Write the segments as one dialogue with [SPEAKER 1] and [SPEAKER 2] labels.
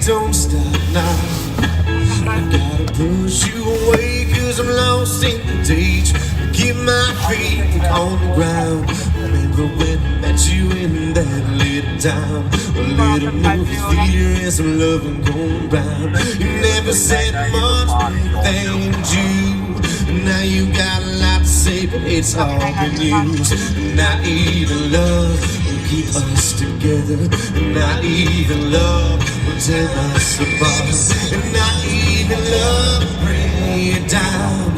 [SPEAKER 1] don't stop now. I gotta push you away, cause I'm lost in the days. Keep my feet on the ground. Remember when I met you in that little town, a little movie theater and some loving going round. You never said much, but thanked you. Now you got a lot to say, but it's all been used. Not even love will keep us together. Not even love will tear us apart. Not even love will bring you down.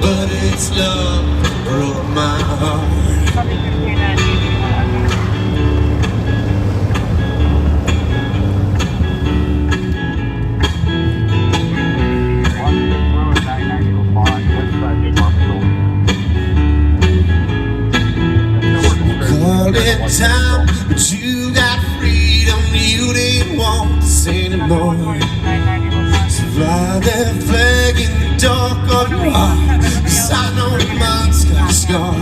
[SPEAKER 1] But it's love that broke my heart. Call it time, but you got freedom. You didn't want this anymore. So fly that flag in the dark of your heart, 'cause I know mine's got a scar.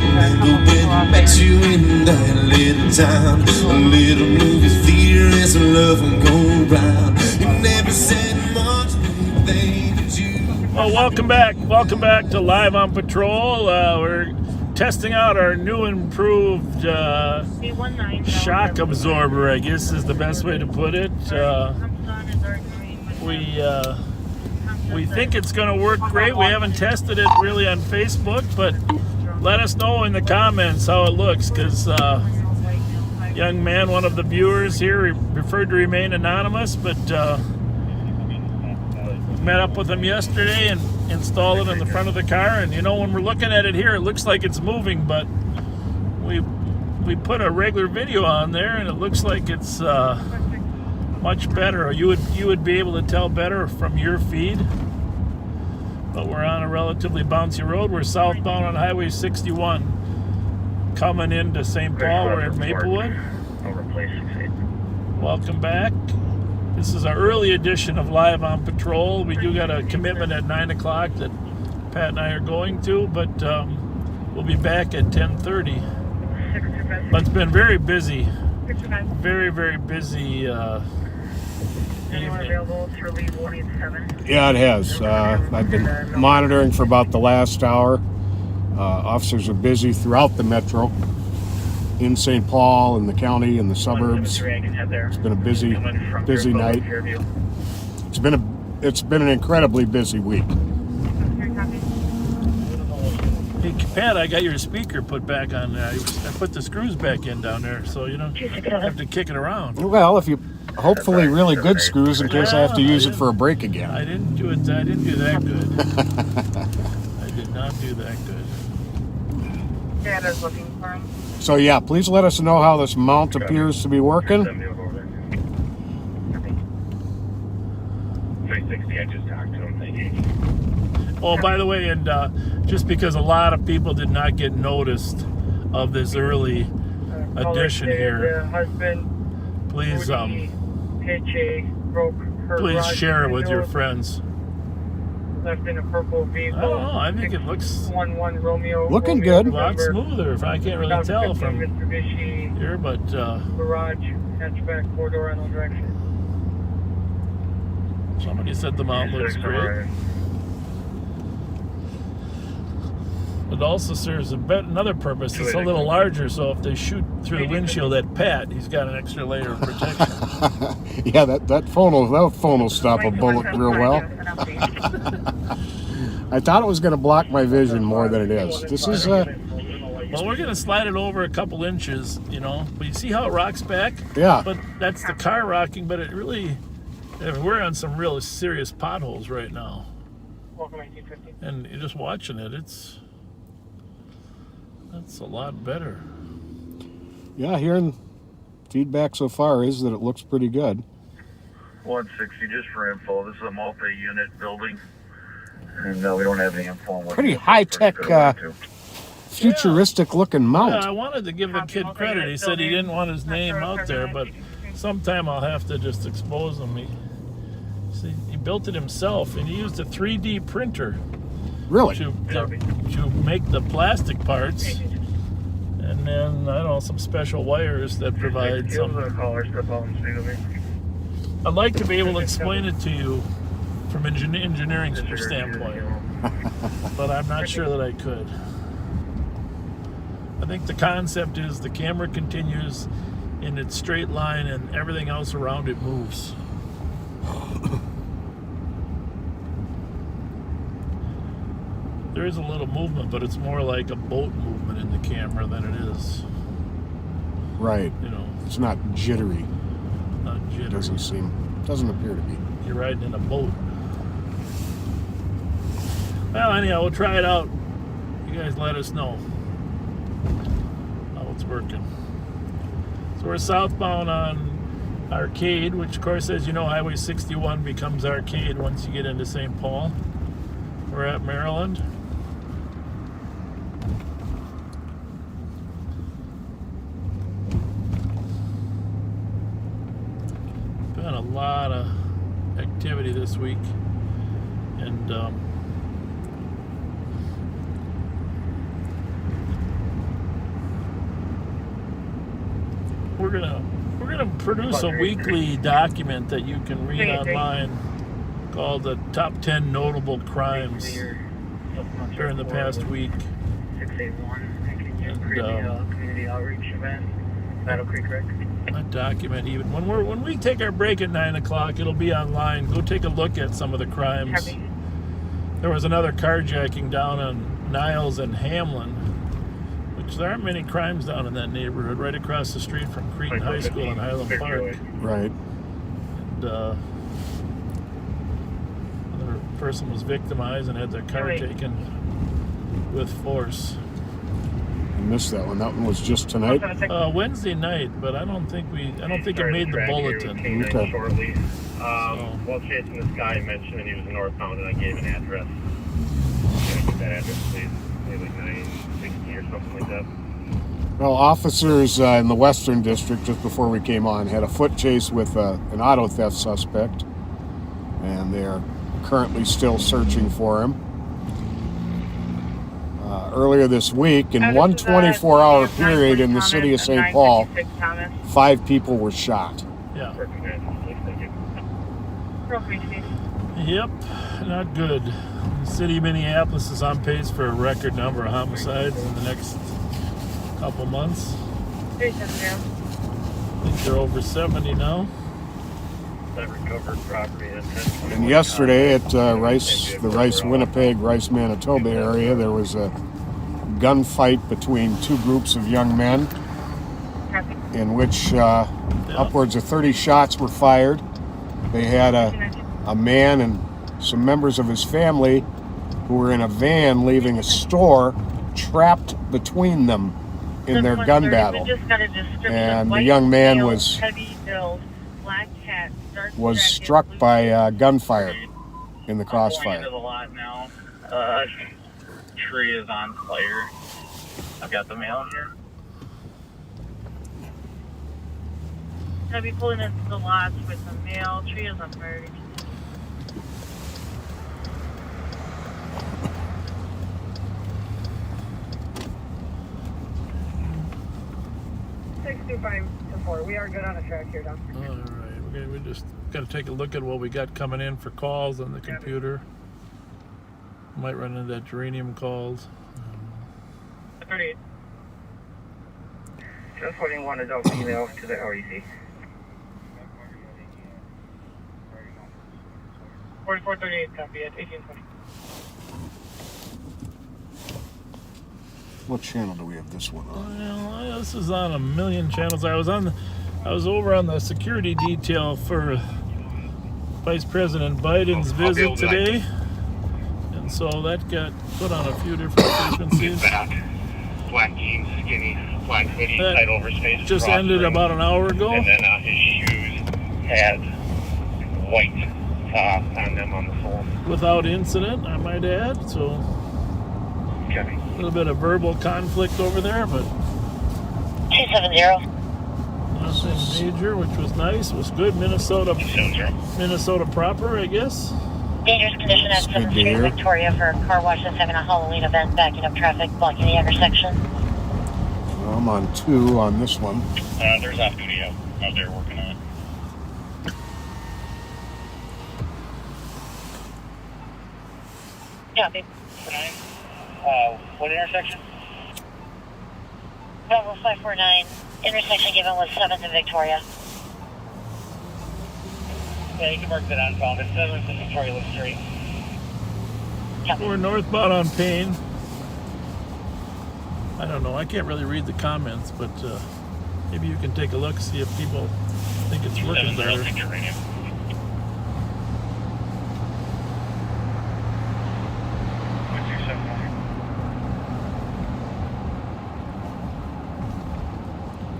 [SPEAKER 1] Remember when I met you in that little town, a little movie theater and some love and going round. You never said much, but thanked you.
[SPEAKER 2] Well, welcome back. Welcome back to Live on Patrol. We're testing out our new improved shock absorber, I guess is the best way to put it. We think it's going to work great. We haven't tested it really on Facebook, but let us know in the comments how it looks, because young man, one of the viewers here, preferred to remain anonymous, but met up with him yesterday and installed it in the front of the car. And you know, when we're looking at it here, it looks like it's moving, but we put a regular video on there and it looks like it's much better. You would be able to tell better from your feed. But we're on a relatively bouncy road. We're southbound on Highway 61 coming into St. Paul. We're in Maplewood. Welcome back. This is our early edition of Live on Patrol. We do got a commitment at 9 o'clock that Pat and I are going to, but we'll be back at 10:30. But it's been very busy. Very, very busy evening.
[SPEAKER 3] Yeah, it has. I've been monitoring for about the last hour. Officers are busy throughout the metro, in St. Paul, in the county, in the suburbs. It's been a busy night. It's been an incredibly busy week.
[SPEAKER 2] Hey, Pat, I got your speaker put back on there. I put the screws back in down there, so you don't have to kick it around.
[SPEAKER 3] Well, if you hopefully really good screws in case I have to use it for a break again.
[SPEAKER 2] I didn't do it. I didn't do that good. I did not do that good.
[SPEAKER 4] Dana's looking for him.
[SPEAKER 3] So yeah, please let us know how this mount appears to be working.
[SPEAKER 5] 360, I just talked to him. Thank you.
[SPEAKER 2] Oh, by the way, and just because a lot of people did not get noticed of this early edition here, please please share it with your friends.
[SPEAKER 4] Left in a purple vehicle.
[SPEAKER 2] I don't know. I think it looks
[SPEAKER 4] 11 Romeo.
[SPEAKER 3] Looking good.
[SPEAKER 2] a lot smoother. I can't really tell from
[SPEAKER 4] Mitsubishi
[SPEAKER 2] here, but
[SPEAKER 4] garage hatchback 4-door rental direction.
[SPEAKER 2] somebody said the mount looks great. It also serves another purpose. It's a little larger, so if they shoot through the windshield at Pat, he's got an extra layer of protection.
[SPEAKER 3] Yeah, that phone will stop a bullet real well. I thought it was going to block my vision more than it is. This is
[SPEAKER 2] Well, we're going to slide it over a couple inches, you know. But you see how it rocks back?
[SPEAKER 3] Yeah.
[SPEAKER 2] But that's the car rocking, but it really, we're on some real serious potholes right now. And you're just watching it, that's a lot better.
[SPEAKER 3] Yeah, hearing feedback so far is that it looks pretty good.
[SPEAKER 5] 160, just for info. This is a multi-unit building, and we don't have any info on what.
[SPEAKER 3] Pretty high-tech, futuristic-looking mount.
[SPEAKER 2] Yeah, I wanted to give the kid credit. He said he didn't want his name out there, but sometime I'll have to just expose him. He built it himself, and he used a 3D printer.
[SPEAKER 3] Really?
[SPEAKER 2] To make the plastic parts, and then I don't know, some special wires that provide some. I'd like to be able to explain it to you from engineering standpoint, but I'm not sure that I could. I think the concept is the camera continues in its straight line and everything else around it moves. There is a little movement, but it's more like a boat movement in the camera than it is.
[SPEAKER 3] Right.
[SPEAKER 2] You know,
[SPEAKER 3] It's not jittery.
[SPEAKER 2] not jittery.
[SPEAKER 3] Doesn't appear to be.
[SPEAKER 2] You're riding in a boat. Well, anyhow, we'll try it out. You guys let us know how it's working. So we're southbound on Arcade, which of course, as you know, Highway 61 becomes Arcade once you get into St. Paul. We're at Maryland. Been a lot of activity this week, and we're gonna produce a weekly document that you can read online called the top 10 notable crimes during the past week.
[SPEAKER 4] 681.
[SPEAKER 2] And
[SPEAKER 4] Community outreach event. Battle Creek Rec.
[SPEAKER 2] a document even when we take our break at 9 o'clock, it'll be online. Go take a look at some of the crimes. There was another carjacking down on Niles and Hamlin, which there aren't many crimes down in that neighborhood, right across the street from Cretan High School in Highland Park.
[SPEAKER 3] Right.
[SPEAKER 2] And another person was victimized and had their car taken with force.
[SPEAKER 3] I missed that one. That one was just tonight.
[SPEAKER 2] Wednesday night, but I don't think it made the bulletin.
[SPEAKER 3] Okay.
[SPEAKER 6] Shortly. While chasing this guy, I mentioned that he was northbound, and I gave an address. Can I get that address, please? Maybe like 960 or something like that.
[SPEAKER 3] Well, officers in the Western District, just before we came on, had a foot chase with an auto theft suspect, and they are currently still searching for him. Earlier this week, in one 24-hour period in the city of St. Paul, 5 people were shot.
[SPEAKER 2] Yeah.
[SPEAKER 6] Perfect address, please. Thank you.
[SPEAKER 2] Yep, not good. The city of Minneapolis is on pace for a record number of homicides in the next couple months. I think they're over 70 now.
[SPEAKER 6] That recovered property at 1021.
[SPEAKER 3] And yesterday at the Rice Winnipeg, Rice Manitoba area, there was a gunfight between 2 groups of young men in which upwards of 30 shots were fired. They had a man and some members of his family who were in a van leaving a store trapped between them in their gun battle. And the young man was struck by gunfire in the crossfire.
[SPEAKER 6] Into the lot now. Tree is on fire. I've got the mail here.
[SPEAKER 7] I'll be pulling into the lots with the mail. Tree is on fire.
[SPEAKER 4] We are good on the track here, Don.
[SPEAKER 2] All right, okay, we just got to take a look at what we got coming in for calls on the computer. Might run into that geranium calls.
[SPEAKER 4] 38. Just holding one adult female to the LEC. 4438, copy at 1820.
[SPEAKER 3] What channel do we have this one on?
[SPEAKER 2] Well, this is on a million channels. I was over on the security detail for Vice President Biden's visit today, and so that got put on a few different frequencies.
[SPEAKER 6] Black jeans, skinny, black hoodie, tight over his face.
[SPEAKER 2] Just ended about an hour ago.
[SPEAKER 6] And then his shoes had white top on them on the sole.
[SPEAKER 2] Without incident, I might add. So
[SPEAKER 6] Okay.
[SPEAKER 2] a little bit of verbal conflict over there, but
[SPEAKER 7] 270.
[SPEAKER 2] nothing major, which was nice. It was good. Minnesota proper, I guess.
[SPEAKER 7] Dangerous condition at 7th Street, Victoria, for a car wash that's having a Halloween event, backing up traffic, blocking the intersection.
[SPEAKER 3] Well, I'm on 2 on this one.
[SPEAKER 6] There's off duty out there working on it.
[SPEAKER 7] Copy.
[SPEAKER 6] What intersection?
[SPEAKER 7] Bravo 549. Intersection given was 7th and Victoria.
[SPEAKER 6] Yeah, you can mark that on phone. It's 7th and Victoria Lake Street.
[SPEAKER 7] Copy.
[SPEAKER 2] We're northbound on Payne. I don't know. I can't really read the comments, but maybe you can take a look, see if people think it's working better.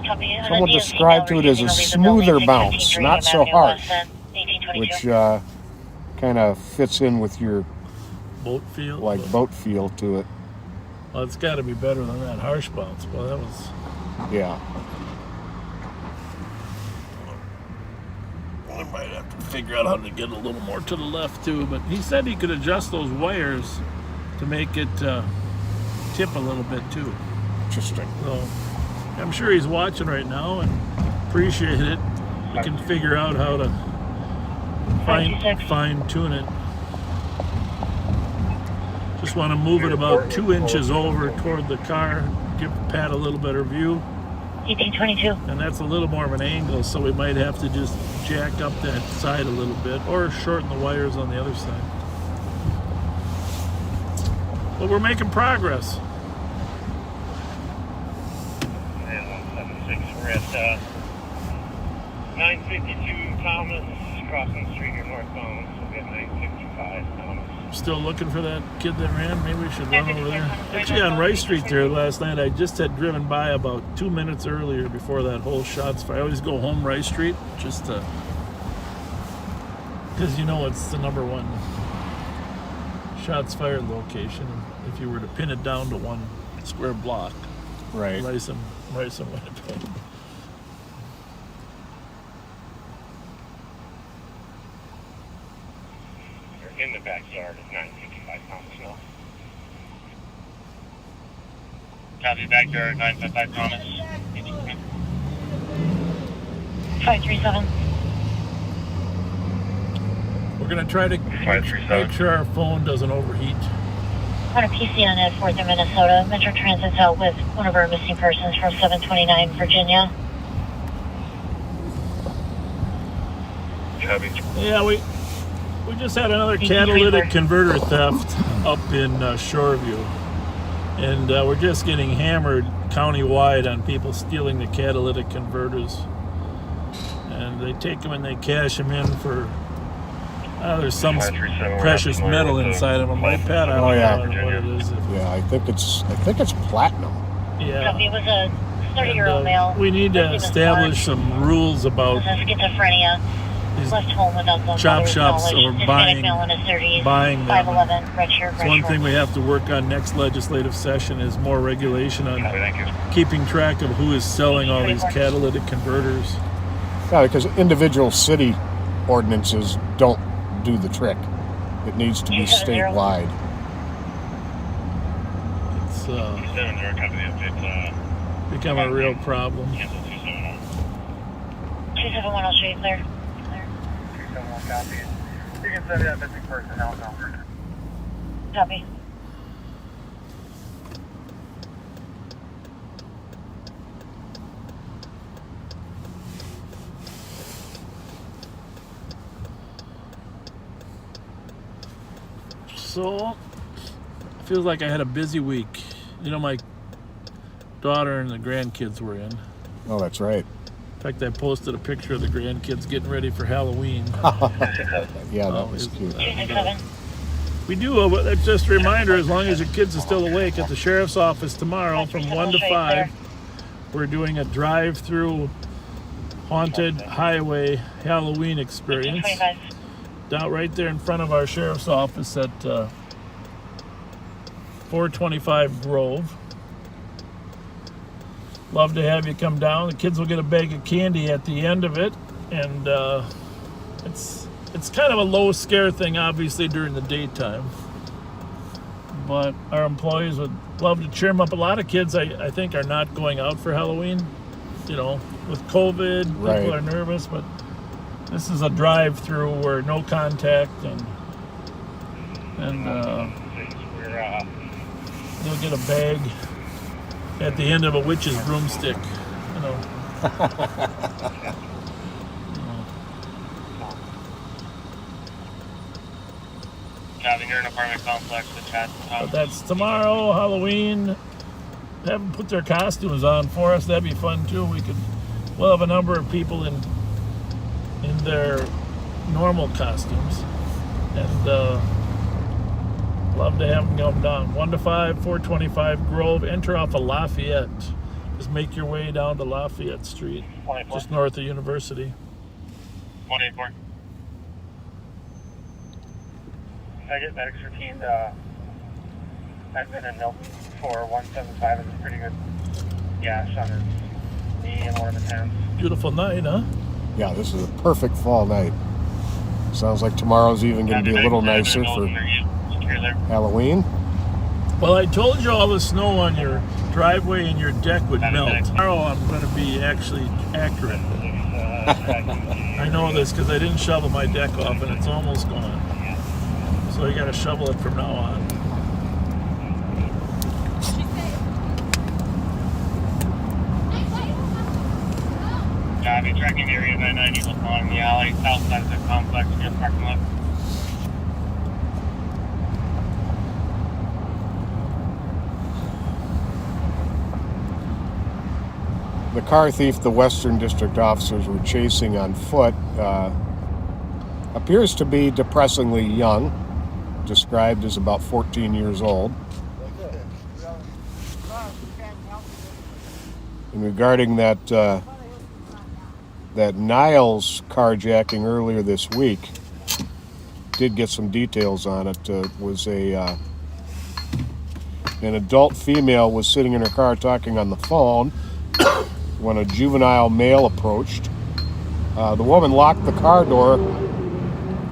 [SPEAKER 7] Copy.
[SPEAKER 3] Someone described to it as a smoother bounce, not so harsh, which kind of fits in with your
[SPEAKER 2] Boat feel?
[SPEAKER 3] boat feel to it.
[SPEAKER 2] Well, it's got to be better than that harsh bounce. Well, that was...
[SPEAKER 3] Yeah.
[SPEAKER 2] I might have to figure out how to get a little more to the left, too. But he said he could adjust those wires to make it tip a little bit, too.
[SPEAKER 3] Interesting.
[SPEAKER 2] So I'm sure he's watching right now and appreciate it. He can figure out how to fine-tune it. Just want to move it about 2 inches over toward the car, give Pat a little better view.
[SPEAKER 7] 1822.
[SPEAKER 2] And that's a little more of an angle, so we might have to just jack up that side a little bit or shorten the wires on the other side. But we're making progress.
[SPEAKER 6] And 176. We're at 952 Thomas, crossing the street here northbound. So we'll be at 955 Thomas.
[SPEAKER 2] Still looking for that kid that ran. Maybe we should run over there. Actually, on Rice Street there last night, I just had driven by about 2 minutes earlier before that whole shots fired. I always go home Rice Street just to, because you know it's the number one shots fired location. If you were to pin it down to one square block,
[SPEAKER 3] Right.
[SPEAKER 2] Rice and Winnipeg.
[SPEAKER 6] In the backyard of 955 Thomas now. Copy, backyard 955 Thomas.
[SPEAKER 7] 537.
[SPEAKER 2] We're going to try to
[SPEAKER 6] 537.
[SPEAKER 2] make sure our phone doesn't overheat.
[SPEAKER 7] On a PCN at 4th in Minnesota. Metro Transit's out with one of our missing persons from 729 Virginia.
[SPEAKER 6] Copy.
[SPEAKER 2] Yeah, we just had another catalytic converter theft up in Shoreview, and we're just getting hammered countywide on people stealing the catalytic converters, and they take them and they cash them in for there's some precious metal inside of them. Right, Pat? I don't know what it is.
[SPEAKER 3] Yeah, I think it's platinum.
[SPEAKER 2] Yeah.
[SPEAKER 7] Copy. It was a 30-year-old male.
[SPEAKER 2] We need to establish some rules about
[SPEAKER 7] schizophrenia. Left home without the
[SPEAKER 2] chop shops or buying
[SPEAKER 7] male in his 30s,
[SPEAKER 2] them.
[SPEAKER 7] 5'11", red shirt,
[SPEAKER 2] It's one thing we have to work on next legislative session is more regulation on keeping track of who is selling all these catalytic converters.
[SPEAKER 3] Yeah, because individual city ordinances don't do the trick. It needs to be statewide.
[SPEAKER 2] It's become a real problem.
[SPEAKER 7] 271, I'll show you clear.
[SPEAKER 4] 271, copy. You can send me that missing person out now.
[SPEAKER 7] Copy.
[SPEAKER 2] So, feels like I had a busy week. You know, my daughter and the grandkids were in.
[SPEAKER 3] Oh, that's right.
[SPEAKER 2] In fact, I posted a picture of the grandkids getting ready for Halloween.
[SPEAKER 3] Yeah, that was cute.
[SPEAKER 7] 267.
[SPEAKER 2] We do, that's just a reminder, as long as your kids are still awake, at the sheriff's office tomorrow from 1 to 5, we're doing a drive-through haunted highway Halloween experience.
[SPEAKER 7] 225.
[SPEAKER 2] Down right there in front of our sheriff's office at 425 Grove. Love to have you come down. The kids will get a bag of candy at the end of it, and it's kind of a low scare thing, obviously, during the daytime. But our employees would love to cheer them up. A lot of kids, I think, are not going out for Halloween. You know, with COVID, people are nervous, but this is a drive-through where no contact, and You'll get a bag at the end of a witch's broomstick, you know.
[SPEAKER 6] Driving near an apartment complex with Chad.
[SPEAKER 2] But that's tomorrow, Halloween. Have them put their costumes on for us. That'd be fun too. We'll have a number of people in their normal costumes, and love to have them come down. 1 to 5, 425 Grove. Enter off of Lafayette. Just make your way down to Lafayette Street,
[SPEAKER 6] 24.
[SPEAKER 2] just north of University.
[SPEAKER 6] 184. I get medics routine. I've been in Milton for 175. It's a pretty good gash on his knee and one of his hands.
[SPEAKER 2] Beautiful night, huh?
[SPEAKER 3] Yeah, this is a perfect fall night. Sounds like tomorrow's even going to be a little nicer for Halloween.
[SPEAKER 2] Well, I told you all the snow on your driveway and your deck would melt. Tomorrow I'm going to be actually accurate. I know this because I didn't shovel my deck off and it's almost gone. So you got to shovel it from now on.
[SPEAKER 6] Yeah, I've been tracking the area 990 along the alley, south side of the complex, near the parking lot.
[SPEAKER 3] The car thief the Western District officers were chasing on foot appears to be depressingly young, described as about 14 years old. And regarding that Niles carjacking earlier this week, did get some details on it. Was an adult female was sitting in her car talking on the phone when a juvenile male approached. The woman locked the car door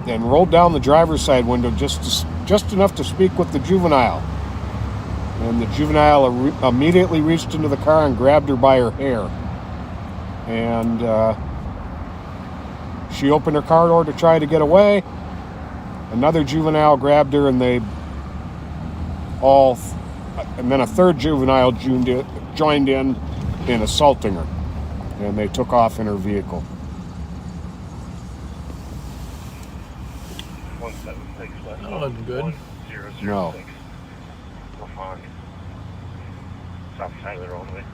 [SPEAKER 3] and rolled down the driver's side window just enough to speak with the juvenile. And the juvenile immediately reached into the car and grabbed her by her hair. And she opened her car door to try to get away. Another juvenile grabbed her, and and then a third juvenile joined in assaulting her. And they took off in her vehicle.
[SPEAKER 6] 176 West.
[SPEAKER 2] That wasn't good.
[SPEAKER 6] 1006.
[SPEAKER 3] No.
[SPEAKER 6] LaFon. South side of the roadway.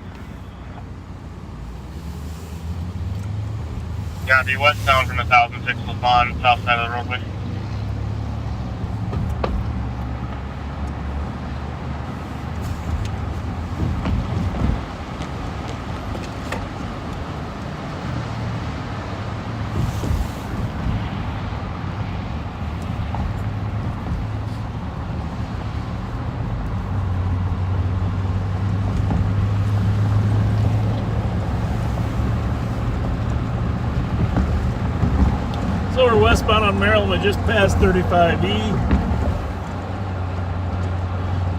[SPEAKER 6] Yeah, be westbound from 1006 LaFon, south side of the roadway.
[SPEAKER 2] So we're westbound on Maryland. We just passed 35E.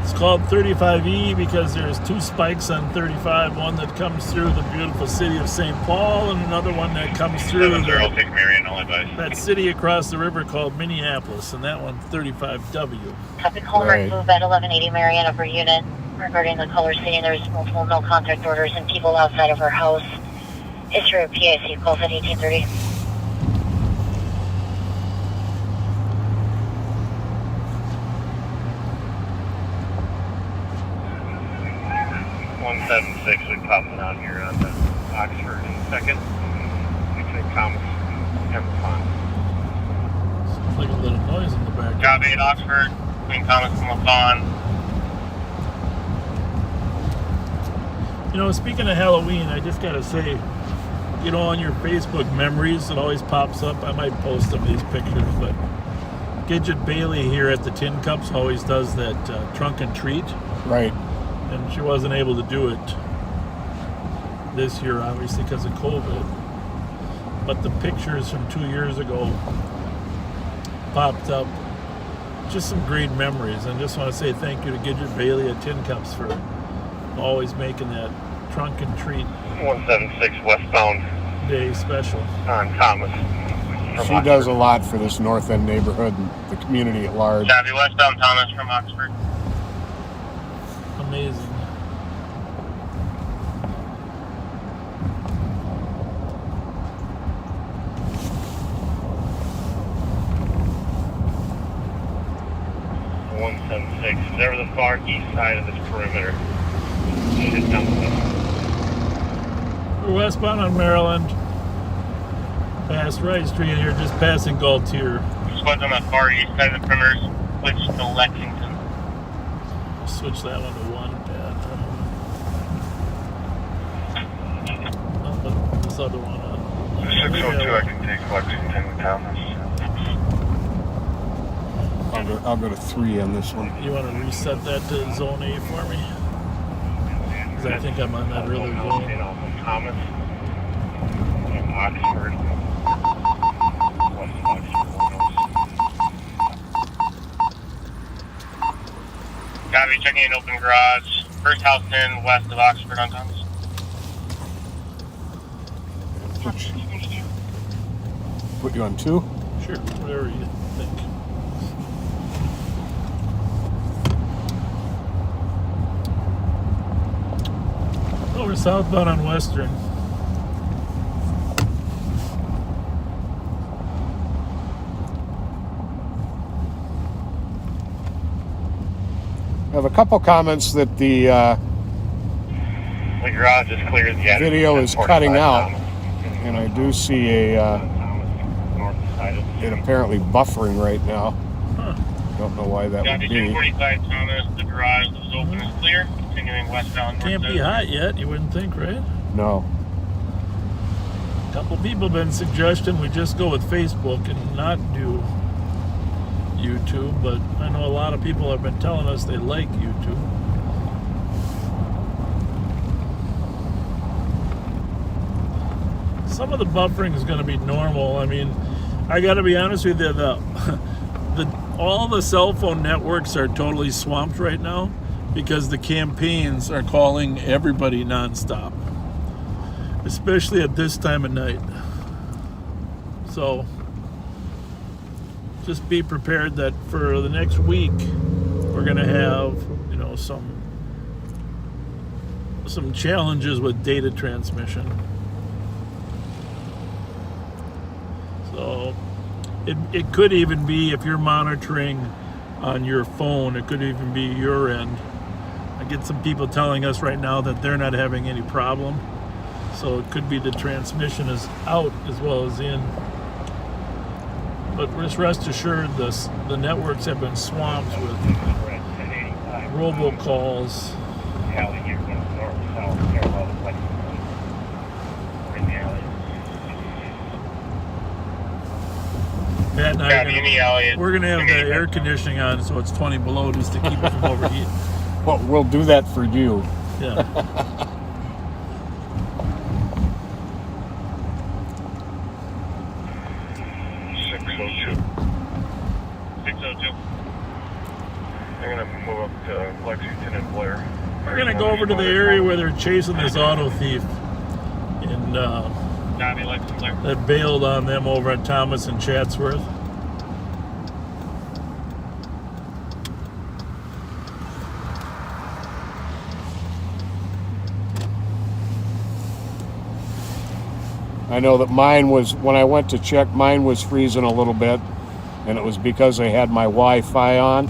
[SPEAKER 2] It's called 35E because there's two spikes on 35. One that comes through the beautiful city of St. Paul, and another one that comes through that city across the river called Minneapolis, and that one 35W.
[SPEAKER 7] Copy, call
[SPEAKER 3] Right.
[SPEAKER 7] move at 1180 Mariana per unit. Regarding the color scene, there's multiple no contact orders and people outside of her house. Issue a PIC calls at 1830.
[SPEAKER 6] 176, we popped it out here on the Oxford and 2nd, between Thomas and LaFon.
[SPEAKER 2] Sounds like a little noise in the back.
[SPEAKER 6] Job 8 Oxford, between Thomas and LaFon.
[SPEAKER 2] You know, speaking of Halloween, I just gotta say, you know, on your Facebook memories, it always pops up. I might post some of these pictures, but Gidget Bailey here at the Tin Cups always does that trunk and treat.
[SPEAKER 3] Right.
[SPEAKER 2] And she wasn't able to do it this year, obviously, because of COVID. But the pictures from 2 years ago popped up. Just some great memories. And just want to say thank you to Gidget Bailey at Tin Cups for always making that trunk and treat
[SPEAKER 6] 176 westbound
[SPEAKER 2] day special.
[SPEAKER 6] on Thomas.
[SPEAKER 3] She does a lot for this North End neighborhood and the community at large.
[SPEAKER 6] Copy, westbound Thomas from Oxford.
[SPEAKER 2] amazing.
[SPEAKER 6] Whatever the far east side of this perimeter. Shit down the middle.
[SPEAKER 2] We're westbound on Maryland. Past Wright Street here, just passing Gaultier.
[SPEAKER 6] This one's on the far east side of the perimeter, switch to Lexington.
[SPEAKER 2] Switch that one to 1, Pat. This other one on.
[SPEAKER 5] 602, I can take Lexington, Thomas.
[SPEAKER 3] I'll go to 3 on this one.
[SPEAKER 2] You want to reset that to zone A for me? Because I think I'm on that other zone.
[SPEAKER 6] Thomas and Oxford. West Oxford. Copy, checking in open garage. First house in west of Oxford on Thomas.
[SPEAKER 3] Put you on 2?
[SPEAKER 2] Sure, whatever you think. We're southbound on Western.
[SPEAKER 3] I have a couple comments that the
[SPEAKER 6] garage is clear.
[SPEAKER 3] video is cutting out, and I do see it apparently buffering right now.
[SPEAKER 2] Huh.
[SPEAKER 3] Don't know why that would be.
[SPEAKER 6] 245 Thomas, the garage that was open is clear. Continuing westbound.
[SPEAKER 2] Can't be hot yet, you wouldn't think, right?
[SPEAKER 3] No.
[SPEAKER 2] A couple people have been suggesting we just go with Facebook and not do YouTube, but I know a lot of people have been telling us they like YouTube. Some of the buffering is going to be normal. I mean, I got to be honest with you, all the cell phone networks are totally swamped right now because the campaigns are calling everybody nonstop, especially at this time of night. So just be prepared that for the next week we're going to have, some challenges with data transmission. So it could even be, if you're monitoring on your phone, it could even be your end. I get some people telling us right now that they're not having any problem. So it could be the transmission is out as well as in. But just rest assured, the networks have been swamped with robocalls. Pat and I we're going to have the air conditioning on so it's 20 below just to keep it from overheating.
[SPEAKER 3] Well, we'll do that for you.
[SPEAKER 2] Yeah.
[SPEAKER 5] They're going to move up to Lexington and Blair.
[SPEAKER 2] We're going to go over to the area where they're chasing this auto thief that bailed on them over at Thomas and Chatsworth.
[SPEAKER 3] I know that mine was, when I went to check, mine was freezing a little bit, and it was because I had my Wi-Fi on,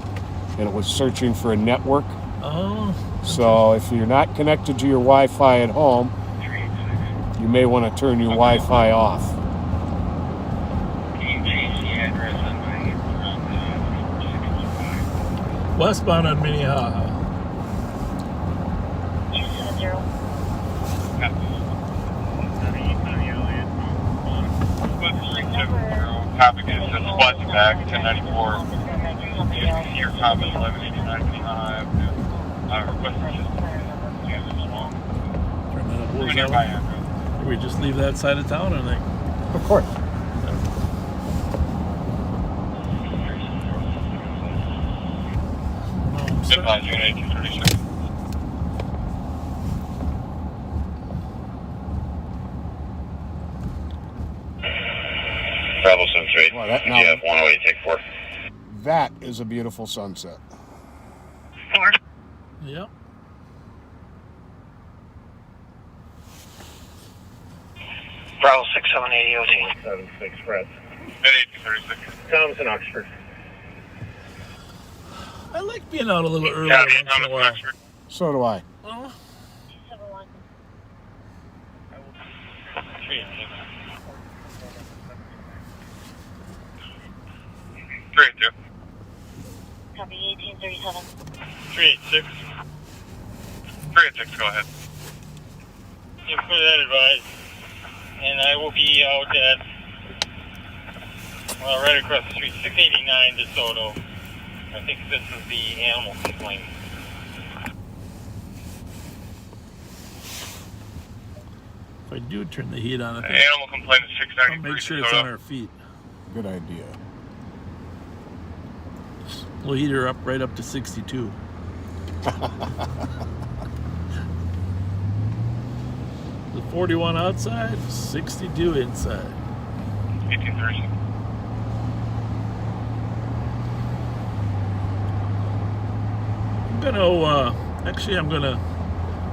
[SPEAKER 3] and it was searching for a network.
[SPEAKER 2] Oh.
[SPEAKER 3] So if you're not connected to your Wi-Fi at home, you may want to turn your Wi-Fi off.
[SPEAKER 2] Westbound on Minnehaha.
[SPEAKER 6] Traffic is splashing back, 1094. Here, Thomas, 1189. Requesting just
[SPEAKER 2] Turn that up. What was that one? We just leave that side of town, I think.
[SPEAKER 3] Of course.
[SPEAKER 6] Advising 1836. Bravo 73.
[SPEAKER 3] Well, that,
[SPEAKER 6] Yeah, 108, take 4.
[SPEAKER 3] that is a beautiful sunset.
[SPEAKER 6] 4.
[SPEAKER 2] Yep.
[SPEAKER 7] Bravo 6780
[SPEAKER 6] 76 Fred. At 1836. Thomas in Oxford.
[SPEAKER 2] I like being out a little early
[SPEAKER 6] Yeah,
[SPEAKER 2] once in
[SPEAKER 6] Thomas
[SPEAKER 2] a
[SPEAKER 6] in
[SPEAKER 2] while.
[SPEAKER 6] Oxford.
[SPEAKER 3] So do I.
[SPEAKER 2] Well,
[SPEAKER 6] 382.
[SPEAKER 7] Copy 1837.
[SPEAKER 6] 386. 386, go ahead.
[SPEAKER 8] Just for that advice. And I will be out at, well, right across the street, 689 DeSoto. I think this is the animal complaint.
[SPEAKER 2] if I do turn the heat on, I think
[SPEAKER 6] Animal complaint is
[SPEAKER 2] I'll
[SPEAKER 6] 693.
[SPEAKER 2] make sure it's on our feet.
[SPEAKER 3] Good idea.
[SPEAKER 2] We'll heat her up right up to 62. The 41 outside, 62 inside.
[SPEAKER 6] 1830.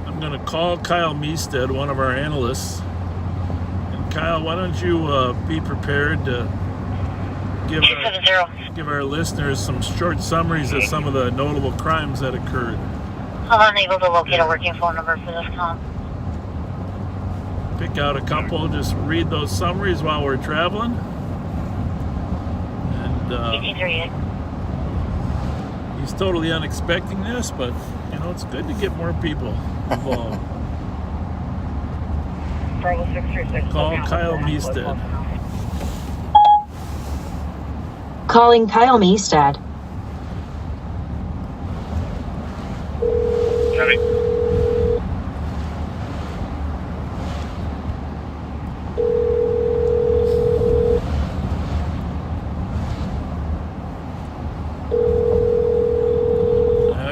[SPEAKER 2] I'm gonna call Kyle Meestead, one of our analysts. And Kyle, why don't you be prepared to give our listeners some short summaries of some of the notable crimes that occurred.
[SPEAKER 7] I'm unable to locate a working phone number for this call.
[SPEAKER 2] Pick out a couple, just read those summaries while we're traveling. And
[SPEAKER 7] 1838.
[SPEAKER 2] he's totally unexpecting this, but you know, it's good to get more people involved.
[SPEAKER 7] Bravo 636.
[SPEAKER 2] Call Kyle Meestead.
[SPEAKER 9] Calling Kyle Meestead.
[SPEAKER 6] Copy.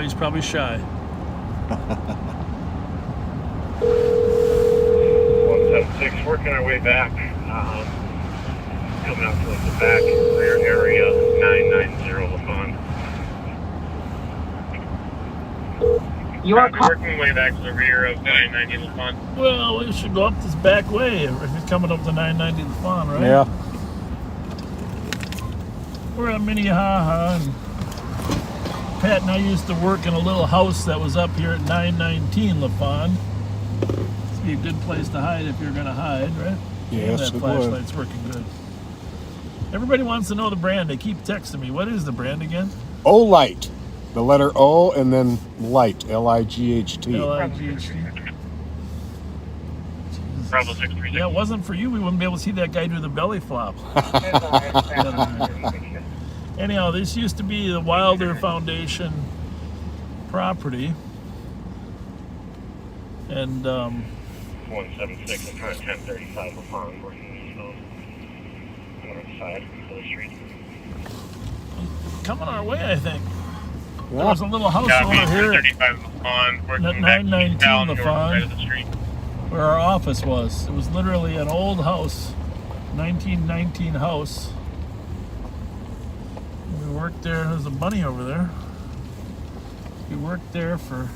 [SPEAKER 2] He's probably shy.
[SPEAKER 6] 176, working our way back. Coming out towards the back rear area, 990 LaFon. Working my way back to the rear of 990 LaFon.
[SPEAKER 2] Well, we should go up this back way if he's coming up the 990 the Fawn, right?
[SPEAKER 3] Yeah.
[SPEAKER 2] We're at Minnehaha, and Pat and I used to work in a little house that was up here at 919 LaFon. This would be a good place to hide if you're going to hide, right?
[SPEAKER 3] Yes,
[SPEAKER 2] that
[SPEAKER 3] it
[SPEAKER 2] flashlight's working good. Everybody wants to know the brand. They keep texting me. What is the brand again?
[SPEAKER 3] O-Light. The letter O and then light. L-I-G-H-T.
[SPEAKER 2] L-I-G-H-T.
[SPEAKER 6] Bravo 636.
[SPEAKER 2] Yeah, it wasn't for you, we wouldn't be able to see that guy do the belly flop. Anyhow, this used to be the Wilder Foundation property. And
[SPEAKER 6] 176, I'm trying to 1035 LaFon, working on the side of the street.
[SPEAKER 2] coming our way, I think.
[SPEAKER 3] Yeah.
[SPEAKER 2] There was a little house over here
[SPEAKER 6] 35 LaFon, working
[SPEAKER 2] at
[SPEAKER 6] back
[SPEAKER 2] 919
[SPEAKER 6] down the north
[SPEAKER 2] LaFon.
[SPEAKER 6] side of the street.
[SPEAKER 2] where our office was. It was literally an old house, 1919 house. We worked there. There's a bunny over there. We worked there for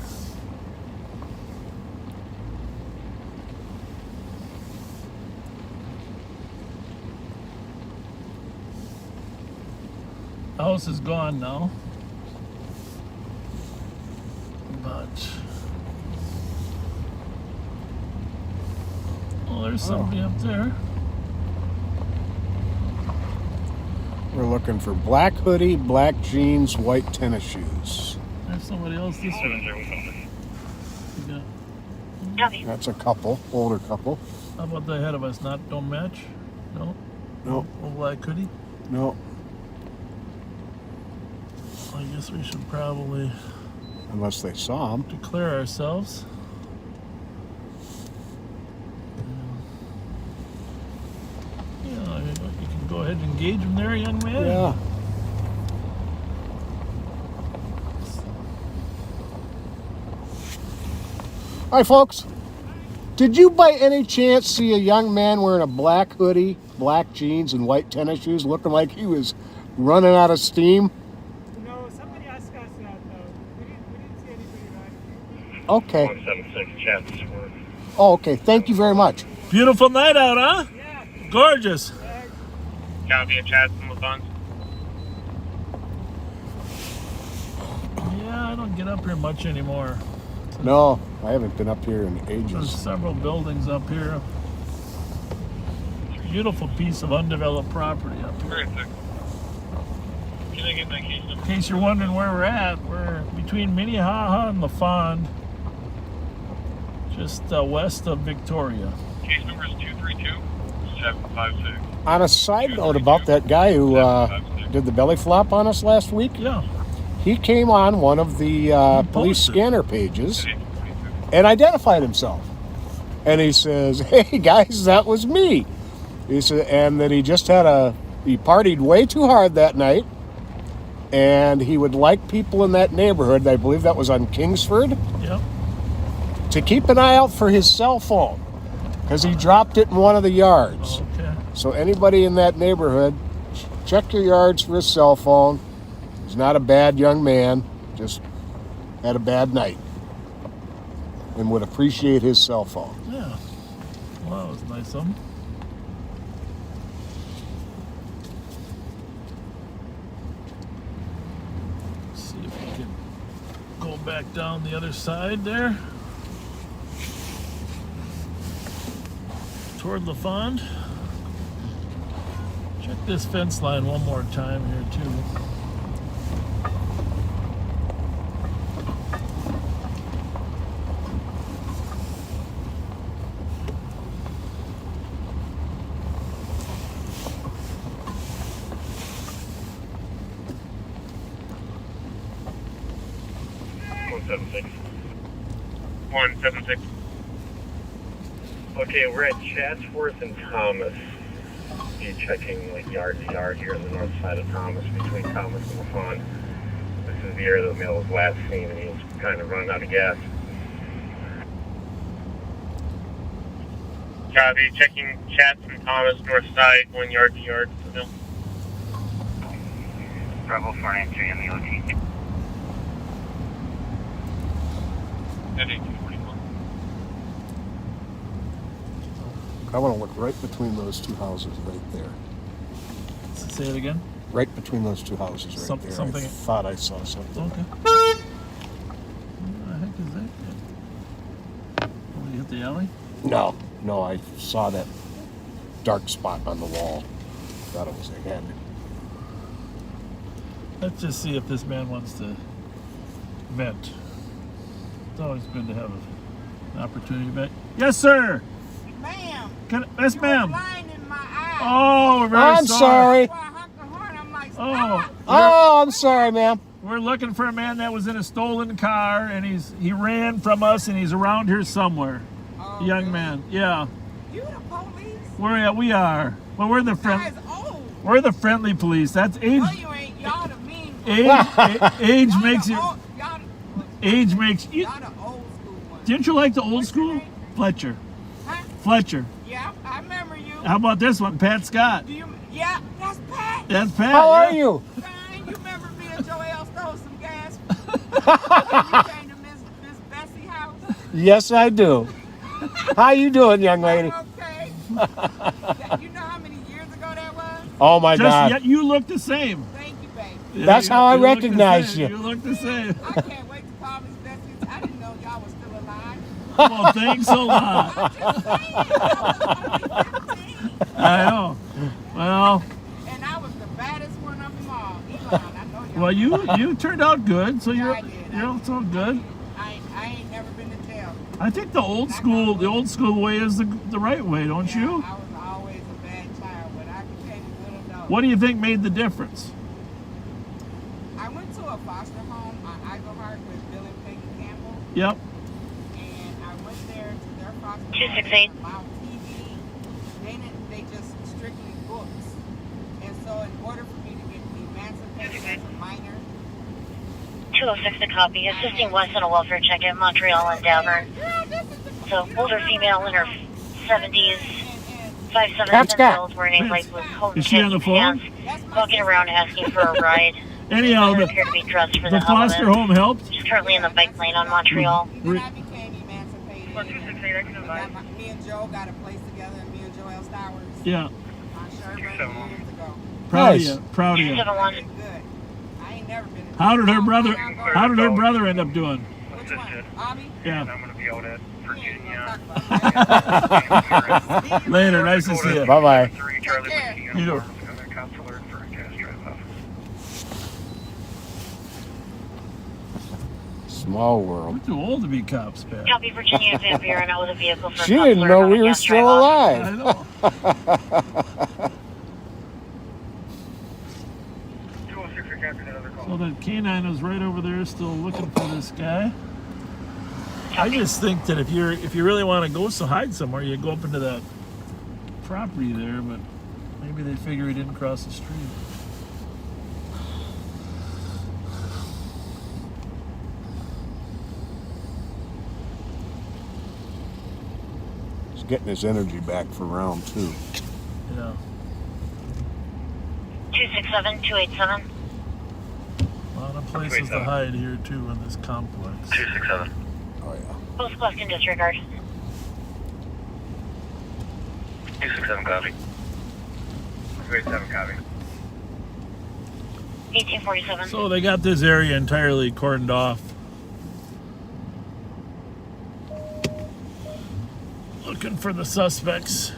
[SPEAKER 2] the house is gone now, but oh, there's somebody up there.
[SPEAKER 3] We're looking for black hoodie, black jeans, white tennis shoes.
[SPEAKER 2] There's somebody else this way. Yeah.
[SPEAKER 3] That's a couple, older couple.
[SPEAKER 2] How about the ahead of us? Don't match? No?
[SPEAKER 3] No,
[SPEAKER 2] No black hoodie?
[SPEAKER 3] no.
[SPEAKER 2] I guess we should probably
[SPEAKER 3] Unless they saw him.
[SPEAKER 2] declare ourselves. Yeah, I mean, you can go ahead and engage them there, young man.
[SPEAKER 3] Yeah. Hi, folks. Did you by any chance see a young man wearing a black hoodie, black jeans, and white tennis shoes looking like he was running out of steam?
[SPEAKER 10] No, somebody asked us that though. We didn't see anybody riding.
[SPEAKER 3] Okay.
[SPEAKER 6] 176 chats were
[SPEAKER 3] Oh, okay. Thank you very much.
[SPEAKER 2] Beautiful night out, huh?
[SPEAKER 10] Yeah.
[SPEAKER 2] Gorgeous.
[SPEAKER 6] Copy, Chad from LaFont.
[SPEAKER 2] Yeah, I don't get up here much anymore.
[SPEAKER 3] No, I haven't been up here in
[SPEAKER 2] There's
[SPEAKER 3] ages.
[SPEAKER 2] several buildings up here. Beautiful piece of undeveloped property up here.
[SPEAKER 8] Can I get my case number?
[SPEAKER 2] In case you're wondering where we're at, we're between Minnehaha and LaFond, just west of Victoria.
[SPEAKER 8] Case number is 232-756.
[SPEAKER 3] On a side note about that guy who did the belly flop on us last week,
[SPEAKER 2] Yeah.
[SPEAKER 3] he came on one of the police
[SPEAKER 2] posted.
[SPEAKER 3] scanner pages and identified himself. And he says, "Hey guys, that was me." He said, and that he just he partied way too hard that night, and he would like people in that neighborhood, I believe that was on Kingsford,
[SPEAKER 2] Yep.
[SPEAKER 3] to keep an eye out for his cell phone because he dropped it in one of the yards.
[SPEAKER 2] Okay.
[SPEAKER 3] So anybody in that neighborhood, check your yards for his cell phone. He's not a bad young man, just had a bad night and would appreciate his cell phone.
[SPEAKER 2] Yeah. Well, that was nice of him. See if we can go back down the other side there. Toward LaFond. Check this fence line one more time here too.
[SPEAKER 6] One 76. Okay, we're at Chatsworth and Thomas. Be checking like yard to yard here on the north side of Thomas, between Thomas and LaFond. This is the area that the male was last seen, and he was kind of running out of gas.
[SPEAKER 8] Copy, checking Chats and Thomas, north side, 1 yard to yard. Still.
[SPEAKER 6] Bravo 493 on the OT.
[SPEAKER 8] At 1841.
[SPEAKER 3] I want to look right between those two houses right there.
[SPEAKER 2] Say it again.
[SPEAKER 3] Right between those two houses right there.
[SPEAKER 2] Something.
[SPEAKER 3] I thought I saw something.
[SPEAKER 2] Okay. What the heck is that? Oh, you hit the alley?
[SPEAKER 3] No, I saw that dark spot on the wall. Thought it was a head.
[SPEAKER 2] Let's just see if this man wants to vent. It's always good to have an opportunity to vent. Yes, sir.
[SPEAKER 10] Ma'am.
[SPEAKER 2] Yes,
[SPEAKER 10] You
[SPEAKER 2] ma'am.
[SPEAKER 10] were blind in my eye.
[SPEAKER 2] Oh, we're very
[SPEAKER 3] I'm sorry.
[SPEAKER 10] That's why I honked the horn. I'm like,
[SPEAKER 2] Oh,
[SPEAKER 10] stop.
[SPEAKER 3] Oh, I'm sorry, ma'am.
[SPEAKER 2] we're looking for a man that was in a stolen car, and he ran from us, and he's around here somewhere.
[SPEAKER 10] Oh,
[SPEAKER 2] Young
[SPEAKER 10] really?
[SPEAKER 2] man. Yeah.
[SPEAKER 10] You the police?
[SPEAKER 2] We are. Well, we're the
[SPEAKER 10] Guy's old.
[SPEAKER 2] We're the friendly police. That's age.
[SPEAKER 10] No, you ain't. Y'all the mean ones.
[SPEAKER 2] Age
[SPEAKER 10] Y'all
[SPEAKER 2] makes
[SPEAKER 10] the
[SPEAKER 2] you.
[SPEAKER 10] old-
[SPEAKER 2] Age makes you.
[SPEAKER 10] Y'all the old school ones.
[SPEAKER 2] Didn't you like the old
[SPEAKER 10] What's your
[SPEAKER 2] school?
[SPEAKER 10] name?
[SPEAKER 2] Fletcher.
[SPEAKER 10] Huh?
[SPEAKER 2] Fletcher.
[SPEAKER 10] Yeah, I remember you.
[SPEAKER 2] How about this one? Pat Scott.
[SPEAKER 10] Do you? Yeah, that's Pat.
[SPEAKER 2] That's Pat.
[SPEAKER 3] How are
[SPEAKER 2] yeah.
[SPEAKER 3] you?
[SPEAKER 10] Fine. You remember me and Joel stole some gas? You came to Miss Bessie house.
[SPEAKER 3] Yes, I do. How you doing, young lady?
[SPEAKER 10] I'm okay. You know how many years ago that was?
[SPEAKER 3] Oh my God.
[SPEAKER 2] Yet you look the same.
[SPEAKER 10] Thank you, baby.
[SPEAKER 2] Yeah,
[SPEAKER 3] That's how I
[SPEAKER 2] look the
[SPEAKER 3] recognize
[SPEAKER 2] same.
[SPEAKER 3] you.
[SPEAKER 2] You look the same.
[SPEAKER 10] I can't wait to call Miss Bessie. I didn't know y'all was still alive.
[SPEAKER 2] Well, thanks a lot.
[SPEAKER 10] I'm just saying. I was only 15.
[SPEAKER 2] I know. Well,
[SPEAKER 10] And I was the baddest one of them all. Elon, I know
[SPEAKER 2] well,
[SPEAKER 10] y'all.
[SPEAKER 2] you turned out good, so
[SPEAKER 10] Yeah, I did.
[SPEAKER 2] you're also good.
[SPEAKER 10] I ain't never been to jail.
[SPEAKER 2] I think the old school way is the right way, don't
[SPEAKER 10] Yeah,
[SPEAKER 2] you?
[SPEAKER 10] I was always a bad child, but I became a good adult.
[SPEAKER 2] What do you think made the difference?
[SPEAKER 10] I went to a foster home on Iglehart with Bill and Peggy Campbell,
[SPEAKER 2] Yep.
[SPEAKER 10] and I went there to their foster home.
[SPEAKER 7] 268.
[SPEAKER 10] Allowed TV. They just strictly books. And so in order for me to get emancipated as a minor,
[SPEAKER 7] 206 to copy. Assisting Wes on a welfare check at Montreal and Davern. So, older female in her 70s. 5'7"
[SPEAKER 3] That's
[SPEAKER 7] build, wearing a light blue coat and
[SPEAKER 2] Is she on the
[SPEAKER 7] khaki
[SPEAKER 2] phone?
[SPEAKER 7] pants, walking around asking for a ride.
[SPEAKER 2] Anyhow,
[SPEAKER 7] Doesn't appear to be dressed for
[SPEAKER 2] the
[SPEAKER 7] the
[SPEAKER 2] foster
[SPEAKER 7] element.
[SPEAKER 2] home helped.
[SPEAKER 7] She's currently in the bike lane on Montreal.
[SPEAKER 10] and then I became emancipated.
[SPEAKER 8] I can
[SPEAKER 10] Me and Joe got a place together.
[SPEAKER 2] Yeah.
[SPEAKER 10] On Sherburne years ago.
[SPEAKER 2] Proud
[SPEAKER 3] Nice.
[SPEAKER 2] of you. Proud of you.
[SPEAKER 7] 271.
[SPEAKER 10] Good. I ain't never been.
[SPEAKER 2] How did her brother? How did her brother end up doing?
[SPEAKER 10] Which one? Abby?
[SPEAKER 2] Yeah.
[SPEAKER 8] I'm going to be out at Virginia.
[SPEAKER 2] Later. Nice to see you.
[SPEAKER 3] Bye bye.
[SPEAKER 8] 3 Charlie
[SPEAKER 10] care.
[SPEAKER 8] Whiskey
[SPEAKER 2] You too.
[SPEAKER 8] uniform. I'm going to counselor for a gas drive off.
[SPEAKER 3] Small world.
[SPEAKER 2] We're too old to be cops, Pat.
[SPEAKER 7] Copy Virginia and Van Buren out with a vehicle for
[SPEAKER 3] She didn't know we were still alive.
[SPEAKER 2] I know.
[SPEAKER 4] 206, we captured another call.
[SPEAKER 2] So that canine was right over there, still looking for this guy. I just think that if you really want to go hide somewhere, you go up into that property there. But maybe they figure he didn't cross the street.
[SPEAKER 3] He's getting his energy back for round 2.
[SPEAKER 2] Yeah.
[SPEAKER 7] 267, 287.
[SPEAKER 2] A lot of places to hide here too in this complex.
[SPEAKER 5] 267.
[SPEAKER 3] Oh yeah.
[SPEAKER 7] Post question disregard.
[SPEAKER 5] 267 copy.
[SPEAKER 4] 287, copy.
[SPEAKER 7] 1847.
[SPEAKER 2] So they got this area entirely cordoned off. Looking for the suspects.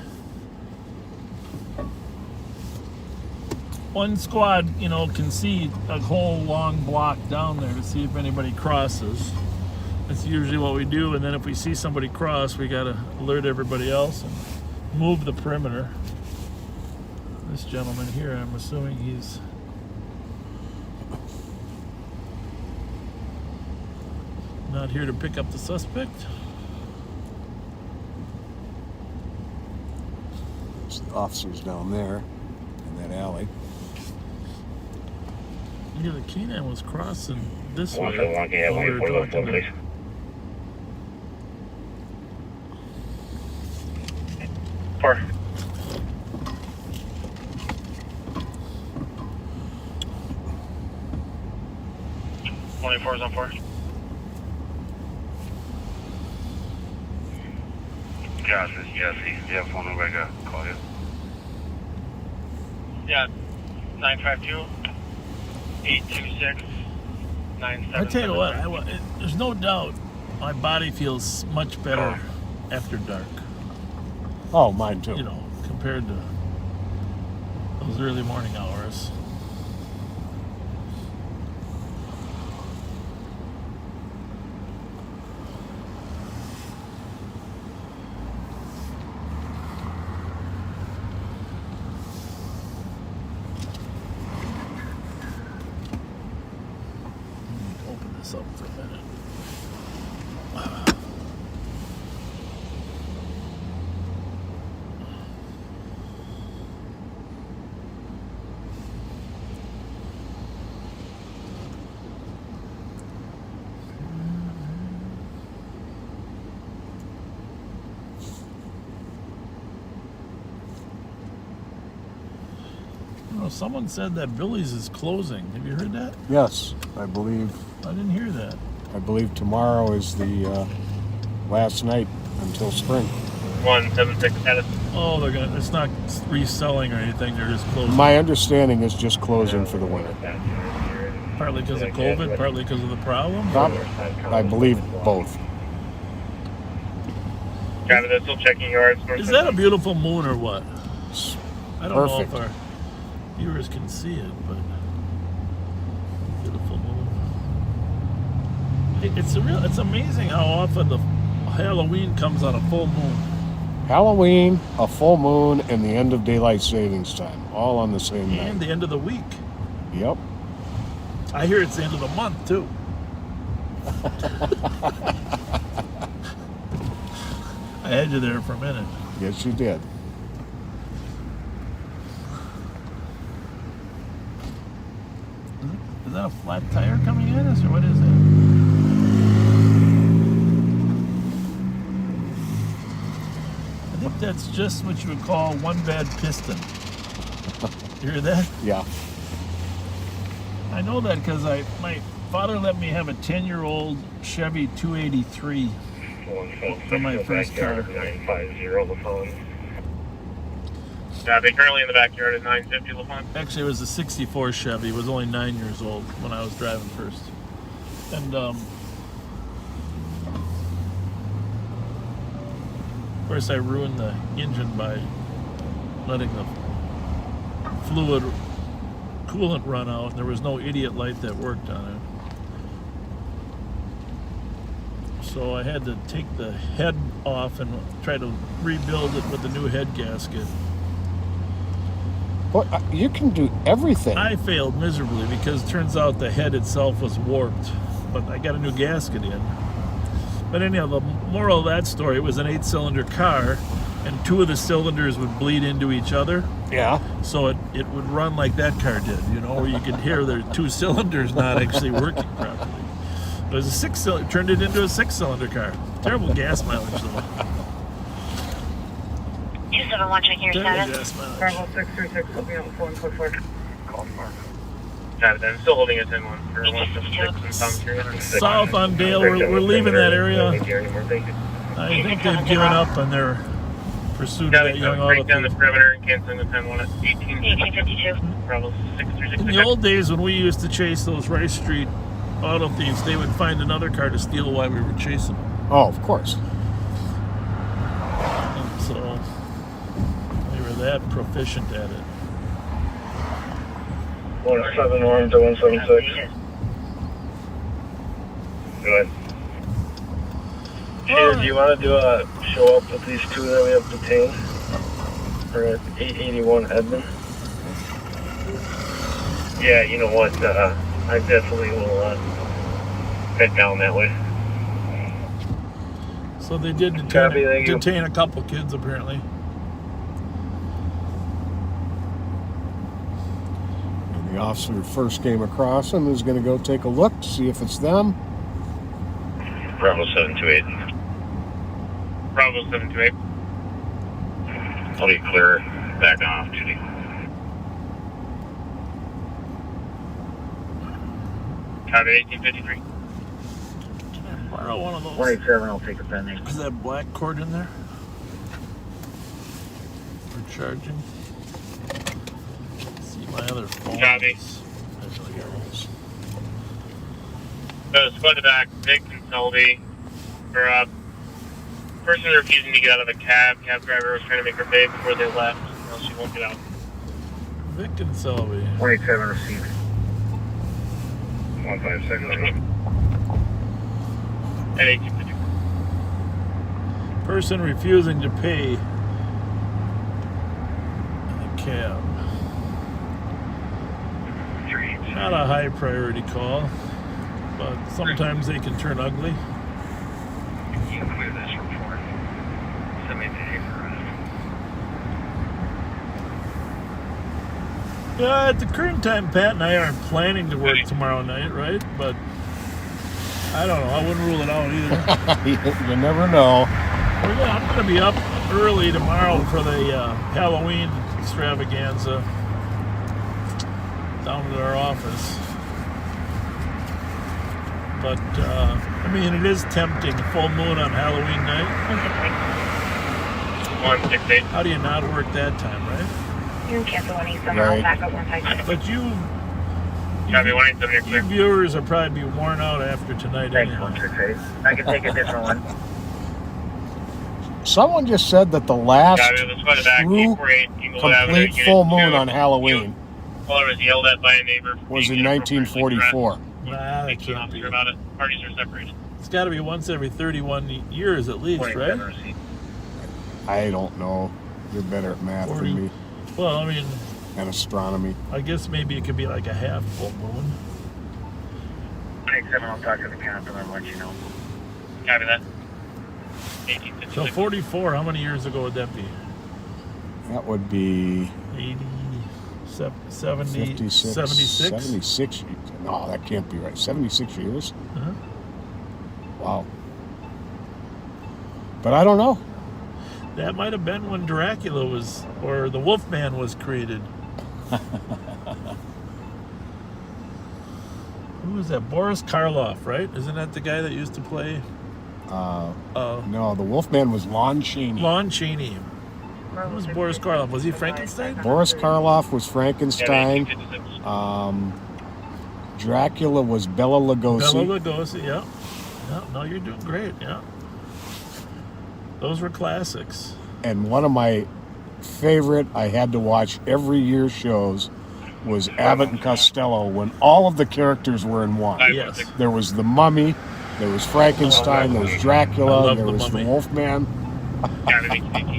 [SPEAKER 2] One squad, can see a whole long block down there to see if anybody crosses. That's usually what we do, and then if we see somebody cross, we gotta alert everybody else and move the perimeter. This gentleman here, I'm assuming he's not here to pick up the suspect.
[SPEAKER 3] There's the officers down there in that alley.
[SPEAKER 2] Yeah, the canine was crossing this way.
[SPEAKER 6] 171, can you have
[SPEAKER 2] while we were
[SPEAKER 6] 141,
[SPEAKER 2] talking
[SPEAKER 6] please?
[SPEAKER 8] Four. Only 4's on 4.
[SPEAKER 6] Josh, this is Jesse. Do you have a phone number I got? Call you.
[SPEAKER 8] Yeah. 952 826 97.
[SPEAKER 2] I tell you what, there's no doubt my body feels much better after dark,
[SPEAKER 3] Oh, mine too.
[SPEAKER 2] compared to those early morning hours. Open this up for a minute. Someone said that Billy's is closing. Have you heard that?
[SPEAKER 3] Yes, I believe
[SPEAKER 2] Hear that.
[SPEAKER 3] tomorrow is the last night until spring.
[SPEAKER 8] 176 Edison.
[SPEAKER 2] Oh, it's not reselling or anything. They're just closing.
[SPEAKER 3] My understanding is just closing for the winter.
[SPEAKER 2] Partly because of COVID, partly because of the problem.
[SPEAKER 3] I believe both.
[SPEAKER 8] Copy, they're still checking yards.
[SPEAKER 2] Is that a beautiful moon or what? I don't
[SPEAKER 3] Perfect.
[SPEAKER 2] know if our viewers can see it, but beautiful moon. It's amazing how often the Halloween comes on a full moon.
[SPEAKER 3] Halloween, a full moon, and the end of daylight savings time, all on the same
[SPEAKER 2] And
[SPEAKER 3] night.
[SPEAKER 2] the end of the week.
[SPEAKER 3] Yep.
[SPEAKER 2] I hear it's the end of the month too. I had you there for a minute.
[SPEAKER 3] Yes, you did.
[SPEAKER 2] Is that a flat tire coming at us, or what is that? I think that's just what you would call one bad piston. You hear that?
[SPEAKER 3] Yeah.
[SPEAKER 8] I know that because my father let me have a 10-year-old Chevy 283 for my first car.
[SPEAKER 6] 950 the phone. They're currently in the backyard at 950 LaFont.
[SPEAKER 2] Actually, it was a 64 Chevy. It was only 9 years old when I was driving first. And, of course, I ruined the engine by letting the fluid coolant run out, and there was no idiot light that worked on it. So I had to take the head off and try to rebuild it with a new head gasket.
[SPEAKER 3] Well, you can do everything.
[SPEAKER 2] I failed miserably because it turns out the head itself was warped, but I got a new gasket in. But anyhow, the moral of that story, it was an 8-cylinder car, and 2 of the cylinders would bleed into each other.
[SPEAKER 3] Yeah.
[SPEAKER 2] So it would run like that car did, you know, where you could hear there 2 cylinders not actually working properly. It was a 6-cylinder, turned it into a 6-cylinder car. Terrible gas mileage though.
[SPEAKER 7] 271, check your
[SPEAKER 2] Terrible
[SPEAKER 7] status.
[SPEAKER 2] gas mileage.
[SPEAKER 4] Bravo 636, looking at the phone, code 4.
[SPEAKER 6] Call tomorrow. Copy that. I'm still holding a 10-1 for 176 and Tom Curious.
[SPEAKER 2] South on Dale, we're leaving that area.
[SPEAKER 6] Don't need you anymore, thank you.
[SPEAKER 2] I think they've given up on their pursuit of that young auto
[SPEAKER 6] break down the
[SPEAKER 2] thief.
[SPEAKER 6] perimeter and canceling the 10-1 at
[SPEAKER 7] 1852.
[SPEAKER 6] Bravo 636.
[SPEAKER 2] In the old days when we used to chase those Rice Street auto thieves, they would find another car to steal while we were chasing them.
[SPEAKER 3] Oh, of course.
[SPEAKER 2] And so we were that proficient at it.
[SPEAKER 6] 171 to 176. Go ahead. Cheers, do you want to do a show up with these 2 that we have detained? Or at 881 Edmond? Yeah, you know what? I definitely will head down that way.
[SPEAKER 2] So they did
[SPEAKER 6] Copy, thank you.
[SPEAKER 2] detain a couple kids apparently.
[SPEAKER 3] And the officer who first came across them is going to go take a look to see if it's them.
[SPEAKER 6] Bravo 728. Bravo 728. I'll be clear back off duty. Copy 1853.
[SPEAKER 2] Can I borrow one of those?
[SPEAKER 5] 187, I'll take a pending.
[SPEAKER 2] Is that black cord in there? For charging? Let's see my other phone.
[SPEAKER 6] Copy. Squad to back, Vic and Selby. For person refusing to get out of a cab. Cab driver was trying to make her pay before they left. No, she won't get out.
[SPEAKER 2] Vic and Selby.
[SPEAKER 5] 187 received.
[SPEAKER 6] 156. At 1852.
[SPEAKER 2] Person refusing to pay in a cab. Not a high priority call, but sometimes they can turn ugly.
[SPEAKER 6] You can clear this report. Send me the paper.
[SPEAKER 2] Yeah, at the current time, Pat and I aren't planning to work tomorrow night, right? But I don't know. I wouldn't rule it out either.
[SPEAKER 3] You never know.
[SPEAKER 2] I'm going to be up early tomorrow for the Halloween extravaganza down at our office. But, I mean, it is tempting. Full moon on Halloween night.
[SPEAKER 6] 168.
[SPEAKER 2] How do you not work that time, right?
[SPEAKER 7] You can cancel 187, I'll back up 156.
[SPEAKER 2] But you
[SPEAKER 6] Copy 187, you're
[SPEAKER 2] you
[SPEAKER 6] clear.
[SPEAKER 2] viewers will probably be worn out after tonight
[SPEAKER 5] Thanks,
[SPEAKER 2] anyhow.
[SPEAKER 5] 168. I can take a different one.
[SPEAKER 3] Someone just said that the last
[SPEAKER 6] Copy, let's go to back.
[SPEAKER 3] true
[SPEAKER 6] 848, Inglewood Avenue,
[SPEAKER 3] complete
[SPEAKER 6] Unit
[SPEAKER 3] full moon
[SPEAKER 6] 2.
[SPEAKER 3] on Halloween
[SPEAKER 6] Caller was yelled at by a neighbor. for
[SPEAKER 3] was
[SPEAKER 6] being
[SPEAKER 3] in
[SPEAKER 6] inappropriately
[SPEAKER 3] 1944.
[SPEAKER 6] dressed.
[SPEAKER 2] Nah, that
[SPEAKER 6] Speak to an
[SPEAKER 2] can't
[SPEAKER 6] officer
[SPEAKER 2] be.
[SPEAKER 6] about it. Parties are separated.
[SPEAKER 2] It's got to be once every 31 years at least,
[SPEAKER 5] 187
[SPEAKER 2] right?
[SPEAKER 5] received.
[SPEAKER 3] I don't know. You're better at math
[SPEAKER 2] 40.
[SPEAKER 3] than me
[SPEAKER 2] Well, I mean,
[SPEAKER 3] and astronomy.
[SPEAKER 2] I guess maybe it could be like a half full moon.
[SPEAKER 5] 187, I'll talk to the captain and let you know.
[SPEAKER 6] Copy that.
[SPEAKER 2] So
[SPEAKER 6] 1856.
[SPEAKER 2] 44, how many years ago would that be?
[SPEAKER 3] That would be
[SPEAKER 2] 80, 70,
[SPEAKER 3] 56.
[SPEAKER 2] 76?
[SPEAKER 3] 76. No, that can't be right. 76 years?
[SPEAKER 2] Uh-huh.
[SPEAKER 3] Wow. But I don't know.
[SPEAKER 2] That might have been when Dracula was, or the Wolfman was created. Who was that? Boris Karloff, right? Isn't that the guy that used to play
[SPEAKER 3] No, the Wolfman was Lon Chaney.
[SPEAKER 2] Lon Chaney? Who was Boris Karloff? Was he Frankenstein?
[SPEAKER 3] Boris Karloff was Frankenstein. Dracula was Bela Lugosi.
[SPEAKER 2] Bela Lugosi, yeah. Yeah, no, you're doing great, yeah. Those were classics.
[SPEAKER 3] And one of my favorite, I had to watch every year shows, was Abbott and Costello, when all of the characters were in one.
[SPEAKER 2] Yes.
[SPEAKER 3] There was the Mummy, there was Frankenstein, there was Dracula, there was the Wolfman.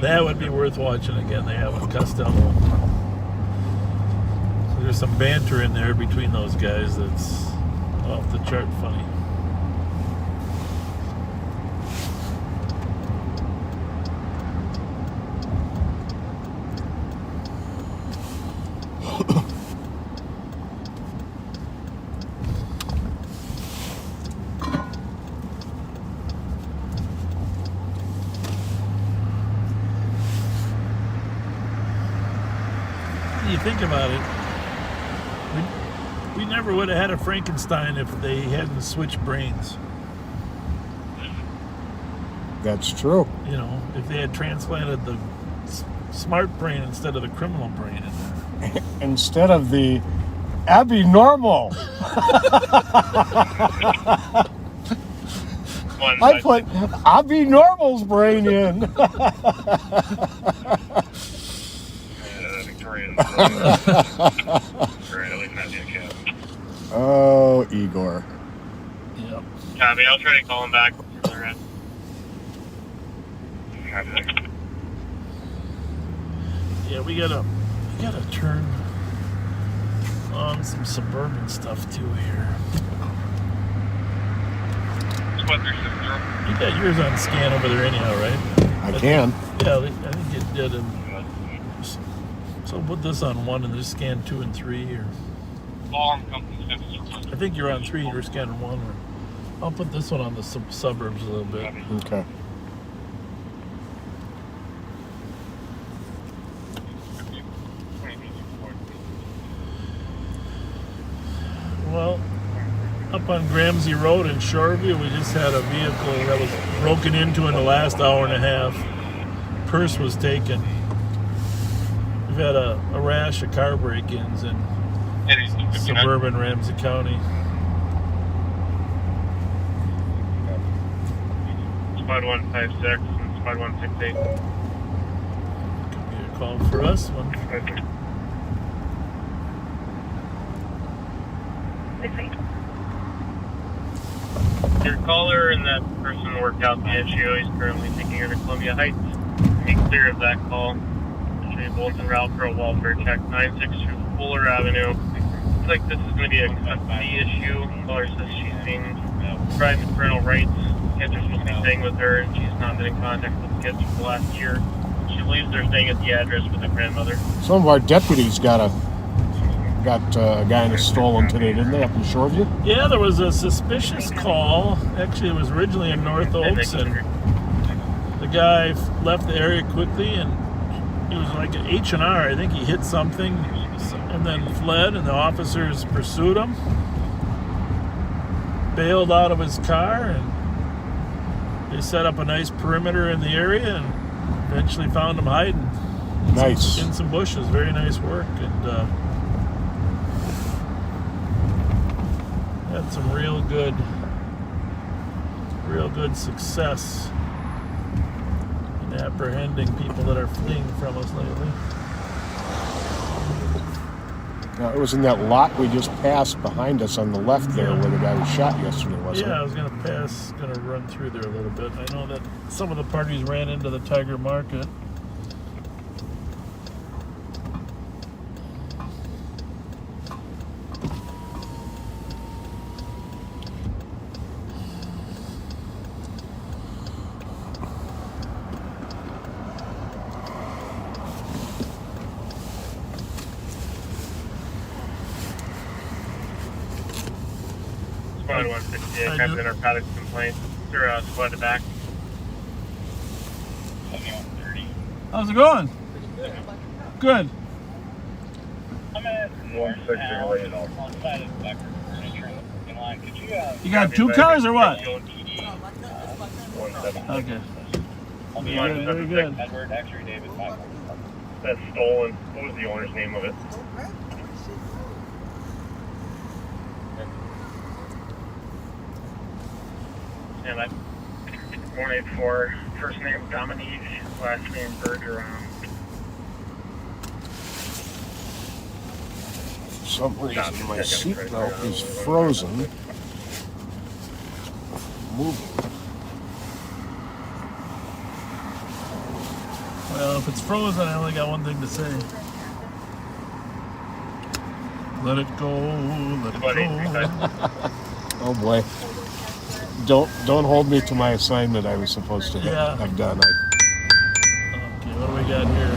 [SPEAKER 2] That would be worth watching again. They have Costello. There's some banter in there between those guys that's off the chart funny. You think about it, we never would have had a Frankenstein if they hadn't switched brains.
[SPEAKER 3] That's true.
[SPEAKER 2] You know, if they had transplanted the smart brain instead of the criminal brain in there.
[SPEAKER 3] Instead of the abnormal. I put abnormal's brain in. Oh, Igor.
[SPEAKER 2] Yep.
[SPEAKER 6] Copy, I'll try to call him back.
[SPEAKER 2] Yeah, we gotta turn on some suburban stuff too here. You got yours on scan over there anyhow, right?
[SPEAKER 3] I can.
[SPEAKER 2] Yeah, I think it did. So put this on 1 and just scan 2 and 3, or I think you're on 3 and you're scanning 1. Or I'll put this one on the suburbs a little bit.
[SPEAKER 3] Okay.
[SPEAKER 2] Well, up on Ramsey Road in Shoreview, we just had a vehicle that was broken into in the last hour and a half. Purse was taken. We've had a rash of car break-ins in suburban Ramsey County.
[SPEAKER 6] Spot 156 and spot 168.
[SPEAKER 2] Could be a call for us.
[SPEAKER 6] Your caller and that person worked out the issue. He's currently taking her to Columbia Heights. Be clear of that call. Should be both en route for a welfare check. 962 Fuller Avenue. Looks like this is going to be a custody issue. Caller says she's being deprived of parental rights. Kids are supposed to be staying with her, and she's not been in contact with the kids for the last year. She believes they're staying at the address with the grandmother.
[SPEAKER 3] Some of our deputies got a guy in a stolen today, didn't they, up in Shoreview?
[SPEAKER 2] Yeah, there was a suspicious call. Actually, it was originally in North Oaks, and the guy left the area quickly, and it was like an H&R. I think he hit something and then fled, and the officers pursued him, bailed out of his car, and they set up a nice perimeter in the area and eventually found him hiding in some bushes. Very nice work, and had some real good success in apprehending people that are fleeing from us lately.
[SPEAKER 3] It was in that lot we just passed behind us on the left there where the guy was shot yesterday, wasn't it?
[SPEAKER 2] Yeah, I was gonna run through there a little bit. I know that some of the parties ran into the Tiger Market.
[SPEAKER 6] Squad 168, have the narcotics complaint. They're squad back.
[SPEAKER 2] How's it going? Good.
[SPEAKER 5] I'm at 168
[SPEAKER 6] on side of Fletcher line. Could you
[SPEAKER 2] You got 2 cars or what? Okay.
[SPEAKER 6] I'll be
[SPEAKER 2] Very good.
[SPEAKER 6] Edward, X-ray David 545. that's stolen. What was the owner's name of it? And I 184, first name Dominique, last name Bergeron.
[SPEAKER 3] For some reason, my seatbelt is frozen. Moving.
[SPEAKER 8] Well, if it's frozen, I only got one thing to say. Let it go, let it go.
[SPEAKER 3] Oh boy. Don't hold me to my assignment I was supposed to have done.
[SPEAKER 8] Okay, what do we got here?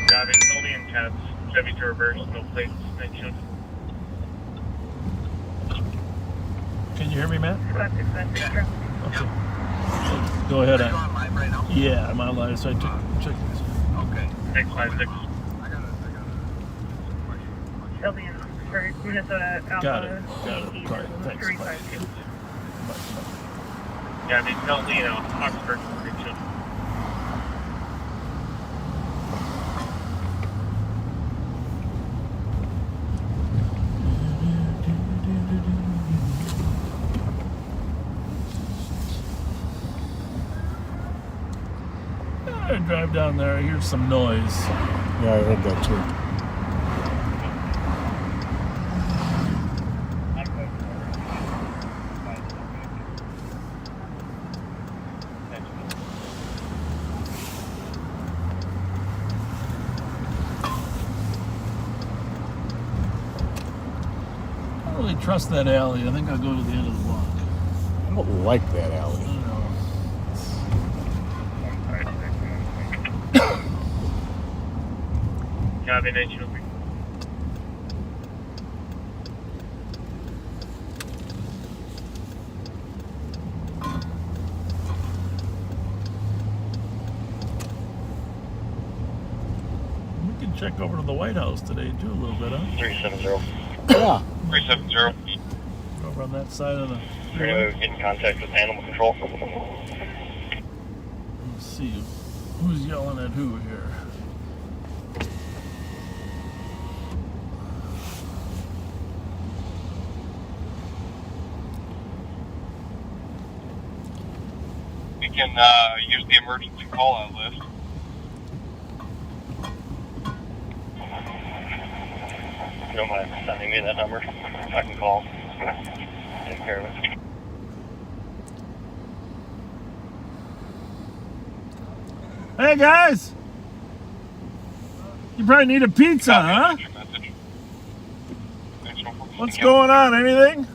[SPEAKER 6] Driving solely in cabs, Chevy to reverse, no plates, mentioned.
[SPEAKER 8] Can you hear me, Matt?
[SPEAKER 6] Okay.
[SPEAKER 8] Okay. Go ahead. Yeah, I'm on live, so I took check this.
[SPEAKER 6] Okay. 656.
[SPEAKER 8] Got it. Got it. Thanks.
[SPEAKER 6] Yeah, they tell me, Oxford, mentioned.
[SPEAKER 8] I drive down there, I hear some noise.
[SPEAKER 3] Yeah, I heard that too.
[SPEAKER 8] I don't really trust that alley. I think I'll go to the end of the block.
[SPEAKER 3] I don't like that alley.
[SPEAKER 6] Cabin engine.
[SPEAKER 8] We can check over to the White House today too a little bit, huh?
[SPEAKER 6] 370.
[SPEAKER 3] Yeah.
[SPEAKER 6] 370.
[SPEAKER 8] Over on that side of the
[SPEAKER 6] We're going to get in contact with animal control.
[SPEAKER 8] Let's see who's yelling at who here.
[SPEAKER 6] We can use the emergency call-out list. You don't mind sending me that number? I can call. Take care of it.
[SPEAKER 8] Hey guys! You probably need a pizza, huh? What's going on? Anything?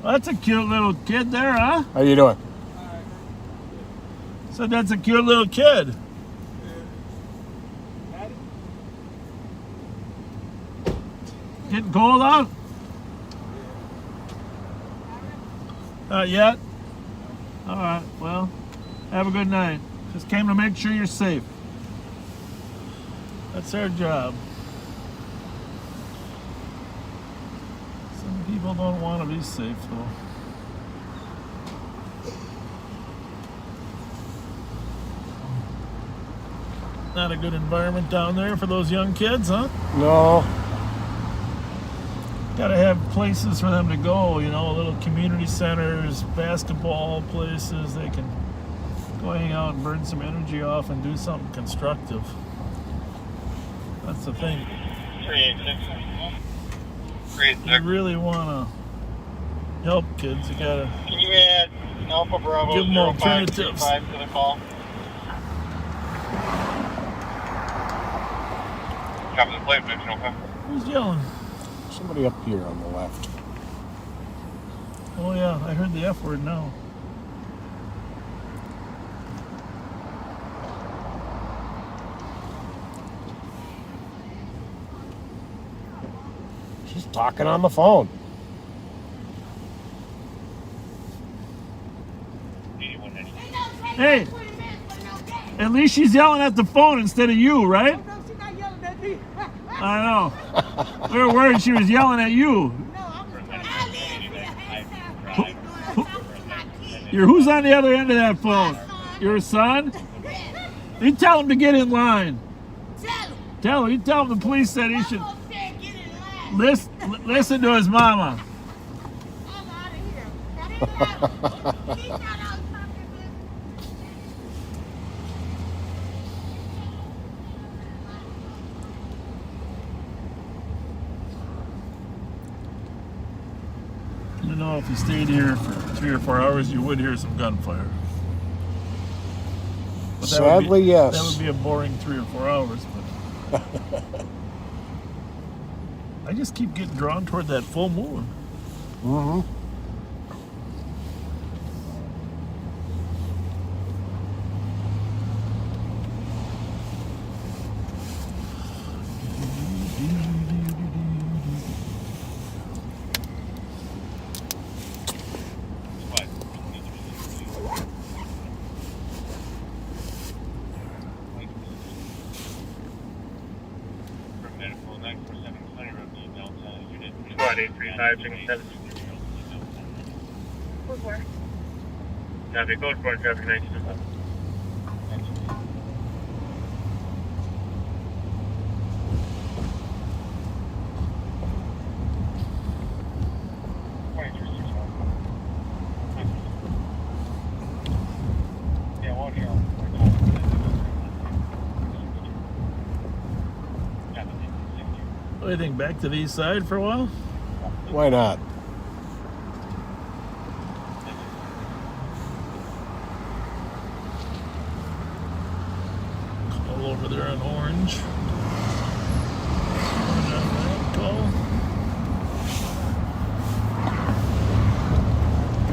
[SPEAKER 8] Well, that's a cute little kid there, huh?
[SPEAKER 3] How you doing?
[SPEAKER 8] Said that's a cute little kid. Getting cold out? Not yet? Alright, well, have a good night. Just came to make sure you're safe. That's our job. Some people don't want to be safe, though. Not a good environment down there for those young kids, huh?
[SPEAKER 3] No.
[SPEAKER 8] Gotta have places for them to go, little community centers, basketball places. They can go hang out and burn some energy off and do something constructive. That's the thing.
[SPEAKER 6] 386.
[SPEAKER 8] You really want to help kids, you gotta
[SPEAKER 6] Can you add Alpha Bravo
[SPEAKER 8] give them alternatives.
[SPEAKER 6] 0535 to the call? Copy the plate, bitch, okay?
[SPEAKER 8] Who's yelling?
[SPEAKER 3] Somebody up here on the left.
[SPEAKER 8] Oh yeah, I heard the F word now.
[SPEAKER 3] She's talking on the phone.
[SPEAKER 8] Hey, at least she's yelling at the phone instead of you, right?
[SPEAKER 10] No, she's not yelling at me.
[SPEAKER 8] I know. We were worried she was yelling at you. Who's on the other end of that phone? Your son? You tell him to get in line.
[SPEAKER 10] Tell him.
[SPEAKER 8] Tell him. You tell him the police said he should
[SPEAKER 10] I'm gonna say get in line.
[SPEAKER 8] listen to his mama.
[SPEAKER 10] I'm out of here. That ain't happening. He's not out fucking business.
[SPEAKER 8] You know, if you stayed here for 3 or 4 hours, you would hear some gunfire. But that
[SPEAKER 3] Sadly,
[SPEAKER 8] would be,
[SPEAKER 3] yes.
[SPEAKER 8] That would be a boring 3 or 4 hours. But I just keep getting drawn toward that full moon.
[SPEAKER 3] Mm-hmm.
[SPEAKER 6] Squad 835, chicken 7. Copy, code 4, traffic 92.
[SPEAKER 8] What do you think? Back to the east side for a while?
[SPEAKER 3] Why not?
[SPEAKER 8] Call over there on Orange. Orange on that call.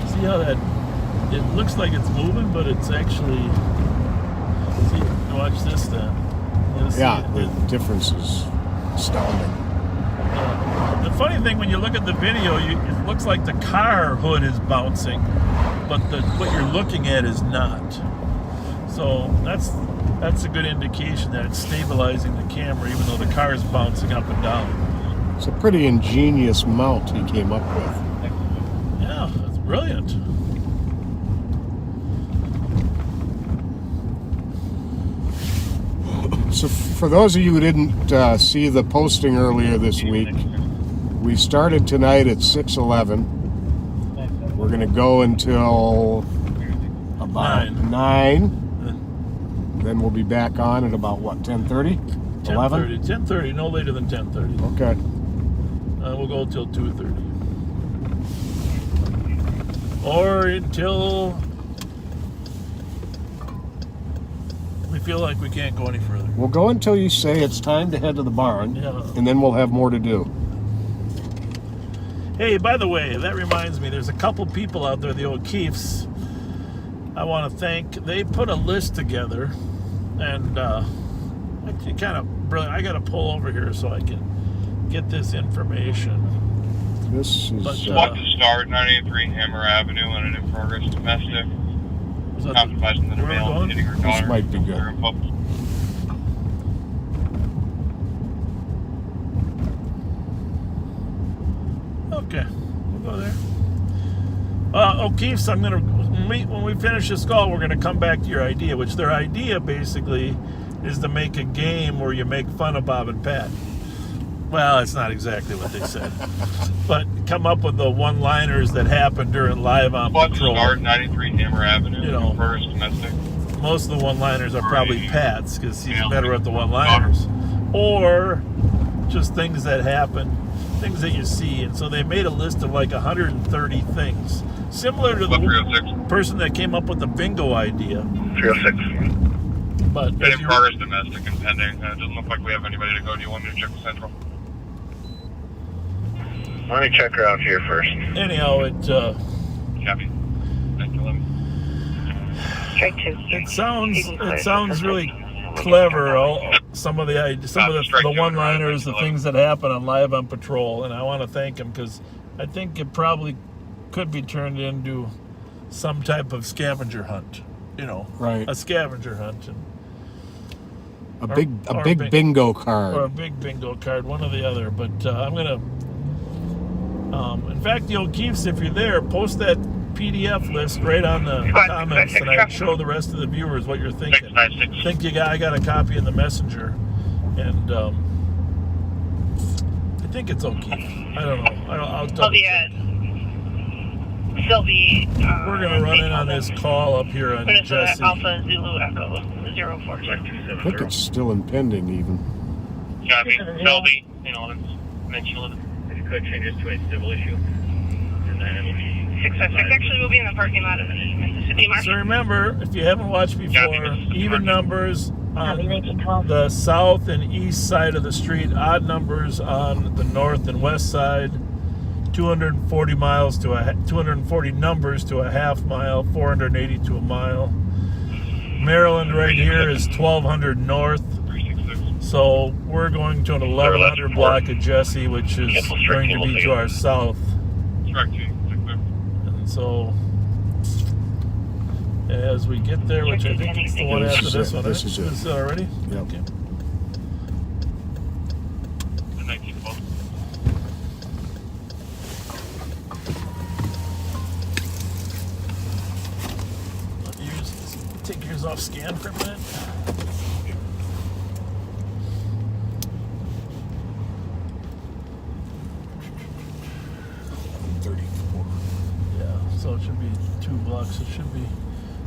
[SPEAKER 8] See how that, it looks like it's moving, but it's actually, see, watch this then. You'll see
[SPEAKER 3] Yeah,
[SPEAKER 8] it.
[SPEAKER 3] the difference is astounding.
[SPEAKER 8] The funny thing, when you look at the video, it looks like the car hood is bouncing, but what you're looking at is not. So that's a good indication that it's stabilizing the camera, even though the car is bouncing up and down.
[SPEAKER 3] It's a pretty ingenious mount he came up with.
[SPEAKER 8] Yeah, that's brilliant.
[SPEAKER 3] So for those of you who didn't see the posting earlier this week, we started tonight at 6:11. We're going to go until about 9. Then we'll be back on at about, what, 10:30? 11?
[SPEAKER 8] 10:30, no later than 10:30.
[SPEAKER 3] Okay.
[SPEAKER 8] We'll go until 2:30. Or until we feel like we can't go any further.
[SPEAKER 3] We'll go until you say it's time to head to the barn,
[SPEAKER 8] Yeah.
[SPEAKER 3] and then we'll have more to do.
[SPEAKER 8] Hey, by the way, that reminds me, there's a couple people out there, the O'Keefes, I want to thank. They put a list together, and actually kind of brilliant. I got to pull over here so I can get this information.
[SPEAKER 3] This is...
[SPEAKER 6] Squad to start, 983 Hammer Avenue on an in-progress domestic.
[SPEAKER 8] Was that
[SPEAKER 6] Advising that a
[SPEAKER 8] where we're
[SPEAKER 6] male
[SPEAKER 8] going?
[SPEAKER 6] hitting her
[SPEAKER 3] This
[SPEAKER 6] daughter.
[SPEAKER 3] might be good.
[SPEAKER 8] Okay, we'll go there. O'Keefe's, I'm gonna when we finish this call, we're gonna come back to your idea, which their idea basically is to make a game where you make fun of Bob and Pat. Well, it's not exactly what they said, but come up with the one-liners that happened during live on
[SPEAKER 6] Squad to
[SPEAKER 8] patrol.
[SPEAKER 6] start, 93 Hammer Avenue,
[SPEAKER 8] You know.
[SPEAKER 6] in-progress domestic.
[SPEAKER 8] Most of the one-liners are probably Pat's because he's better at the one-liners, or just things that happen, things that you see. And so they made a list of like 130 things, similar to the
[SPEAKER 6] 306.
[SPEAKER 8] person that came up with the bingo idea.
[SPEAKER 6] 306.
[SPEAKER 8] But
[SPEAKER 6] Been
[SPEAKER 8] as
[SPEAKER 6] in
[SPEAKER 8] you-
[SPEAKER 6] progress domestic and pending. It doesn't look like we have anybody to go. Do you want me to check with Central? Let me check her out here first.
[SPEAKER 8] anyhow,
[SPEAKER 6] Copy. 911.
[SPEAKER 8] it sounds really clever. Some of the one-liners, the things that happen on live on patrol, and I want to thank him because I think it probably could be turned into some type of scavenger hunt. You know,
[SPEAKER 3] Right.
[SPEAKER 8] a scavenger hunt, and
[SPEAKER 3] A
[SPEAKER 8] Or-
[SPEAKER 3] big
[SPEAKER 8] or
[SPEAKER 3] bingo
[SPEAKER 8] or a
[SPEAKER 3] card.
[SPEAKER 8] big bingo card, one or the other. But I'm gonna, in fact, the O'Keefe's, if you're there, post that
[SPEAKER 2] PDF list right on the comments, and I'd show the rest of the viewers what you're thinking. I got a copy in the messenger, and I think it's okay. I don't know. I'll double check.
[SPEAKER 11] Sylvie.
[SPEAKER 2] We're gonna run in on this call up here on Jesse.
[SPEAKER 11] Alpha Zulu Echo 042.
[SPEAKER 3] I think it's still impending even.
[SPEAKER 6] Copy. Sylvie, mention 11. If you could change this to a civil issue. And then it'll be
[SPEAKER 11] 656. Actually, we'll be in the parking lot of the Mississippi Market.
[SPEAKER 2] So remember, if you haven't watched before, even numbers on the south and east side of the street, odd numbers on the north and west side. 240 numbers to a half mile, 480 to a mile. Maryland right here is 1200 north. So we're going to an 1100 block of Jesse, which is going to be to our south. And so as we get there, which I think is the one after this one.
[SPEAKER 3] This is it.
[SPEAKER 2] Is it already?
[SPEAKER 3] Yep.
[SPEAKER 2] Okay. Take yours off scan for a minute. Yeah, so it should be 2 blocks. It should be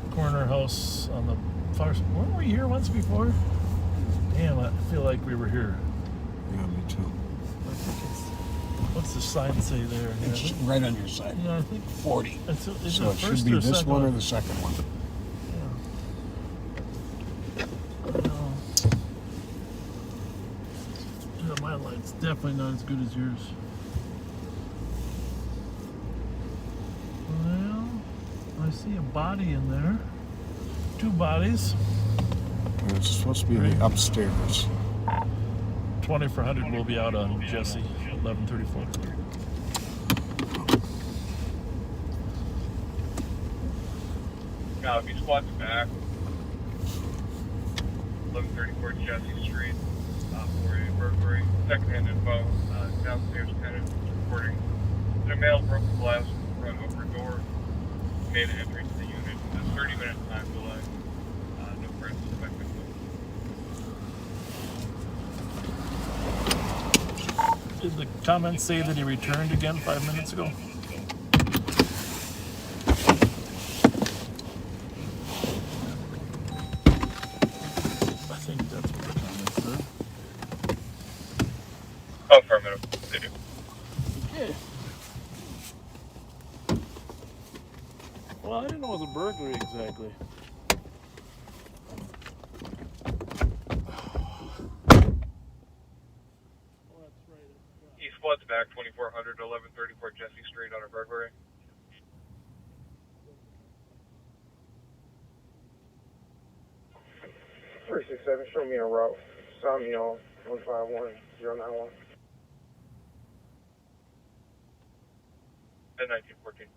[SPEAKER 2] corner house on the far side. Weren't we here once before? Damn, I feel like we were here.
[SPEAKER 3] Yeah, me too.
[SPEAKER 2] What's the sign say there?
[SPEAKER 3] It's right on your side.
[SPEAKER 2] Yeah, I think
[SPEAKER 3] 40.
[SPEAKER 2] So
[SPEAKER 3] it should be this one or the second one.
[SPEAKER 2] Yeah, my light's definitely not as good as yours. Well, I see a body in there. 2 bodies.
[SPEAKER 3] And it's supposed to be the upstairs.
[SPEAKER 2] 20 for 100 will be out on Jesse, 1134.
[SPEAKER 6] Now, if you squat back, 1134 Jesse Street, for a burglary, secondhand info, downstairs tenant reporting that a male broke the glass in the front upper door, made an entry to the unit, 30-minute time delay, no friends suspected.
[SPEAKER 2] Did the comments say that he returned again 5 minutes ago? I think that's what the comments said.
[SPEAKER 6] Affirmative. They do.
[SPEAKER 2] Okay. Well, I didn't know it was a burglary exactly.
[SPEAKER 6] He squats back 2400 to 1134 Jesse Street on a burglary.
[SPEAKER 4] Three 6-7, show me a route. Samuel 151-091.
[SPEAKER 6] And 1914.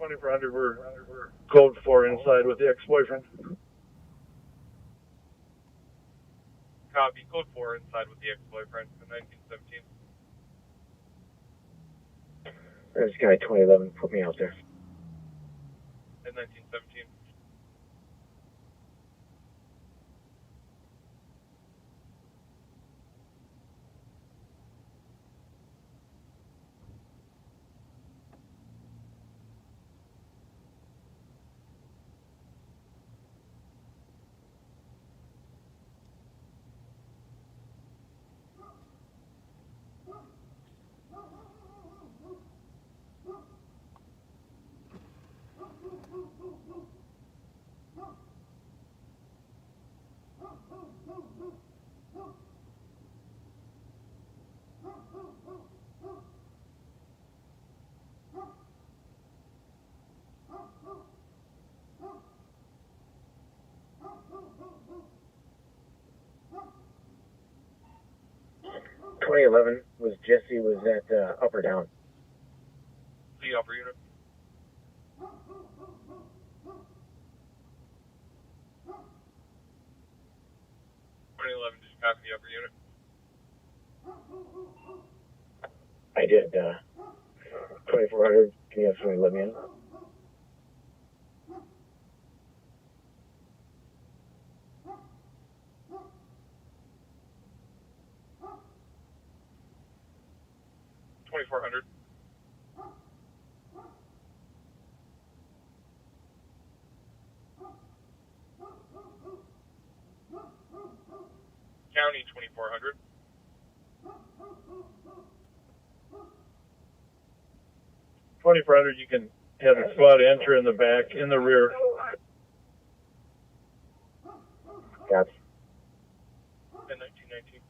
[SPEAKER 6] 2400, we're code 4 inside with the ex-boyfriend.
[SPEAKER 4] Copy. Code 4 inside with the ex-boyfriend in 1917.
[SPEAKER 6] There's guy 2011, put me out there.
[SPEAKER 4] In 1917.
[SPEAKER 6] Was Jesse was at up or down?
[SPEAKER 4] The upper unit. 2011, did you copy the upper unit?
[SPEAKER 6] I did. 2400, can you have somebody let me in?
[SPEAKER 4] $2,400. County 2,400.
[SPEAKER 6] You can have the squad enter in the back, in the rear. Copy.
[SPEAKER 4] In 1919.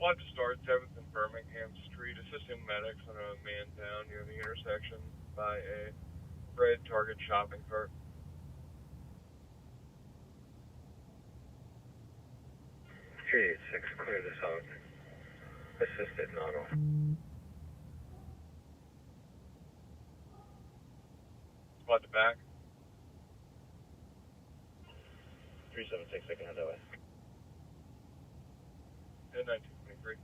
[SPEAKER 6] Squad to start 7th and Birmingham Street, assisting medics on a man down near the intersection by a red Target shopping cart. 386, clear this out. Assisted in auto. Squad to back. 376, I can head that way. And 1923.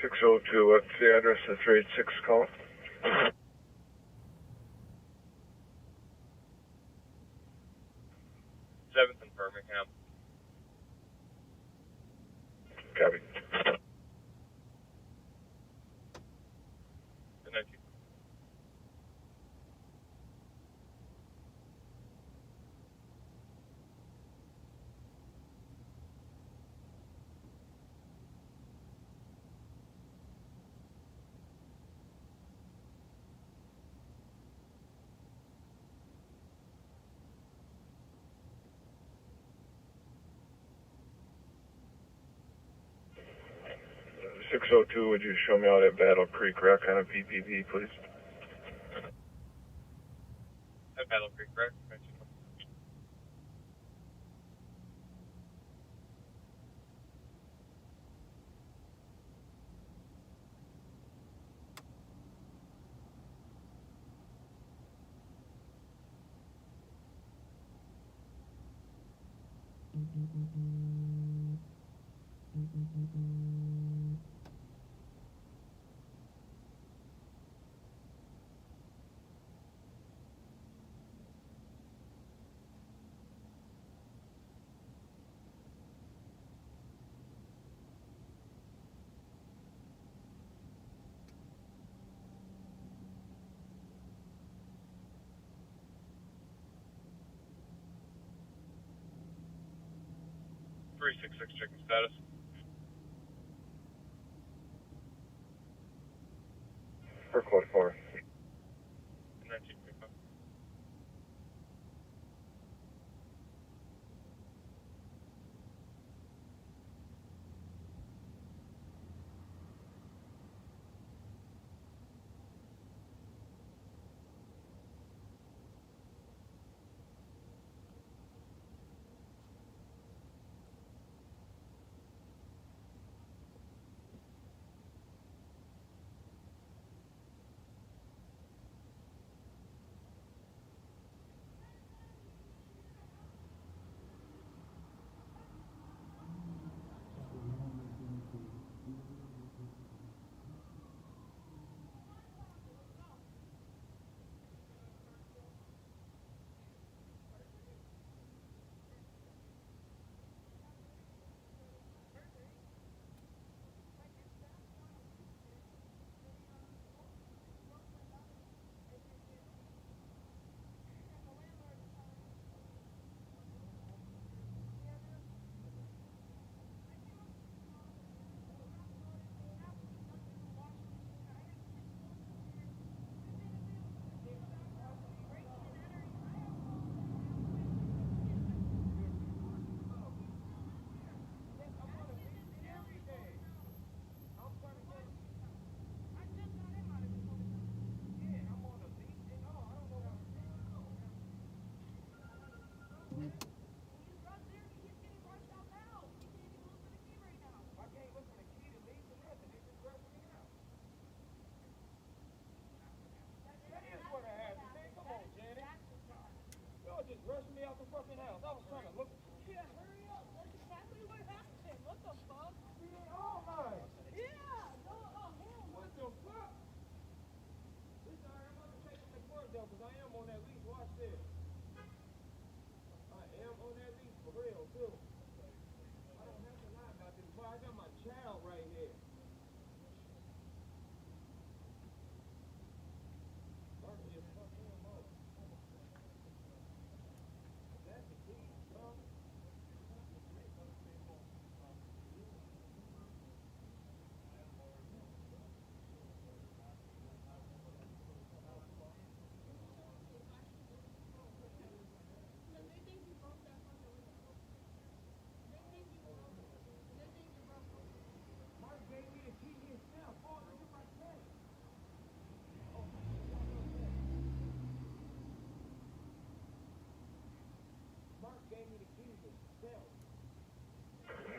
[SPEAKER 6] .602, what's the address of 386 call? 7th and Birmingham. Copy. And 19. .602, would you show me out at Battle Creek Rec on a PPP, please? At Battle Creek Rec, 19. .366 checking status. For code 4. 1925.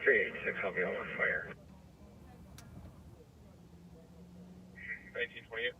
[SPEAKER 6] $386, I'll be on fire. 1928.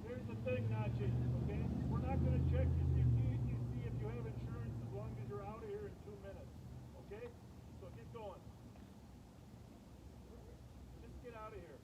[SPEAKER 8] Here's the thing, Nachi, okay? We're not going to check to see if you have insurance as long as you're out of here in 2 minutes, okay? So get going. Just get out of here.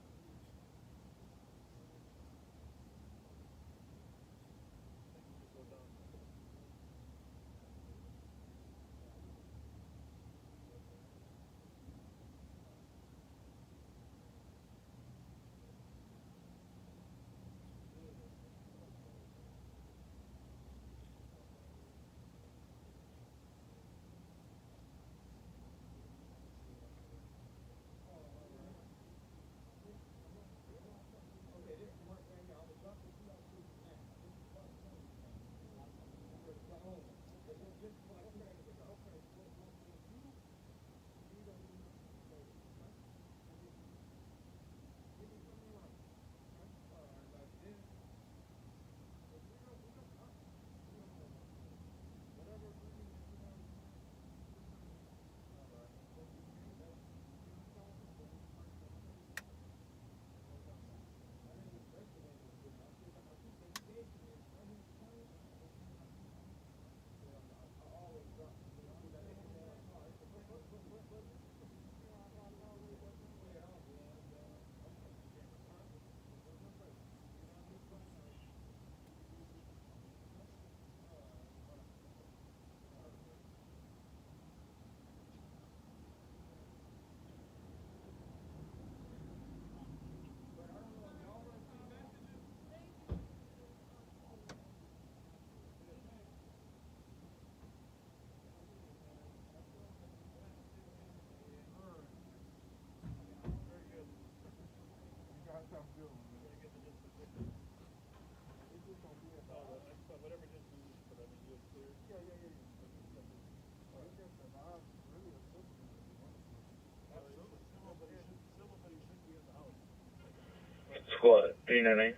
[SPEAKER 6] Squad 399.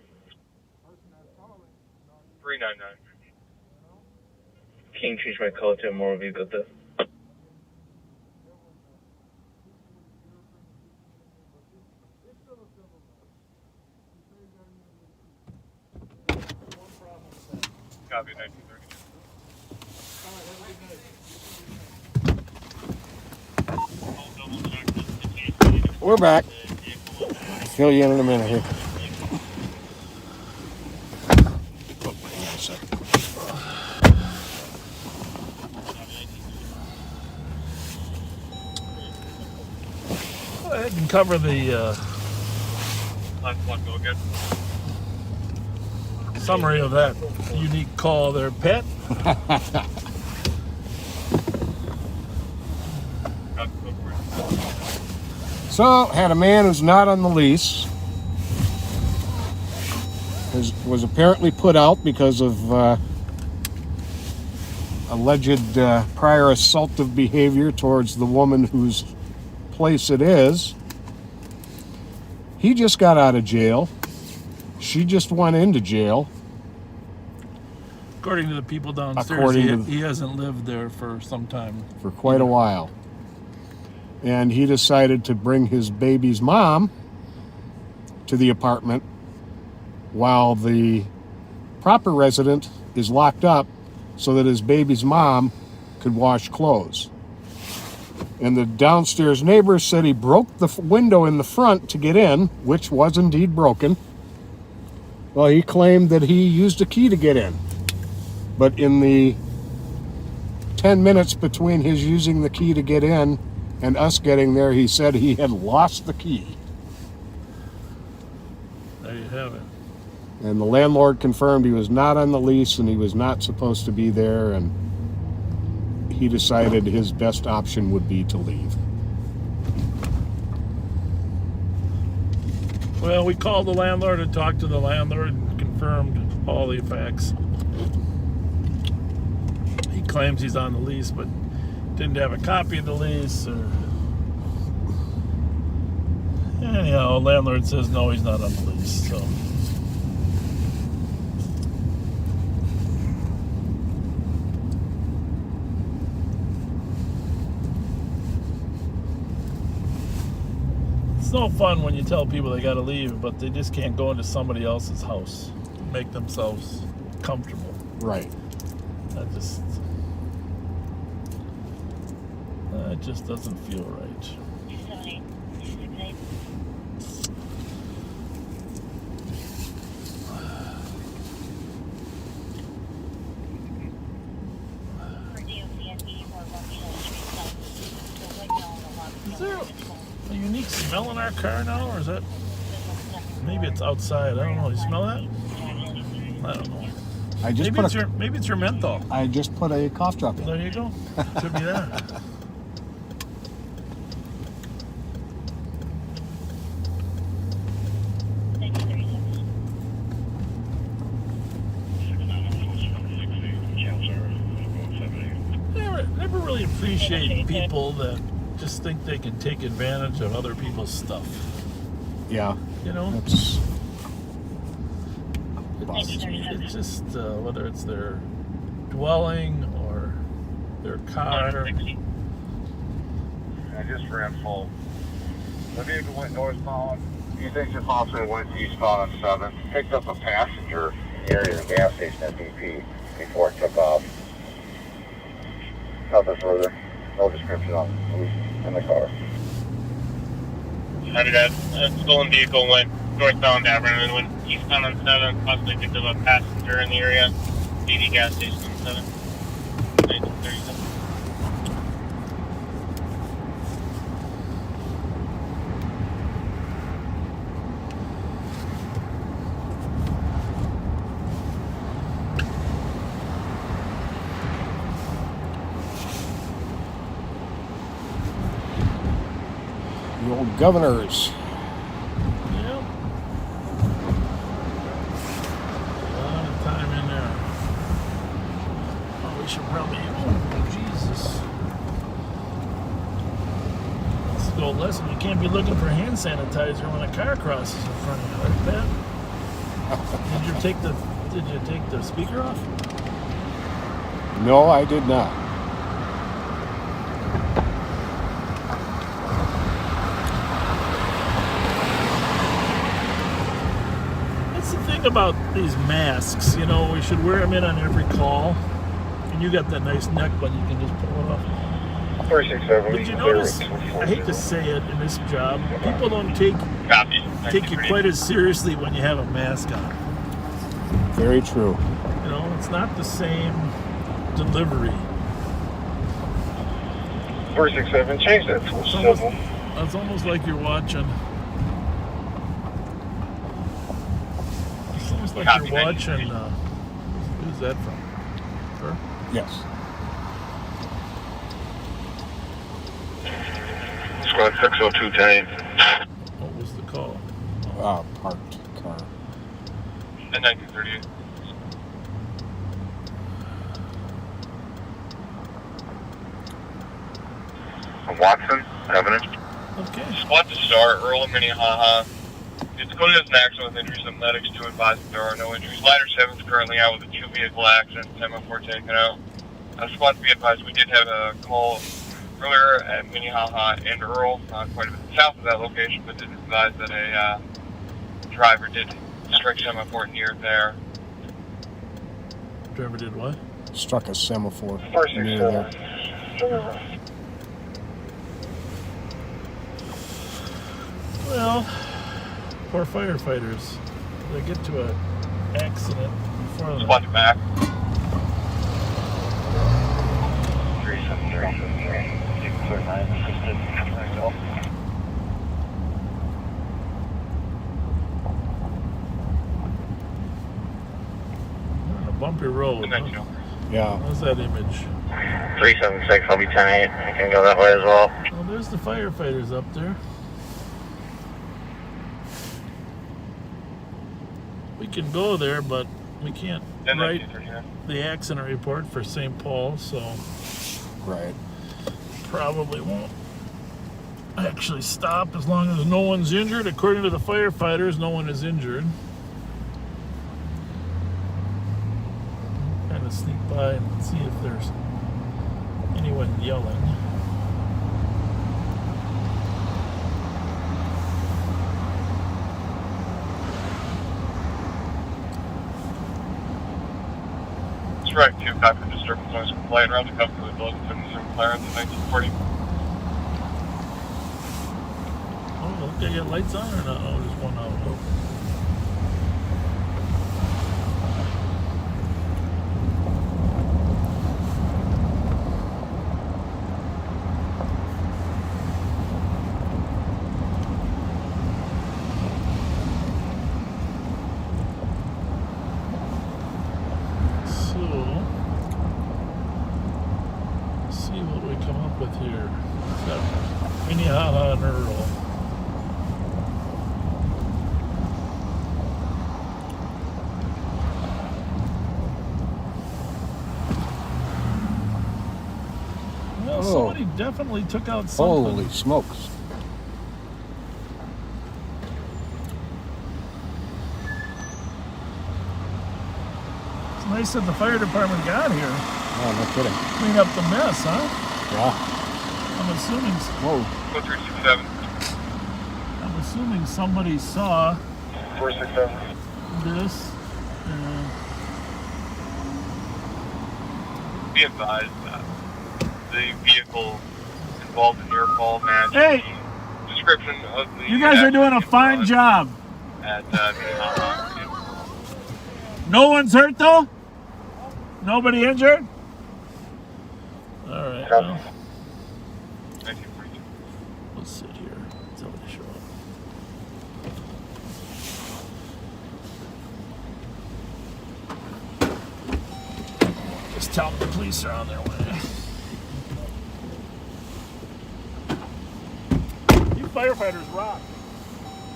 [SPEAKER 6] 399. Can you change my call to a more vehicle though? Copy, 1930.
[SPEAKER 3] We're back. Fill you in a minute here. Oh, hang on a second.
[SPEAKER 8] Go ahead and cover the
[SPEAKER 6] Go again.
[SPEAKER 8] summary of that unique call there, Pat.
[SPEAKER 3] So, had a man who's not on the lease. Was apparently put out because of alleged prior assaultive behavior towards the woman whose place it is. He just got out of jail. She just went into jail.
[SPEAKER 8] According to the people downstairs,
[SPEAKER 3] According
[SPEAKER 8] he hasn't lived there for some time.
[SPEAKER 3] For quite a while. And he decided to bring his baby's mom to the apartment while the proper resident is locked up so that his baby's mom could wash clothes. And the downstairs neighbors said he broke the window in the front to get in, which was indeed broken. Well, he claimed that he used a key to get in. But in the 10 minutes between his using the key to get in and us getting there, he said he had lost the key.
[SPEAKER 8] There you have it.
[SPEAKER 3] And the landlord confirmed he was not on the lease and he was not supposed to be there, and he decided his best option would be to leave.
[SPEAKER 8] Well, we called the landlord and talked to the landlord and confirmed all the facts. He claims he's on the lease, but didn't have a copy of the lease. Anyhow, landlord says no, he's not on the lease. So. It's no fun when you tell people they got to leave, but they just can't go into somebody else's house, make themselves comfortable.
[SPEAKER 3] Right.
[SPEAKER 8] That just doesn't feel right.
[SPEAKER 7] 278.
[SPEAKER 8] Is there a unique smell in our car now, or is that maybe it's outside? I don't know. You smell that? I don't know. Maybe it's your menthol.
[SPEAKER 3] I just put a cough drop in.
[SPEAKER 8] There you go. Could be that. Never really appreciate people that just think they can take advantage of other people's stuff.
[SPEAKER 3] Yeah.
[SPEAKER 8] You know?
[SPEAKER 3] It's
[SPEAKER 8] just whether it's their dwelling or their car.
[SPEAKER 6] I just ran full. The vehicle went northbound. You think just also went eastbound on 7. Picked up a passenger in the area of the gas station at BP before it took off. Nothing further. No description on who's in the car.
[SPEAKER 11] How did that stolen vehicle went northbound Davern and then went eastbound on 7, possibly picked up a passenger in the area, BP gas station on 7, 1937.
[SPEAKER 3] the old governors.
[SPEAKER 8] Yeah. A lot of time in there. Oh, we should probably. Oh, Jesus. Let's go lesson. You can't be looking for hand sanitizer when a car crosses in front of you, right, Pat? Did you take the speaker off?
[SPEAKER 3] No, I did not.
[SPEAKER 8] That's the thing thing about these masks, you know, we should wear them in on every call. And you got that nice neck button, you can just pull it off.
[SPEAKER 6] 467.
[SPEAKER 8] Did you notice, I hate to say it in this job, people don't take you quite as seriously when you have a mask on.
[SPEAKER 3] Very true.
[SPEAKER 8] You know, it's not the same delivery.
[SPEAKER 6] 467, change that to a civil.
[SPEAKER 8] It's almost like you're watching. It's almost like you're watching. Who's that from? Her?
[SPEAKER 3] Yes.
[SPEAKER 6] Squad 60210.
[SPEAKER 8] What was the call?
[SPEAKER 3] Parked car.
[SPEAKER 11] And 1938.
[SPEAKER 6] Watson, Evidence.
[SPEAKER 8] Okay.
[SPEAKER 11] Squad to start, Earl and Minnehaha. It's coded as an accident with injuries. The medics to advise that there are no injuries. Ladder 7 is currently out with a 2-vehicle accident. Semaphore taken out. Squad to be advised, we did have a call earlier at Minnehaha and Earl, quite a bit south of that location, but did advise that a driver did strike Semaphore near there.
[SPEAKER 8] Driver did what?
[SPEAKER 3] Struck a semaphore near
[SPEAKER 6] 467.
[SPEAKER 3] there.
[SPEAKER 8] Well, poor firefighters. They get to an accident before them.
[SPEAKER 11] Squad to back.
[SPEAKER 6] 3739, assisted.
[SPEAKER 8] We're on a bumpy road. Huh?
[SPEAKER 3] Yeah.
[SPEAKER 8] How's that image?
[SPEAKER 6] 376, I'll be 10-8. I can go that way as well.
[SPEAKER 8] Well, there's the firefighters up there. We can go there, but we can't write the accident report for St. Paul, so
[SPEAKER 3] Right.
[SPEAKER 8] probably won't actually stop as long as no one's injured. According to the firefighters, no one is injured. Kind of sneak by and see if there's anyone yelling.
[SPEAKER 11] Strike 2, copy the disturbance noise complaint around the company with building 77 Clarence in 1940.
[SPEAKER 8] Oh, look, they got lights on or not? Oh, just one out. Oh. With here. So, Minnehaha and Earl. Well, somebody definitely took out something.
[SPEAKER 3] Holy smokes.
[SPEAKER 8] It's nice that the fire department got here.
[SPEAKER 3] Oh, no kidding.
[SPEAKER 8] Clean up the mess, huh?
[SPEAKER 3] Yeah.
[SPEAKER 8] I'm assuming.
[SPEAKER 3] Whoa.
[SPEAKER 11] 327.
[SPEAKER 8] I'm assuming somebody saw
[SPEAKER 6] 467.
[SPEAKER 8] this.
[SPEAKER 11] Be advised that the vehicle involved in your call matched
[SPEAKER 8] Hey!
[SPEAKER 11] the description of the.
[SPEAKER 8] You guys are doing a fine job.
[SPEAKER 11] At Minnehaha.
[SPEAKER 8] No one's hurt though? Nobody injured? All right. Well,
[SPEAKER 11] 1942.
[SPEAKER 8] we'll sit here until they show up. Just tell them the police are on their way. You firefighters rock.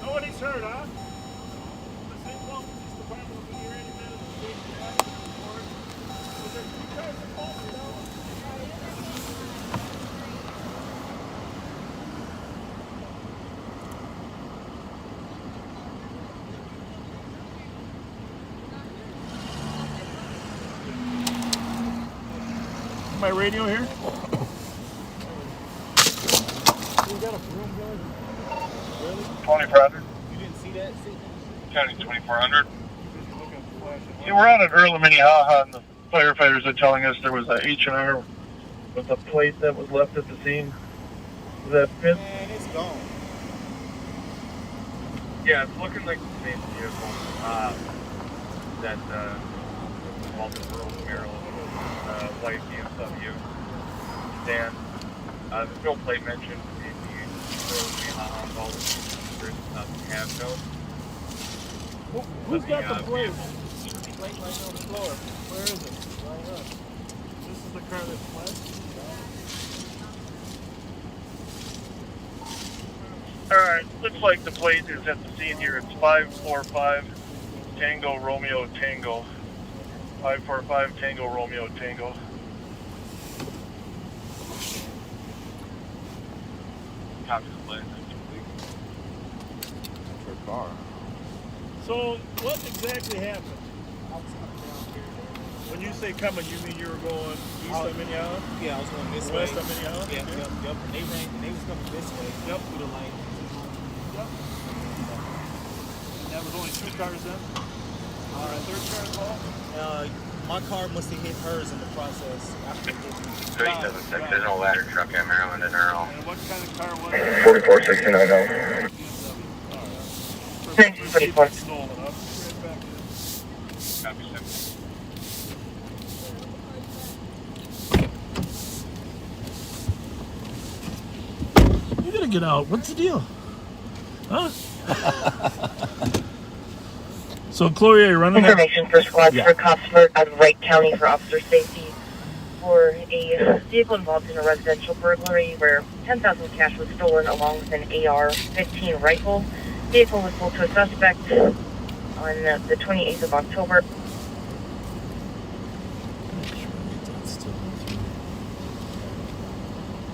[SPEAKER 8] Nobody's hurt, huh? The St. Paul Police Department will be here any minute to take the accident report. But there's 2 cars involved, you know. My radio here? You got a broom gun? Really?
[SPEAKER 11] 2400.
[SPEAKER 10] You didn't see that?
[SPEAKER 11] County 2400. Yeah, we're out at Earl of Minnehaha, and the firefighters are telling us there was a H&R with a plate that was left at the scene. Does that fit?
[SPEAKER 4] Man, it's gone.
[SPEAKER 11] Yeah, it's looking like the same vehicle that involved in Earl of Maryland, white BMW sedan. There's no plate mentioned in the Earl of Minnehaha. All the have no.
[SPEAKER 8] Who's got the plate? Plate right on the floor. Where is it? Right up. This is the car that fled?
[SPEAKER 11] Alright, looks like the plate is at the scene here. It's 545 Tango Romeo Tango. 545 Tango Romeo Tango. Copy the plate.
[SPEAKER 3] Car.
[SPEAKER 8] So, what exactly happened? When you say coming, you mean you were going east of Minnehaha?
[SPEAKER 4] Yeah, I was going this way.
[SPEAKER 8] West of Minnehaha?
[SPEAKER 4] Yep. And they was coming this way.
[SPEAKER 8] Yep.
[SPEAKER 4] Through the lane.
[SPEAKER 8] Yep. And that was only 2 cars then? All right, third car involved?
[SPEAKER 4] My car must have hit hers in the process. After it hit me.
[SPEAKER 5] 376, there's no ladder truck at Maryland and Earl.
[SPEAKER 8] And what kind of car was it?
[SPEAKER 5] 4469 now.
[SPEAKER 8] Thank you,
[SPEAKER 11] Stolen
[SPEAKER 8] up. Right back in.
[SPEAKER 11] Copy 7.
[SPEAKER 8] You gotta get out. What's the deal? Huh? So, Chloe, are you running that?
[SPEAKER 7] Information for squads for cops alert out of Wright County for officer safety for a vehicle involved in a residential burglary where $10,000 cash was stolen along with an AR-15 rifle. Vehicle was sold to a suspect on the 28th of October.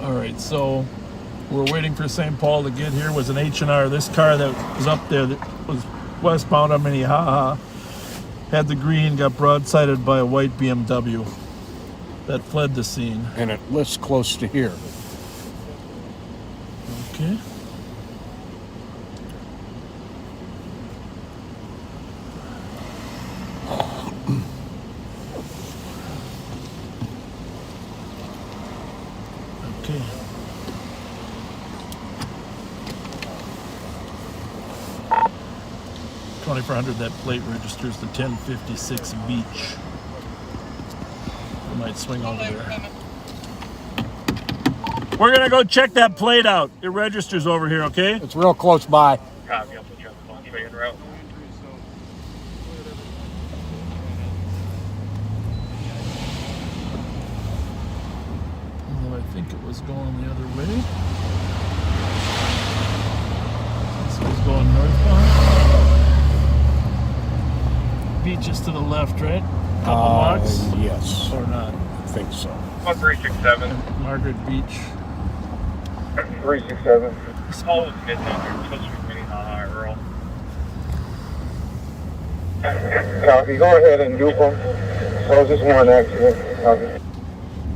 [SPEAKER 8] All right, so we're waiting for St. Paul to get here. Was an H&R. This car that was up there that was westbound on Minnehaha had the green, got broadsided by a white BMW that fled the scene.
[SPEAKER 3] And it lists close to here.
[SPEAKER 8] Okay. Okay. $2,400. That plate registers the 1056 Beach. We might swing over there. We're gonna go check that plate out. It registers over here, okay?
[SPEAKER 3] It's real close by.
[SPEAKER 11] Copy, I'll put you on the phone. Anybody en route?
[SPEAKER 8] Although I think it was going the other way. This was going northbound. Beach is to the left, right? Couple blocks?
[SPEAKER 3] Yes.
[SPEAKER 8] Or not?
[SPEAKER 3] I think so.
[SPEAKER 11] 1367.
[SPEAKER 8] Margaret Beach.
[SPEAKER 11] 367. Call was midnight here, Fletcher, Minnehaha, Earl.
[SPEAKER 5] Copy, go ahead and do them. So just one accident. Copy.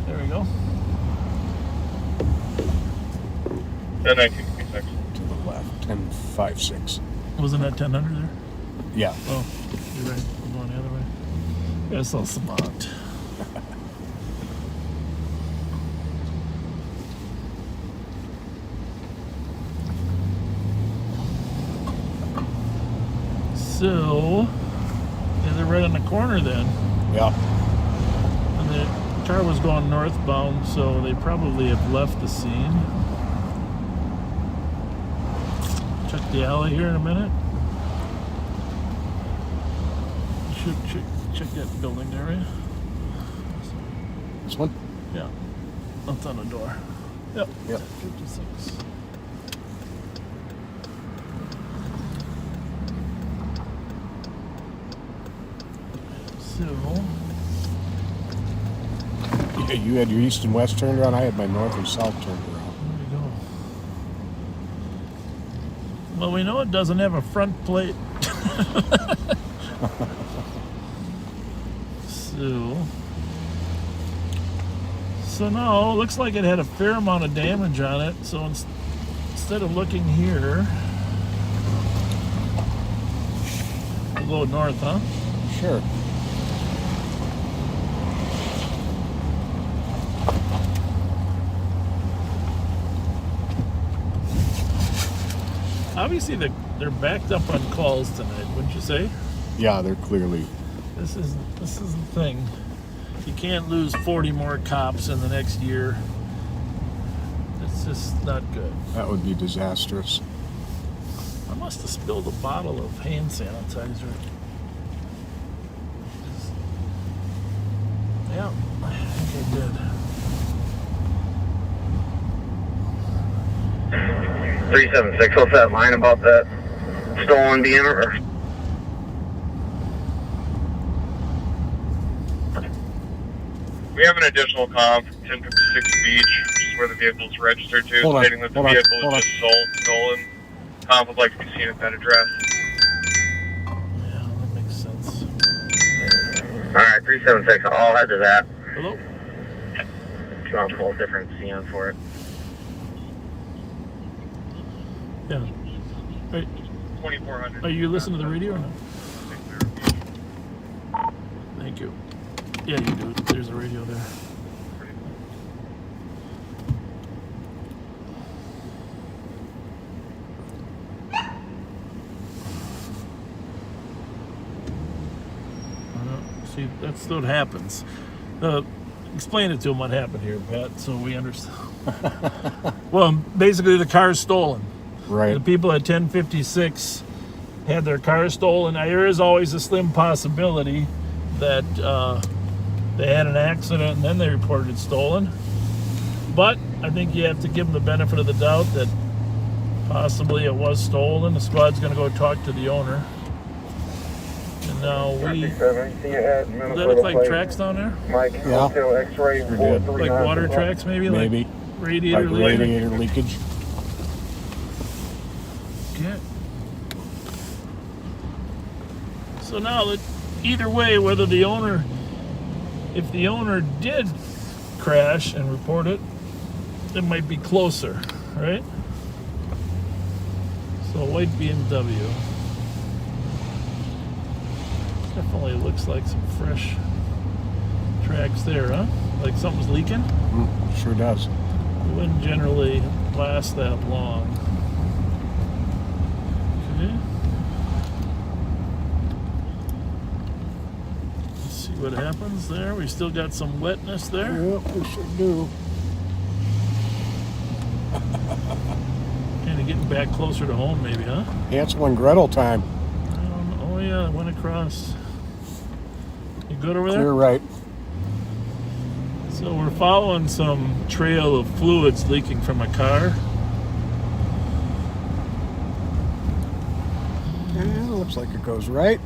[SPEAKER 8] There we go.
[SPEAKER 11] 1956.
[SPEAKER 3] To the left. 1056.
[SPEAKER 8] Wasn't that 1000 there?
[SPEAKER 3] Yeah.
[SPEAKER 8] Oh, you're right. We're going the other way. Yes, so smart. So, yeah, they're right on the corner then.
[SPEAKER 3] Yeah.
[SPEAKER 8] And the car was going northbound, so they probably have left the scene. Check the alley here in a minute. Should check that building there, right?
[SPEAKER 3] This one?
[SPEAKER 8] Yeah. That's on the door. Yep.
[SPEAKER 3] Yep.
[SPEAKER 8] 56. So,
[SPEAKER 3] Yeah, you had your east and west turned around. I had my north and south turned around.
[SPEAKER 8] there we go. Well, we know it doesn't have a front plate. So now it looks like it had a fair amount of damage on it. So instead of looking here, we'll go north, huh?
[SPEAKER 3] Sure.
[SPEAKER 2] obviously they're backed up on calls tonight, wouldn't you say?
[SPEAKER 3] Yeah, they're clearly.
[SPEAKER 2] This is the thing. You can't lose 40 more cops in the next year. It's just not good.
[SPEAKER 3] That would be disastrous.
[SPEAKER 2] I must have spilled a bottle of hand sanitizer. Yeah, I think I did.
[SPEAKER 5] 376, what's that line about that stolen being? Or?
[SPEAKER 11] We have an additional comp, 1056 Beach, which is where the vehicle is registered to,
[SPEAKER 3] Hold on,
[SPEAKER 11] stating that the
[SPEAKER 3] hold on,
[SPEAKER 11] vehicle
[SPEAKER 3] hold
[SPEAKER 11] is just stolen. Comp would like to be seen at that address.
[SPEAKER 2] Yeah, that makes sense.
[SPEAKER 5] Alright, 376, I'll head to that.
[SPEAKER 2] Hello?
[SPEAKER 5] I'll pull a different CN for it.
[SPEAKER 2] Yeah. Wait,
[SPEAKER 11] 2400.
[SPEAKER 2] are you listening to the radio or no? Thank you. Yeah, you do. There's a radio there. See, that's what happens. Explain it to him what happened here, Pat, so we understand. Well, basically the car's stolen.
[SPEAKER 3] Right.
[SPEAKER 2] The people at 1056 had their car stolen. Now, there is always a slim possibility that they had an accident and then they reported it stolen. But I think you have to give them the benefit of the doubt that possibly it was stolen. The squad's going to go talk to the owner. And now does that look like tracks down there?
[SPEAKER 3] Yeah.
[SPEAKER 5] X-ray
[SPEAKER 2] Like water tracks, maybe?
[SPEAKER 3] Maybe.
[SPEAKER 2] Like radiator
[SPEAKER 3] Like
[SPEAKER 2] leak?
[SPEAKER 3] radiator leakage.
[SPEAKER 2] Okay. So now, either way, whether if the owner did crash and report it, it might be closer, right? So white BMW. Definitely looks like some fresh tracks there, huh? Like something's leaking?
[SPEAKER 3] Sure does.
[SPEAKER 2] It wouldn't generally last that long. Okay. Let's see what happens there. We still got some wetness there.
[SPEAKER 3] Yep, we sure do.
[SPEAKER 2] Kind of getting back closer to home, maybe, huh?
[SPEAKER 3] Hansel and Gretel time.
[SPEAKER 2] Oh yeah, I went across. You good over there?
[SPEAKER 3] Clear right.
[SPEAKER 2] So we're following some trail of fluids leaking from a car.
[SPEAKER 3] Yeah, looks like it goes right.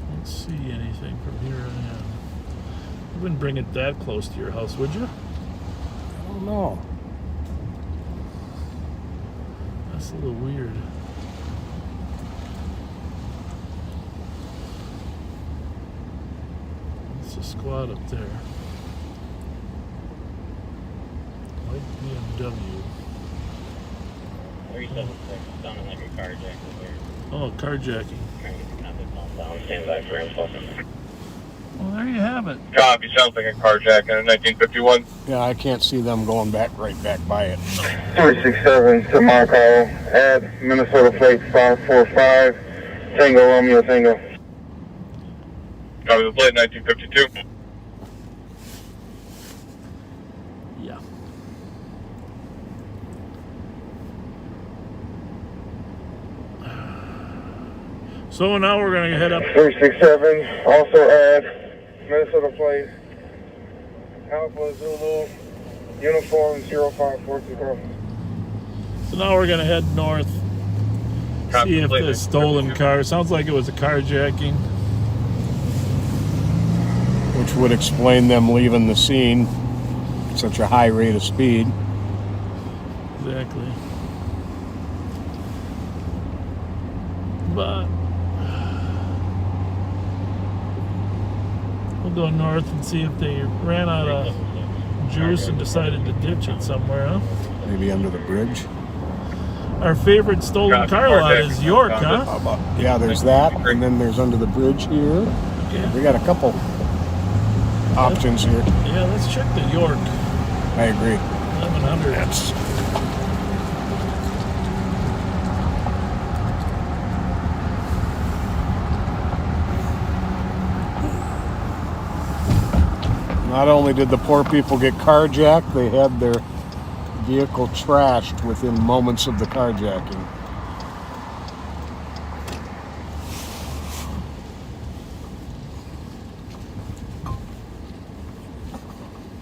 [SPEAKER 2] Don't see anything from here on in. You wouldn't bring it that close to your house, would you?
[SPEAKER 3] I don't know.
[SPEAKER 2] That's a little weird. It's a squad up there. White BMW.
[SPEAKER 6] 376, sounding like a carjacking here.
[SPEAKER 2] Oh, carjacking.
[SPEAKER 6] Stand by for info.
[SPEAKER 2] Well, there you have it.
[SPEAKER 11] Copy, sounds like a carjacking in 1951.
[SPEAKER 3] Yeah, I can't see them going right back by it.
[SPEAKER 5] 367 to Marco, add Minnesota plate 545, Tango Romeo Tango.
[SPEAKER 11] Copy the plate, 1952.
[SPEAKER 2] Yeah. So now we're going to head up.
[SPEAKER 5] 367, also add Minnesota plate Alpha Zulu, uniform 0542.
[SPEAKER 2] So now we're going to head north. See if the stolen car. Sounds like it was a carjacking.
[SPEAKER 3] Which would explain them leaving the scene at such a high rate of speed.
[SPEAKER 2] Exactly. But we'll go north and see if they ran out of juice and decided to ditch it somewhere, huh?
[SPEAKER 3] Maybe under the bridge.
[SPEAKER 2] Our favorite stolen car lot is York, huh?
[SPEAKER 3] Yeah, there's that, and then there's under the bridge here.
[SPEAKER 2] Okay.
[SPEAKER 3] We got a couple options here.
[SPEAKER 8] Yeah, let's check the York.
[SPEAKER 3] I agree.
[SPEAKER 8] 1100.
[SPEAKER 3] That's not only did the poor people get carjacked, they had their vehicle trashed within moments of the carjacking.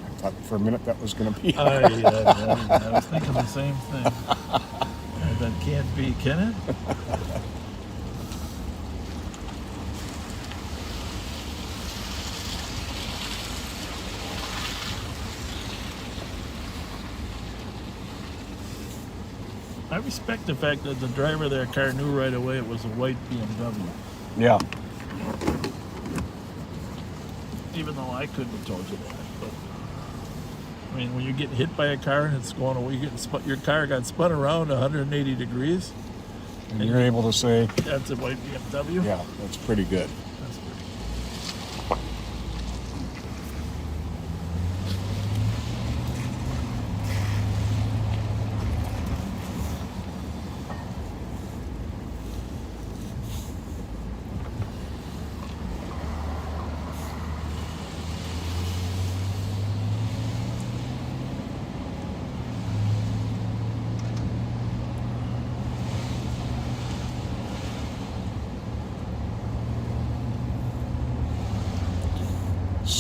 [SPEAKER 3] I thought for a minute that was going to be.
[SPEAKER 8] I was thinking the same thing. That can't be, can it? I respect the fact that the driver of that car knew right away it was a white BMW.
[SPEAKER 3] Yeah.
[SPEAKER 8] Even though I couldn't have told you that. But I mean, when you get hit by a car and it's going away, your car got spun around 180 degrees.
[SPEAKER 3] And you're able to say,
[SPEAKER 8] that's a white BMW?
[SPEAKER 3] Yeah, that's pretty good.
[SPEAKER 8] That's pretty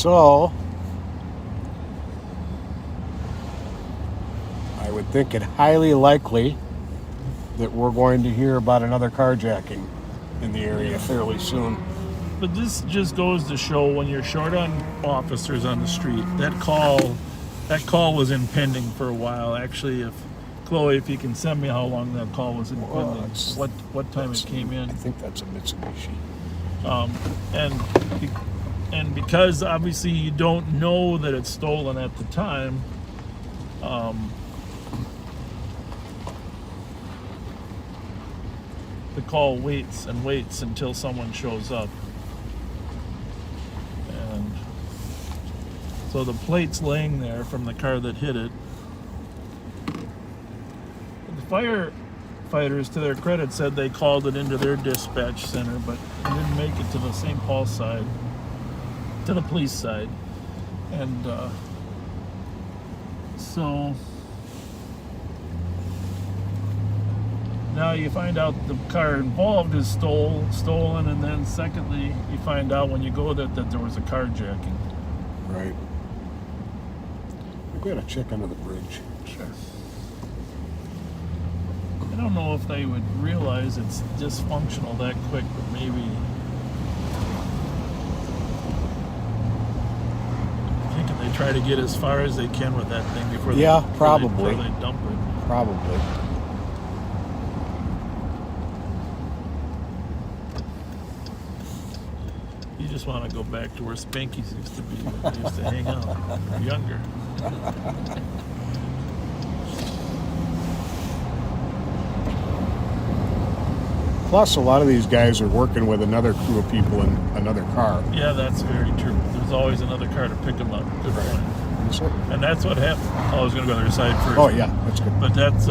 [SPEAKER 3] So, I would think it highly likely that we're going to hear about another carjacking in the area fairly soon.
[SPEAKER 8] But this just goes to show when you're short on officers on the street, that call was impending for a while. Actually, if you can send me how long that call was impending, what time it came in.
[SPEAKER 3] I think that's a Mitsubishi.
[SPEAKER 8] And because obviously you don't know that it's stolen at the time, the call waits and waits until someone shows up. And so the plate's laying there from the car that hit it. The firefighters, to their credit, said they called it into their dispatch center, but it didn't make it to the St. Paul side, to the police side. And so now you find out the car involved is stolen, and then secondly, you find out when you go there that there was a carjacking.
[SPEAKER 3] Right. We gotta check under the bridge.
[SPEAKER 8] Sure. I don't know if they would realize it's dysfunctional that quick, but maybe thinking they try to get as far as they can with that thing before they dump it.
[SPEAKER 3] Probably.
[SPEAKER 8] You just want to go back to where Spanky's used to be, where they used to hang out when we were younger.
[SPEAKER 3] Plus, a lot of these guys are working with another crew of people in another car.
[SPEAKER 8] Yeah, that's very true. There's always another car to pick them up. Good point.
[SPEAKER 3] Yes, sir.
[SPEAKER 8] And that's what happened. I was going to go to the other side first.
[SPEAKER 3] Oh, yeah, that's good.
[SPEAKER 8] But that's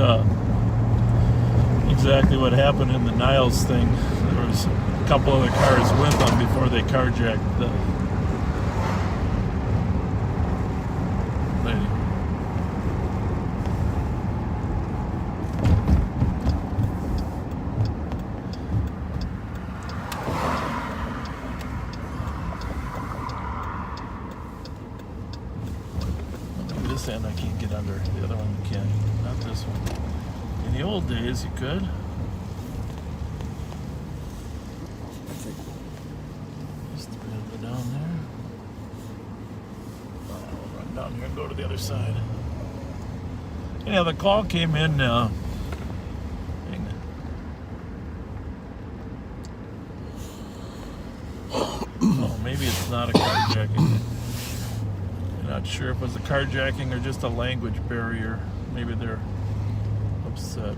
[SPEAKER 8] exactly what happened in the Niles thing. There was a couple other cars with them before they carjacked the lady. This end I can't get under. The other one you can. Not this one. In the old days you could. Just go down there. I'll run down here and go to the other side. Yeah, the call came in. Hang on. Oh, maybe it's not a carjacking. Not sure if it was a carjacking or just a language barrier. Maybe they're upset.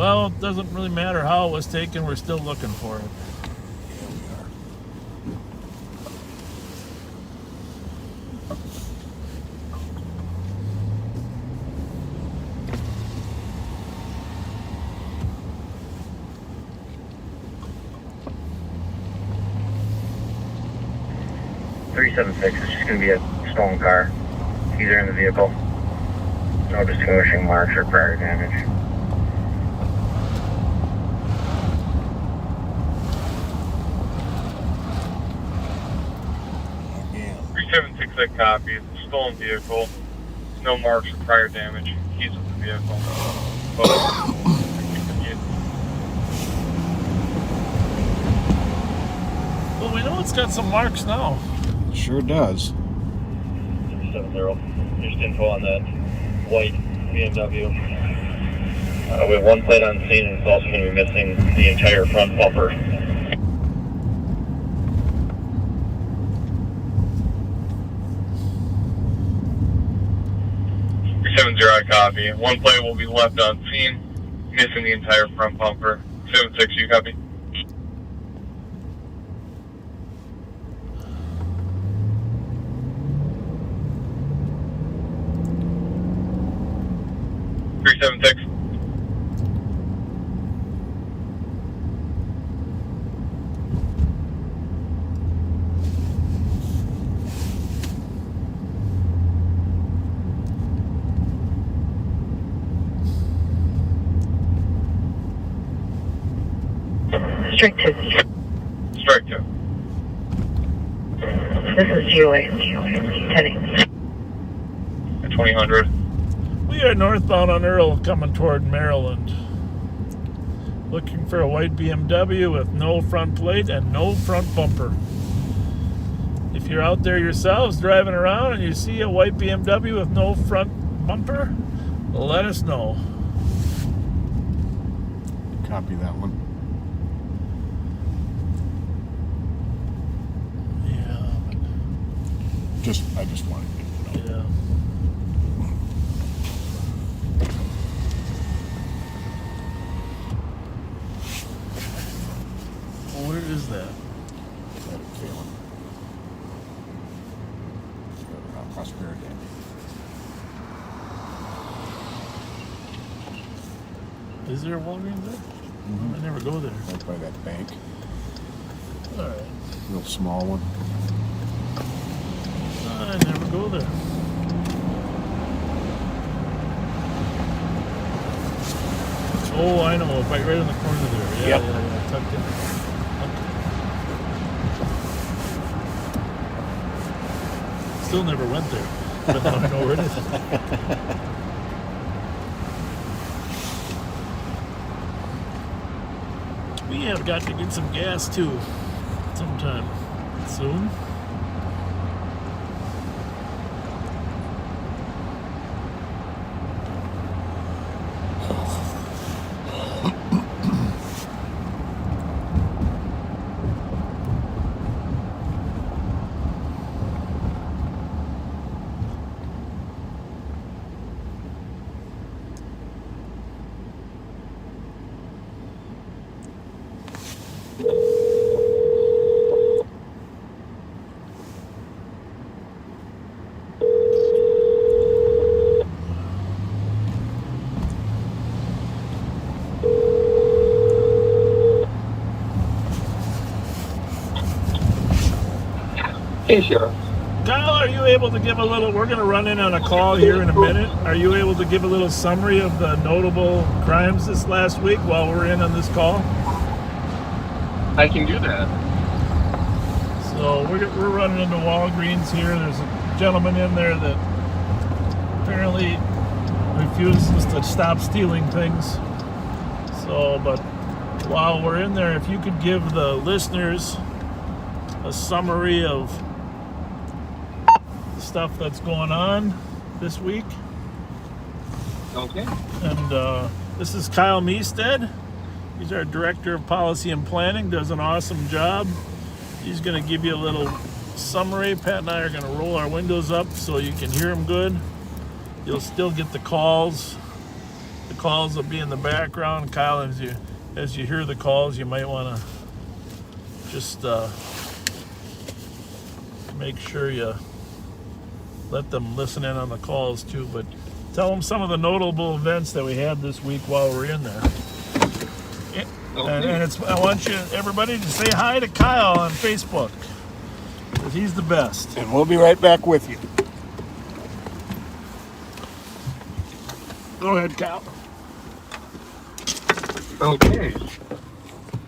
[SPEAKER 8] Well, it doesn't really matter how it was taken. We're still looking for it.
[SPEAKER 6] 376 is just going to be a stolen car. Keys are in the vehicle. No distinguishing marks or prior damage.
[SPEAKER 3] Yeah.
[SPEAKER 11] 376 that copy. It's a stolen vehicle. No marks or prior damage. Keys of the vehicle.
[SPEAKER 8] Well, we know it's got some marks now.
[SPEAKER 3] Sure does.
[SPEAKER 6] 370. Just info on that white BMW. We have one plate on scene, and it's also going to be missing the entire front bumper.
[SPEAKER 11] Copy. One plate will be left on scene, missing the entire front bumper. 76, you copy? Three 76.
[SPEAKER 7] Strike 2.
[SPEAKER 11] Strike 2.
[SPEAKER 7] This is GOA. 10
[SPEAKER 11] At 2000.
[SPEAKER 8] We are northbound on Earl coming toward Maryland. Looking for a white BMW with no front plate and no front bumper. If you're out there yourselves driving around and you see a white BMW with no front bumper, let us know.
[SPEAKER 3] Copy that one. I just wanted to know.
[SPEAKER 8] Yeah. Well, where is that?
[SPEAKER 3] Prosperity.
[SPEAKER 8] Is there a Walgreens there?
[SPEAKER 3] Mm-hmm.
[SPEAKER 8] I never go there.
[SPEAKER 3] Right by that bank.
[SPEAKER 8] All right.
[SPEAKER 3] Real small one.
[SPEAKER 8] I never go there. Oh, I know. Right in the corner there.
[SPEAKER 3] Yep.
[SPEAKER 8] Yeah. Tucked in. Okay. Still never went there. But now I know where it is. We have got to get some gas too. Sometime soon.
[SPEAKER 12] Hey, Sheriff.
[SPEAKER 8] Kyle, are you able to give a little, we're going to run in on a call here in a minute. Are you able to give a little summary of the notable crimes this last week while we're in on this call?
[SPEAKER 12] I can do that.
[SPEAKER 8] So we're running into Walgreens here. There's a gentleman in there that apparently refuses to stop stealing things. So, but while we're in there, if you could give the listeners a summary of stuff that's going on this week.
[SPEAKER 12] Okay.
[SPEAKER 8] And this is Kyle Meestead. He's our Director of Policy and Planning, does an awesome job. He's going to give you a little summary. Pat and I are going to roll our windows up so you can hear him good. You'll still get the calls
[SPEAKER 2] The calls will be in the background. Kyle, as you hear the calls, you might want to just make sure you let them listen in on the calls too. But tell them some of the notable events that we had this week while we're in there. And I want everybody to say hi to Kyle on Facebook, because he's the best.
[SPEAKER 3] And we'll be right back with you. Go ahead, Kyle.
[SPEAKER 12] Okay.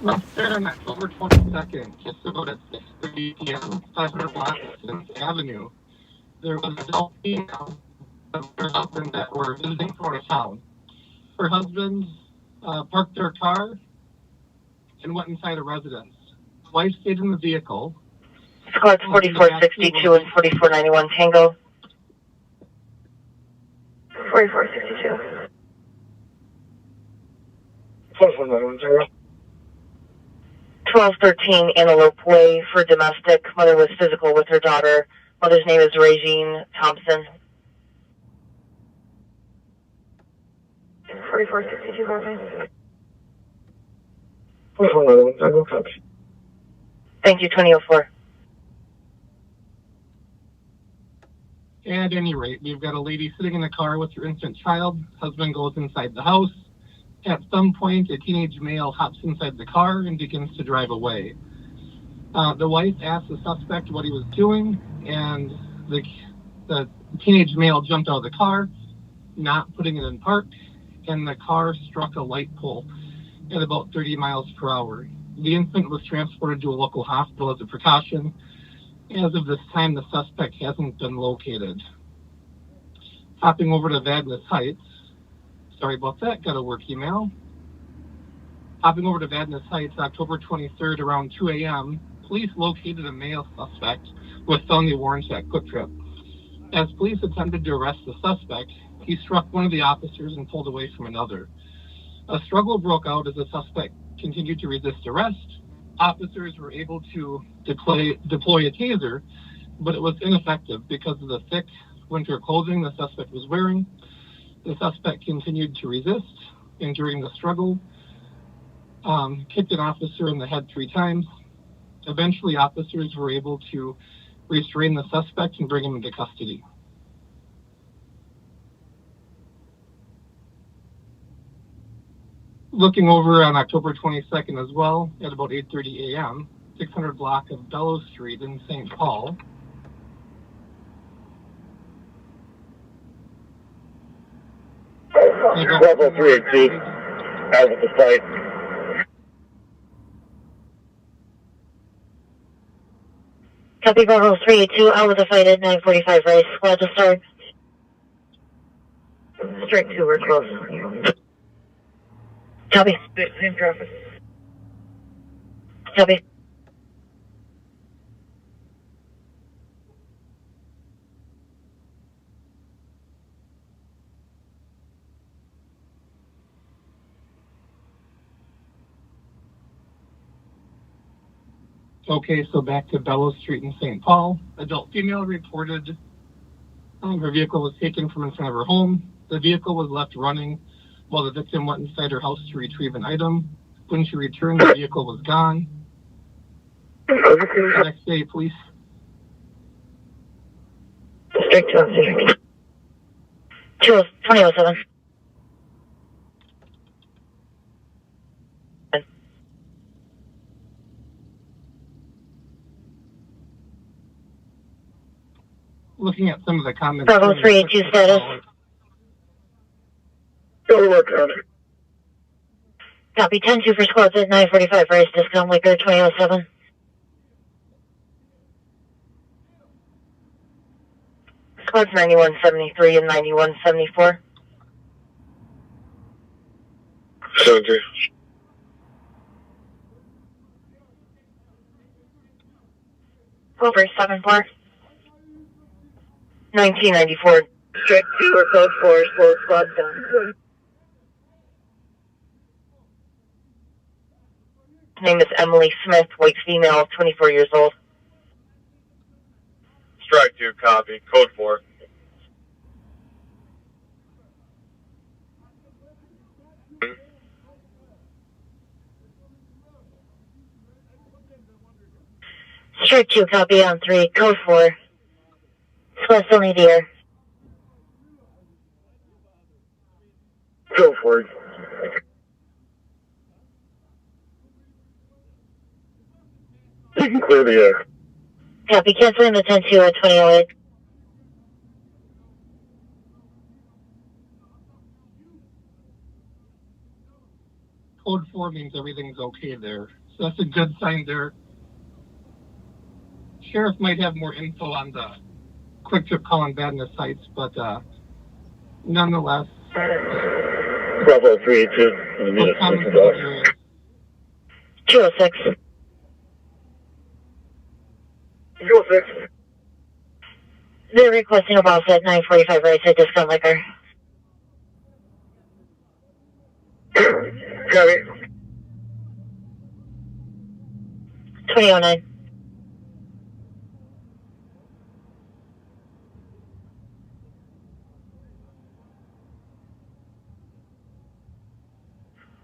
[SPEAKER 12] Let's start on October 22nd, just about at 6:30 p.m., 500 blocks of Avenue. There was an adult female and her husband that were visiting from a town. Her husband parked their car and went inside a residence. Wife stayed in the vehicle.
[SPEAKER 7] Squads 4462 and 4491 Tango. 4462. 1213 Antelope Way for domestic. Mother was physical with her daughter. Mother's name is Regine Thompson. 4462, Thank you, 2004.
[SPEAKER 12] At any rate, we've got a lady sitting in the car with her infant child. Husband goes inside the house. At some point, a teenage male hops inside the car and begins to drive away. The wife asked the suspect what he was doing, and the teenage male jumped out of the car, not putting it in park, and the car struck a light pole at about 30 miles per hour. The infant was transported to a local hospital as a precaution. As of this time, the suspect hasn't been located. Hopping over to Vadnais Heights. Sorry about that, got a work email. Hopping over to Vadnais Heights, October 23rd, around 2 a.m., police located a male suspect with felony warrants at Quick Trip. As police attempted to arrest the suspect, he struck one of the officers and pulled away from another. A struggle broke out as the suspect continued to resist arrest. Officers were able to deploy a taser, but it was ineffective because of the thick winter clothing the suspect was wearing. The suspect continued to resist, and during the struggle, kicked an officer in the head 3 times. Eventually, officers were able to restrain the suspect and bring him into custody. Looking over on October 22nd as well, at about 8:30 a.m., 600 block of Bellows Street in St. Paul.
[SPEAKER 5] Level 382, out of the site.
[SPEAKER 7] Copy Bravo 382, out with the fight at 945 race. Squad to start. Strike 2, we're close. Copy. Same traffic. Copy.
[SPEAKER 12] Okay, so back to Bellows Street in St. Paul. Adult female reported her vehicle was taken from in front of her home. The vehicle was left running while the victim went inside her house to retrieve an item. When she returned, the vehicle was gone. The next day, police.
[SPEAKER 7] District 2007.
[SPEAKER 12] Looking at some of the comments.
[SPEAKER 7] Bravo 382 status. Copy 10-2 for squads at 945 race. Discount liquor 2007. Squads 9173 and 9174.
[SPEAKER 5] 73.
[SPEAKER 7] Over 74. 1994. Strike 2 or code 4, slow squad done. Name is Emily Smith, white female, 24 years old.
[SPEAKER 11] Strike 2, copy. Code 4.
[SPEAKER 7] Strike 2, copy on 3, code 4. Still need the air.
[SPEAKER 5] Go for it. You can clear the air.
[SPEAKER 7] Copy, canceling the 10-2 at 2008.
[SPEAKER 12] Code 4 means everything's okay there. So that's a good sign there. Sheriff might have more info on the quick trip call and badness sites, but nonetheless.
[SPEAKER 5] Bravo 382.
[SPEAKER 7] 206.
[SPEAKER 5] 206.
[SPEAKER 7] They're requesting a boss at 945 right side discount liquor.
[SPEAKER 5] Copy.
[SPEAKER 7] 2009.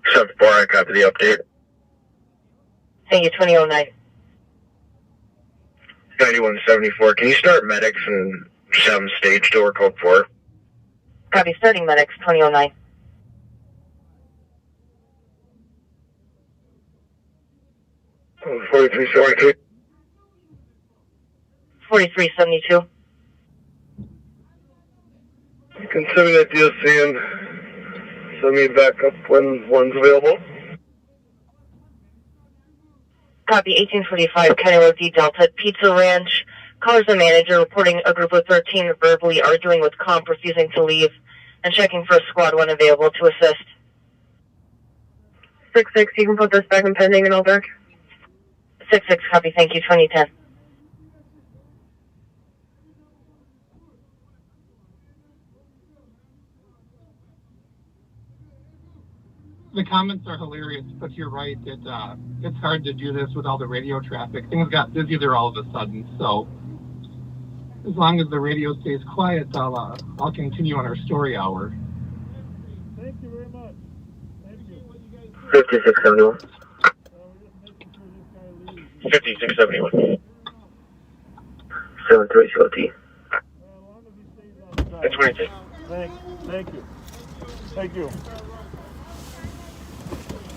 [SPEAKER 5] Except for I copy the update.
[SPEAKER 7] Thank you, 2009.
[SPEAKER 5] 9174. Can you start medics and 7 stage door code 4?
[SPEAKER 7] Copy, starting medics, 2009.
[SPEAKER 5] Oh, 4373.
[SPEAKER 7] 4372.
[SPEAKER 5] You can send me that DLC and send me back up when one's available.
[SPEAKER 7] Copy, 1845, County Road D Delta, Pizza Ranch. Callers the manager reporting a group of 13 verbally arguing with comp, refusing to leave, and checking for a squad when available to assist.
[SPEAKER 13] 6-6, you can put this back in pending and all back.
[SPEAKER 7] 6-6, copy, thank you, 2010.
[SPEAKER 12] The comments are hilarious, but you're right. It's hard to do this with all the radio traffic. Things got busy there all of a sudden, so as long as the radio stays quiet, I'll continue on our story hour.
[SPEAKER 8] Thank you very much. Thank you.
[SPEAKER 5] 5671. 5671. 73COT. That's 26.
[SPEAKER 8] Thank you. Thank you.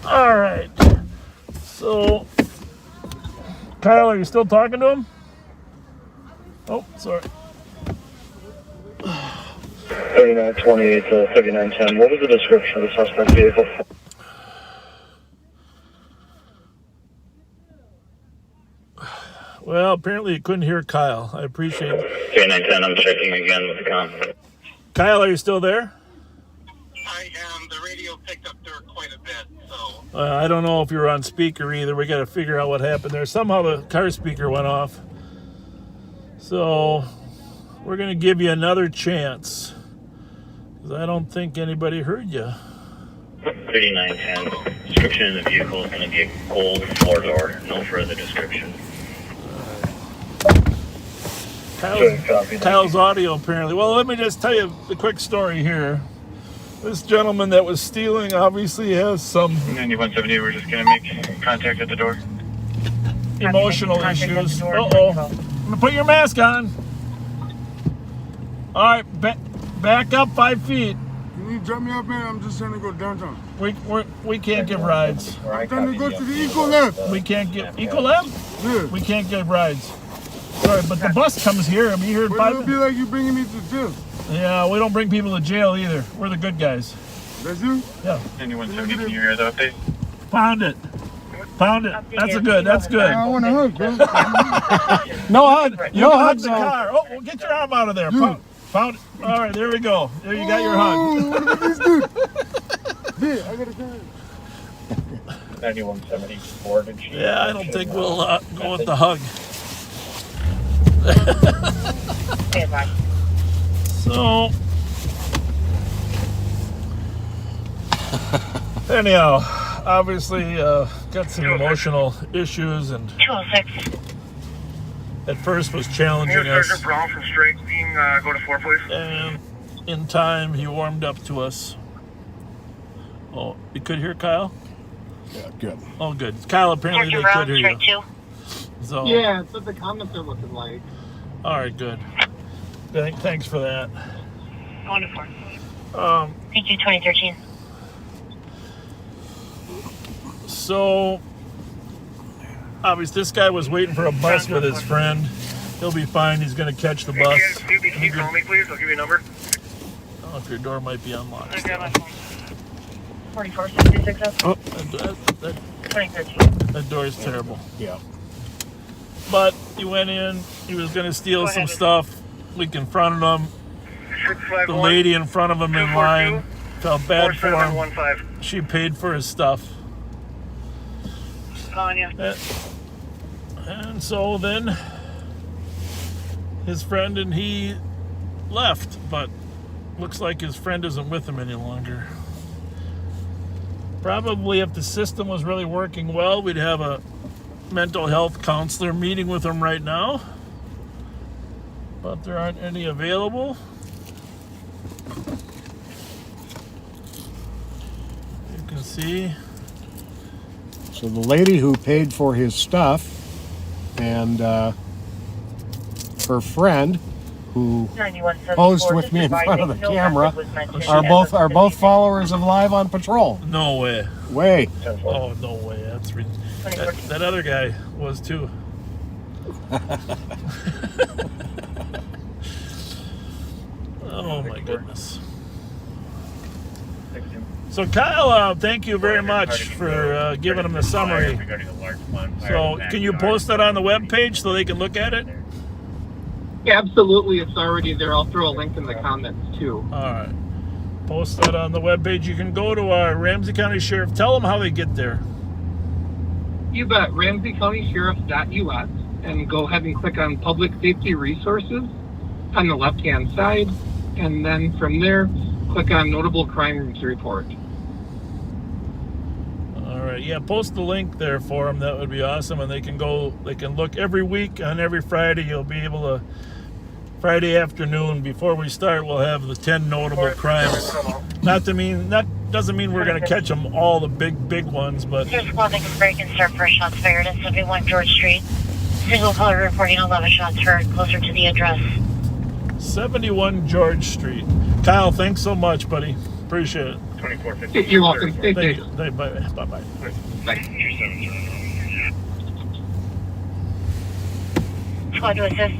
[SPEAKER 8] All right. So, Kyle, are you still talking to him? Oh, sorry.
[SPEAKER 5] 3928 to 3910. What was the description of the suspect vehicle?
[SPEAKER 8] Well, apparently you couldn't hear Kyle. I appreciate it.
[SPEAKER 5] 3910, I'm checking again with the com.
[SPEAKER 8] Kyle, are you still there?
[SPEAKER 6] I am. The radio picked up there quite a bit, so.
[SPEAKER 8] I don't know if you were on speaker either. We got to figure out what happened there. Somehow the car speaker went off. So we're going to give you another chance because I don't think anybody heard you.
[SPEAKER 5] 3910. Description of the vehicle is going to be a gold 4-door. No further description.
[SPEAKER 8] Kyle's audio apparently. Well, let me just tell you the quick story here. This gentleman that was stealing obviously has some
[SPEAKER 11] 9170, we're just going to make contact at the door.
[SPEAKER 8] emotional issues. Uh-oh. Put your mask on. All right, back up 5 feet.
[SPEAKER 14] Can you drop me off, man? I'm just trying to go downtown.
[SPEAKER 8] We can't give rides.
[SPEAKER 14] I'm trying to go to the Eco Lab.
[SPEAKER 8] We can't get Eco Lab?
[SPEAKER 14] Yeah.
[SPEAKER 8] We can't give rides. Sorry, but the bus comes here. I'm here in 5 minutes.
[SPEAKER 14] It'll be like you bringing me to jail.
[SPEAKER 8] Yeah, we don't bring people to jail either. We're the good guys.
[SPEAKER 14] That's you?
[SPEAKER 8] Yeah.
[SPEAKER 11] 9170, can you hear the update?
[SPEAKER 8] Found it. That's good. That's good.
[SPEAKER 14] I want a hug, bro.
[SPEAKER 8] No hug. No hug the car. Oh, well, get your arm out of there. Found it. All right, there we go. There you got your hug.
[SPEAKER 14] What about this dude? Yeah, I got a gun.
[SPEAKER 6] 9174.
[SPEAKER 8] Yeah, I don't think we'll go with the hug. So, anyhow, obviously got some emotional issues, and
[SPEAKER 7] 206.
[SPEAKER 8] at first was challenging us.
[SPEAKER 6] Sergeant Brown from Strike Team, go to 4, please.
[SPEAKER 8] And in time, he warmed up to us. Oh, you could hear Kyle?
[SPEAKER 3] Yeah, good.
[SPEAKER 8] Oh, good. Kyle, apparently they could hear you.
[SPEAKER 2] So
[SPEAKER 12] Yeah, that's what the comments are looking like.
[SPEAKER 2] all right, good. Thanks for that.
[SPEAKER 7] Wonderful.
[SPEAKER 9] PQ 2013.
[SPEAKER 2] So obviously this guy was waiting for a bus with his friend. He'll be fine. He's going to catch the bus.
[SPEAKER 6] Can you call me, please? I'll give you a number.
[SPEAKER 2] I don't know if your door might be unlocked.
[SPEAKER 7] 4466.
[SPEAKER 2] Oh,
[SPEAKER 7] 2013.
[SPEAKER 2] that door is terrible.
[SPEAKER 3] Yeah.
[SPEAKER 2] But he went in. He was going to steal some stuff. We confronted him.
[SPEAKER 6] 651.
[SPEAKER 2] The lady in front of him in line felt bad for him.
[SPEAKER 6] 4715.
[SPEAKER 2] She paid for his stuff.
[SPEAKER 7] Calling you.
[SPEAKER 2] And so then his friend and he left, but looks like his friend isn't with him any longer. Probably if the system was really working well, we'd have a mental health counselor meeting with him right now. But there aren't any available. You can see.
[SPEAKER 3] So the lady who paid for his stuff and her friend who posed with me in front of the camera are both followers of Live on Patrol.
[SPEAKER 2] No way.
[SPEAKER 3] Way.
[SPEAKER 2] Oh, no way. That other guy was too. Oh my goodness. So Kyle, thank you very much for giving them the summary. So can you post that on the webpage so they can look at it?
[SPEAKER 12] Yeah, absolutely. It's already there. I'll throw a link in the comments too.
[SPEAKER 2] All right. Post that on the webpage. You can go to our Ramsey County Sheriff. Tell them how they get there.
[SPEAKER 12] You bet. RamseyCountySheriff.us and go ahead and click on Public Safety Resources on the left-hand side. And then from there, click on Notable Crimes Report.
[SPEAKER 2] All right. Yeah, post the link there for them. That would be awesome. And they can look every week. On every Friday, you'll be able to, Friday afternoon before we start, we'll have the 10 notable crimes. Doesn't mean we're going to catch them all, the big ones, but
[SPEAKER 9] Here's clothing and break and start for shots fired at 71 George Street. Single caller reporting 11 shots heard closer to the address.
[SPEAKER 2] 71 George Street. Kyle, thanks so much, buddy. Appreciate it.
[SPEAKER 6] 2450.
[SPEAKER 12] You're welcome. Stay safe.
[SPEAKER 2] Bye-bye.
[SPEAKER 9] Squad to assist.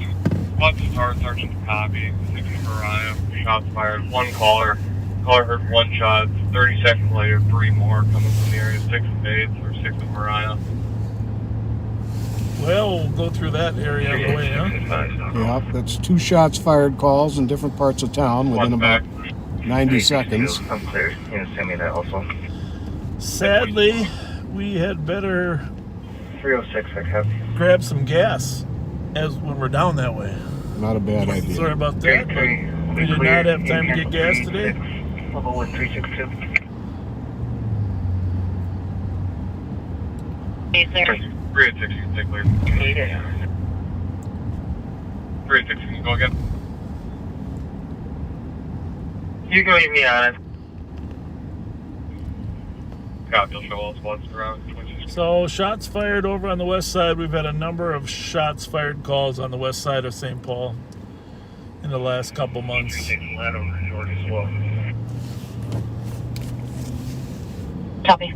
[SPEAKER 11] One star sergeant copy. 6 Mariah. Shots fired. One caller. Caller heard 1 shot. 30 seconds later, 3 more coming from the area. 6 of Bates or 6 of Mariah.
[SPEAKER 2] Well, we'll go through that area on the way, huh?
[SPEAKER 3] Yeah, that's 2 shots fired calls in different parts of town within about 90 seconds.
[SPEAKER 6] I'm clear. You can send me that also.
[SPEAKER 2] Sadly, we had better
[SPEAKER 6] 306, I have.
[SPEAKER 2] grab some gas when we're down that way.
[SPEAKER 3] Not a bad idea.
[SPEAKER 2] Sorry about that, but we did not have time to get gas today.
[SPEAKER 6] Level 1362.
[SPEAKER 9] Hey, clear.
[SPEAKER 11] 386, you can take clear. 386, you can go again.
[SPEAKER 6] You can leave me on it.
[SPEAKER 11] Copy, you'll show all spots around.
[SPEAKER 2] So, shots fired over on the west side. We've had a number of shots fired calls on the west side of St. Paul in the last couple months.
[SPEAKER 9] Copy.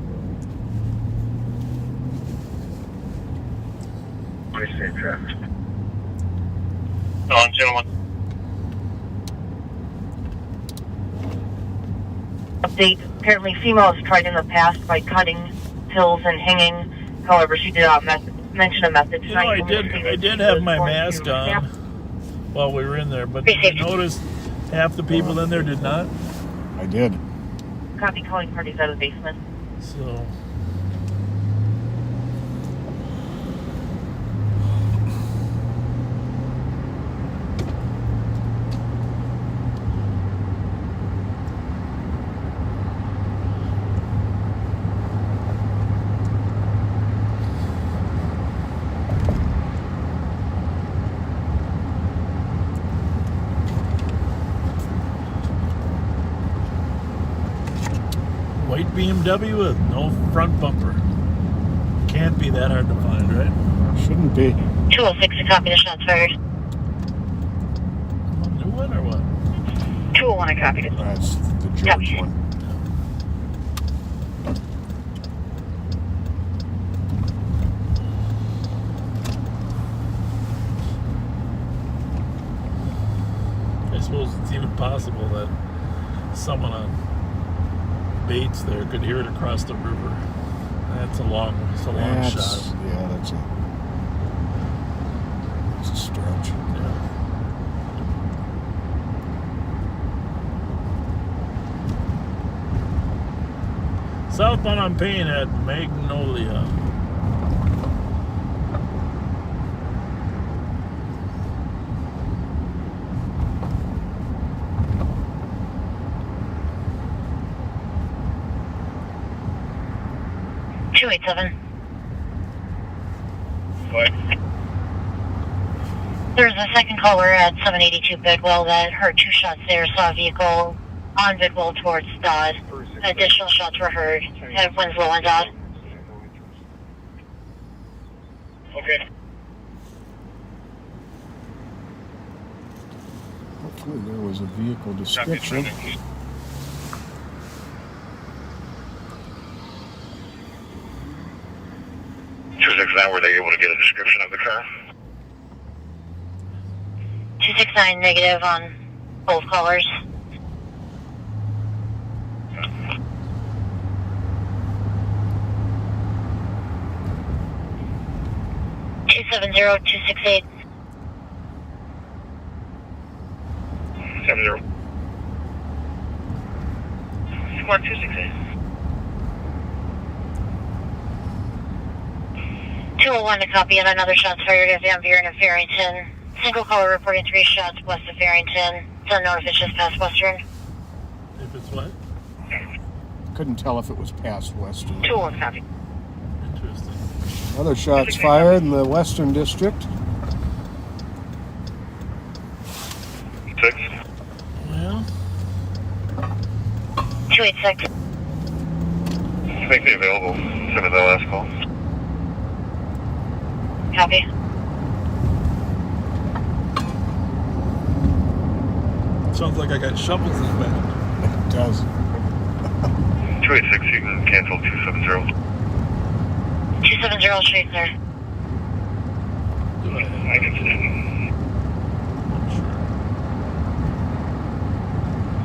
[SPEAKER 6] Pretty safe traffic.
[SPEAKER 11] On channel 1.
[SPEAKER 7] Update. Apparently female has tried in the past by cutting pills and hanging. However, she did not mention a method
[SPEAKER 2] You know,
[SPEAKER 7] tonight.
[SPEAKER 2] I did have my mask on while we were in there, but did you notice half the people in there did not?
[SPEAKER 3] I did.
[SPEAKER 7] Copy, calling parties out of the basement.
[SPEAKER 2] So... white BMW with no front bumper.
[SPEAKER 8] Can't be that hard to find, right?
[SPEAKER 3] Shouldn't be.
[SPEAKER 9] 206 to copy the shots fired.
[SPEAKER 8] New one or what?
[SPEAKER 7] 201, I copied it.
[SPEAKER 3] That's the George one.
[SPEAKER 8] I suppose it's even possible that someone on Bates there could hear it across the river. That's a long shot.
[SPEAKER 3] Yeah, that's a stretch.
[SPEAKER 8] Yeah. Southbound on Payne at Magnolia.
[SPEAKER 11] What?
[SPEAKER 9] There's a second caller at 782 Bidwell that heard 2 shots there, saw a vehicle on Bidwell towards Dodd. Additional shots were heard at Winslow and Dodd.
[SPEAKER 11] Okay.
[SPEAKER 3] Hopefully there was a vehicle description.
[SPEAKER 5] 269, were they able to get a description of the car?
[SPEAKER 9] 269 negative on both callers. Two 268.
[SPEAKER 5] 70. Squad 268.
[SPEAKER 9] 201 to copy and another shots fired at Van Buren and Farrington. Single caller reporting 3 shots west of Farrington. It's unknown if it's just past Western.
[SPEAKER 8] If it's what?
[SPEAKER 3] Couldn't tell if it was past Western.
[SPEAKER 7] 201, copy.
[SPEAKER 8] Interesting.
[SPEAKER 3] Other shots fired in the Western District.
[SPEAKER 5] 6.
[SPEAKER 8] Well,
[SPEAKER 9] 286.
[SPEAKER 5] Make me available. Send me that last call.
[SPEAKER 9] Copy.
[SPEAKER 8] sounds like I got shovels in the back.
[SPEAKER 3] It does.
[SPEAKER 5] 286, you can cancel 270.
[SPEAKER 9] 270 straight, sir.
[SPEAKER 5] I can see.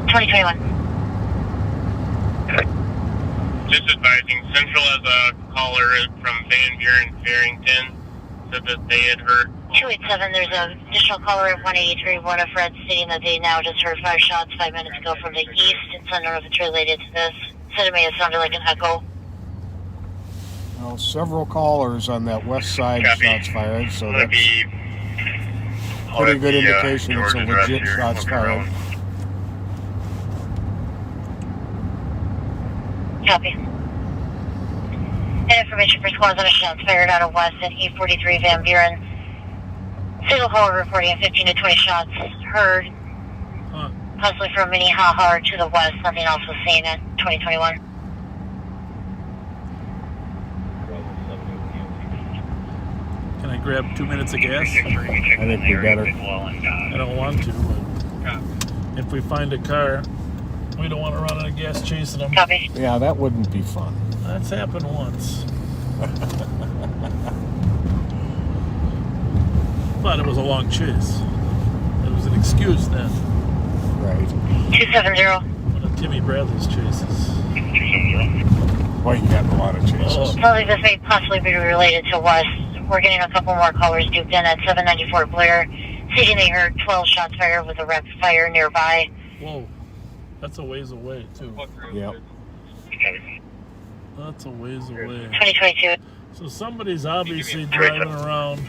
[SPEAKER 9] 2021.
[SPEAKER 11] Just advising, Central has a caller from Van Buren, Farrington, said that they had heard
[SPEAKER 9] 287, there's an additional caller at 183, one of Fred, stating that they now just heard 5 shots 5 minutes ago from the east. It's unknown if it's related to this. Said it may have sounded like an echo.
[SPEAKER 3] Well, several callers on that west side
[SPEAKER 5] Copy.
[SPEAKER 3] shots fired, so
[SPEAKER 5] That'd
[SPEAKER 3] that's
[SPEAKER 5] be
[SPEAKER 3] pretty good indication it's a
[SPEAKER 5] George's address
[SPEAKER 3] legit
[SPEAKER 5] here,
[SPEAKER 3] shots
[SPEAKER 5] looking
[SPEAKER 3] fired.
[SPEAKER 5] around.
[SPEAKER 9] Copy. And information for squads on a shots fired out of west at 843 Van Buren. Single caller reporting 15 to 20 shots heard, possibly from Minnehaha or to the west. Nothing else was seen at 2021.
[SPEAKER 8] Can I grab 2 minutes of gas?
[SPEAKER 3] I think we better.
[SPEAKER 8] I don't want to, but if we find a car, we don't want to run out of gas chasing them.
[SPEAKER 9] Copy.
[SPEAKER 3] Yeah, that wouldn't be fun.
[SPEAKER 8] That's happened once. But it was a long chase. It was an excuse then.
[SPEAKER 3] Right.
[SPEAKER 9] 270.
[SPEAKER 8] One of Timmy Bradley's chases.
[SPEAKER 5] 270.
[SPEAKER 3] Well, you got a lot of chases.
[SPEAKER 8] Oh.
[SPEAKER 9] Sounds like this may possibly be related to west. We're getting a couple more callers duped in at 794 Blair, stating they heard 12 shots fired with a rapid fire nearby.
[SPEAKER 8] Whoa. That's a ways away, too.
[SPEAKER 3] Yep.
[SPEAKER 8] That's a ways away.
[SPEAKER 9] 2022.
[SPEAKER 8] So somebody's obviously driving around.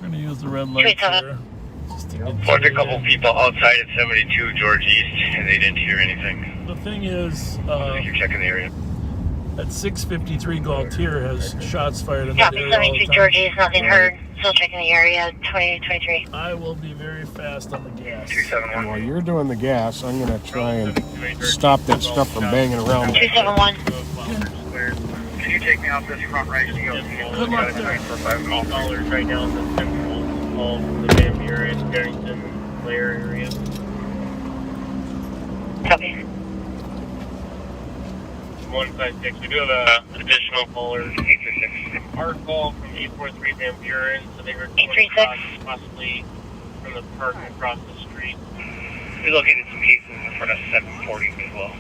[SPEAKER 8] We're going to use the red light there. Just to get
[SPEAKER 5] Parked a
[SPEAKER 8] to
[SPEAKER 5] couple
[SPEAKER 8] the-
[SPEAKER 5] people outside at 72 George East, and they didn't hear anything.
[SPEAKER 8] The thing is,
[SPEAKER 5] You're checking the area.
[SPEAKER 8] at 653 Gaultier has shots fired in that
[SPEAKER 9] Copy.
[SPEAKER 8] area all the
[SPEAKER 9] 72
[SPEAKER 8] time.
[SPEAKER 9] Georgies, nothing heard. Still checking the area. 2023.
[SPEAKER 8] I will be very fast on the gas.
[SPEAKER 5] 271.
[SPEAKER 3] While you're doing the gas, I'm going to try and stop that stuff from banging around.
[SPEAKER 9] 271.
[SPEAKER 4] Can you take me off this front right?
[SPEAKER 8] Good luck there.
[SPEAKER 6] Callers right now in the central call from the Van Buren, Barrington, Blair area.
[SPEAKER 9] Copy.
[SPEAKER 6] 156. We do have additional callers. 836. Our call from 843 Van Buren, so they were going across, possibly from the park across the street.
[SPEAKER 4] We located some cases in front of 740 as well.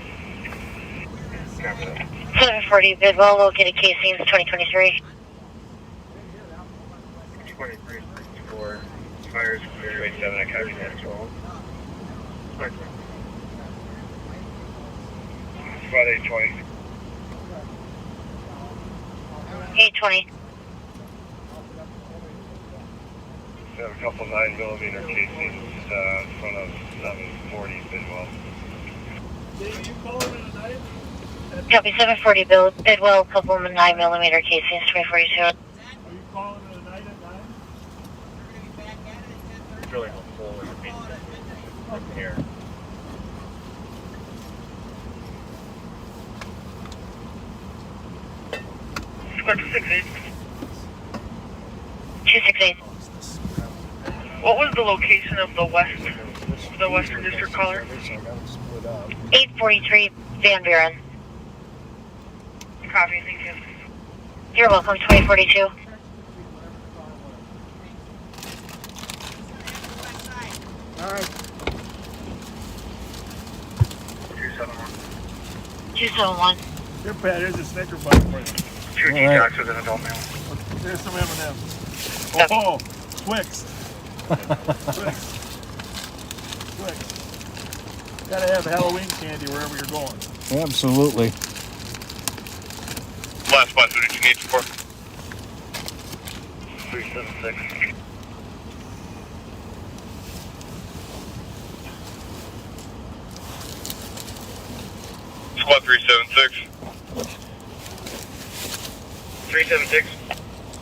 [SPEAKER 9] 740 Bidwell, located casings 2023.
[SPEAKER 6] 2364. Fires clear.
[SPEAKER 4] 27, I copy that as well. Squad 820.
[SPEAKER 9] 820.
[SPEAKER 4] We have a couple 9mm casings in front of 740 Bidwell.
[SPEAKER 9] Copy 740 Bidwell, couple of 9mm casings 2042.
[SPEAKER 8] Are you calling it a night at 9?
[SPEAKER 6] It's really helpful in up here.
[SPEAKER 4] Squad 268.
[SPEAKER 9] 268.
[SPEAKER 4] What was the location of the Western District caller?
[SPEAKER 9] 843 Van Buren.
[SPEAKER 4] Copy, thank you.
[SPEAKER 9] You're welcome, 2042.
[SPEAKER 4] All right.
[SPEAKER 9] 271.
[SPEAKER 8] Here, Pat, here's a Snicker bar for you.
[SPEAKER 4] 2 detox with an adult male.
[SPEAKER 8] Here's some M&M's. Oh, Twix. Twix. Gotta have Halloween candy wherever you're going.
[SPEAKER 3] Absolutely.
[SPEAKER 11] Last spot, what did you need for?
[SPEAKER 4] 376.
[SPEAKER 11] Squad 376.
[SPEAKER 4] 376.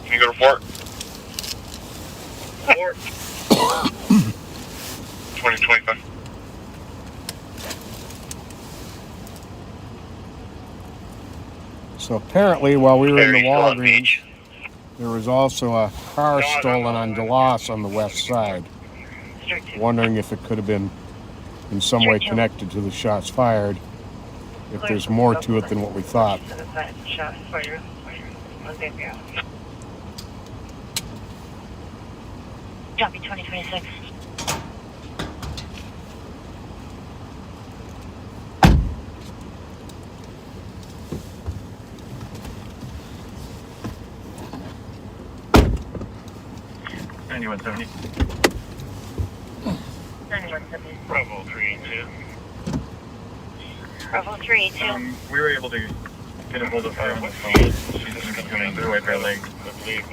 [SPEAKER 11] Can you go to report?
[SPEAKER 4] 4.
[SPEAKER 11] 2025.
[SPEAKER 3] So apparently, while we were in the Walgreens, there was also a car stolen on DeLoss on the west side. Wondering if it could have been in some way connected to the shots fired. If there's more to it than what we thought.
[SPEAKER 7] Shots fired.
[SPEAKER 9] Copy 2026.
[SPEAKER 5] Anyone 70?
[SPEAKER 9] 9170.
[SPEAKER 4] Bravo 382.
[SPEAKER 9] Bravo 382.
[SPEAKER 5] We were able to get a hold of her on the phone. She's going to away her leg.
[SPEAKER 4] I believe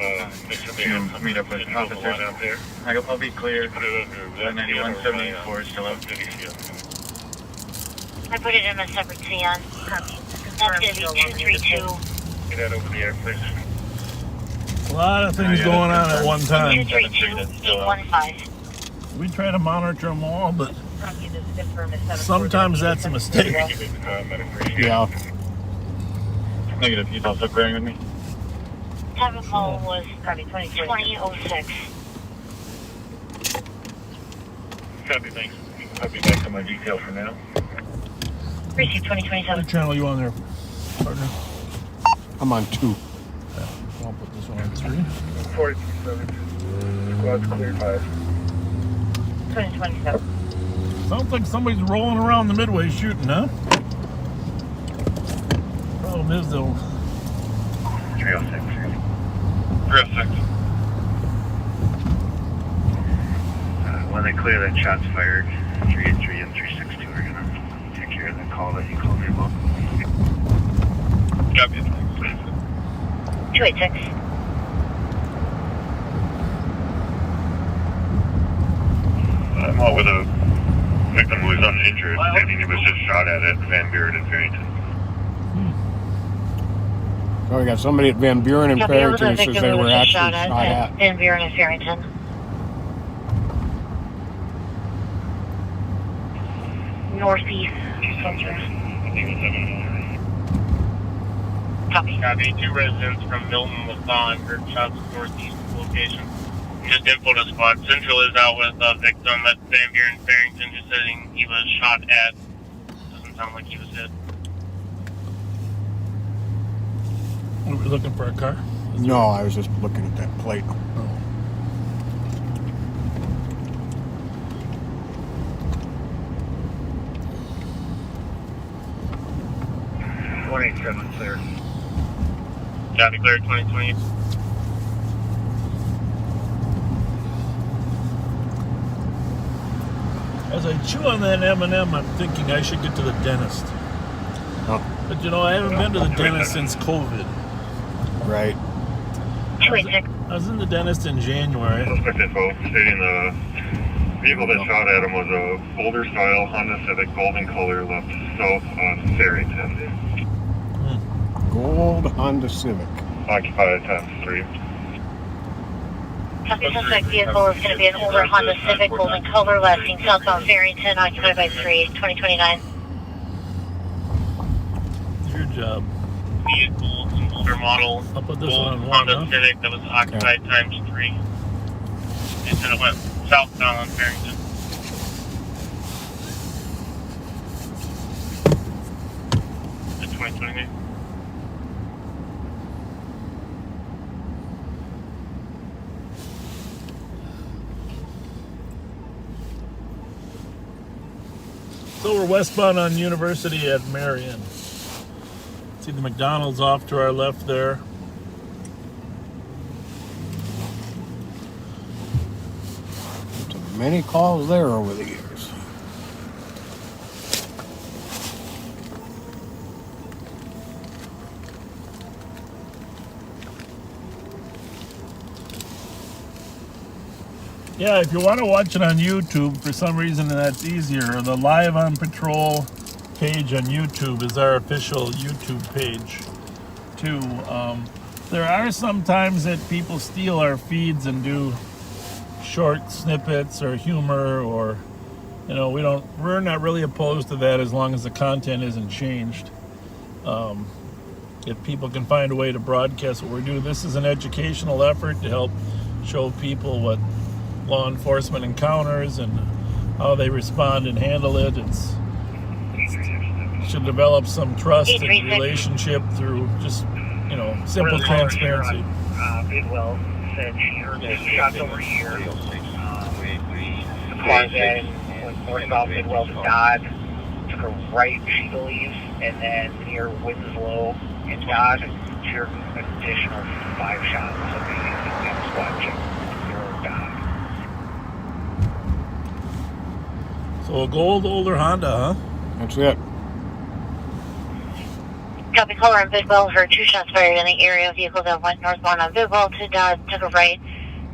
[SPEAKER 5] She can meet up with officers.
[SPEAKER 4] out there.
[SPEAKER 5] I'll be clear. 9174 is still out.
[SPEAKER 9] I put it in a separate CN. That's going to be 232.
[SPEAKER 4] Get that over the air, please.
[SPEAKER 8] A lot of things going on at one time.
[SPEAKER 9] 232-815.
[SPEAKER 8] We try to monitor them all, but sometimes that's a mistake.
[SPEAKER 3] Yeah.
[SPEAKER 5] Negative. He's also clearing with me.
[SPEAKER 9] Time of call was 2006.
[SPEAKER 4] Copy, thanks.
[SPEAKER 5] I'll be back to my detail for now.
[SPEAKER 9] Receive 2027.
[SPEAKER 8] What channel you on there, partner?
[SPEAKER 3] I'm on 2.
[SPEAKER 8] I'll put this one on 3.
[SPEAKER 4] 4372. Squad's clear 5.
[SPEAKER 9] 2027.
[SPEAKER 8] Sounds like somebody's rolling around the midway shooting, huh? Problem is, though,
[SPEAKER 4] 306.
[SPEAKER 11] 306.
[SPEAKER 4] When they clear that shots fired, 383 and 362 are going to take care of the call that you called me about.
[SPEAKER 11] Copy.
[SPEAKER 9] 286.
[SPEAKER 4] I'm out with a victim who was uninjured, and he was just shot at Van Buren and Barrington.
[SPEAKER 3] So we got somebody at Van Buren and
[SPEAKER 9] Copy, it was a
[SPEAKER 3] Barrington who says
[SPEAKER 9] victim
[SPEAKER 3] they
[SPEAKER 9] who
[SPEAKER 3] were
[SPEAKER 9] was
[SPEAKER 3] actually
[SPEAKER 9] shot
[SPEAKER 3] shot
[SPEAKER 9] at
[SPEAKER 3] at.
[SPEAKER 9] Van Buren and Farrington. Northeast. Copy.
[SPEAKER 11] Copy. 2 residents from Milton Lafon heard shots northeast location. Just info to squad. Central is out with a victim at Van Buren Farrington, just saying he was shot at. Doesn't sound like he was hit.
[SPEAKER 2] Were we looking for a car?
[SPEAKER 3] No, I was just looking at that plate.
[SPEAKER 2] Oh.
[SPEAKER 5] 187 clear.
[SPEAKER 11] Copy, clear 2020.
[SPEAKER 2] As I chew on that M&M, I'm thinking I should get to the dentist.
[SPEAKER 3] Oh,
[SPEAKER 2] But you know, I haven't been to the dentist since COVID.
[SPEAKER 3] right.
[SPEAKER 9] 286.
[SPEAKER 2] I was in the dentist in January.
[SPEAKER 4] Suspect info stating the vehicle that shot at him was a older style Honda Civic, golden color, left south on Farrington.
[SPEAKER 3] Gold Honda Civic.
[SPEAKER 4] Occupied times 3.
[SPEAKER 9] Copy. Suspect vehicle is going to be an older Honda Civic, golden color, last seen southbound Farrington, occupied by 3, 2029.
[SPEAKER 2] Your job.
[SPEAKER 11] Vehicle, older model.
[SPEAKER 2] I'll put this
[SPEAKER 11] gold
[SPEAKER 2] one on one,
[SPEAKER 11] Honda
[SPEAKER 2] huh?
[SPEAKER 11] Civic that was occupied times 3. They said it went southbound on Farrington. At 2029.
[SPEAKER 2] So we're westbound on University at Marion. See the McDonald's off to our left there.
[SPEAKER 3] Many calls there over the years.
[SPEAKER 2] Yeah, if you want to watch it on YouTube, for some reason that's easier. The Live on Patrol page on YouTube is our official YouTube page, too. There are some times that people steal our feeds and do short snippets or humor, or you know, we're not really opposed to that as long as the content isn't changed. If people can find a way to broadcast what we do, this is an educational effort to help show people what law enforcement encounters and how they respond and handle it. It's should develop some trust and relationship through just, you know, simple transparency.
[SPEAKER 6] Bidwell said she heard shots over here. The car then went northbound Bidwell to Dodd, took a right, she believes, and then near Winslow in Dodd, she heard an additional 5 shots. So maybe that squad check near Dodd.
[SPEAKER 2] So a gold older Honda, huh?
[SPEAKER 3] That's it.
[SPEAKER 9] Copy. Caller on Bidwell heard 2 shots fired in the area. Vehicle that went northbound on Bidwell to Dodd took a right,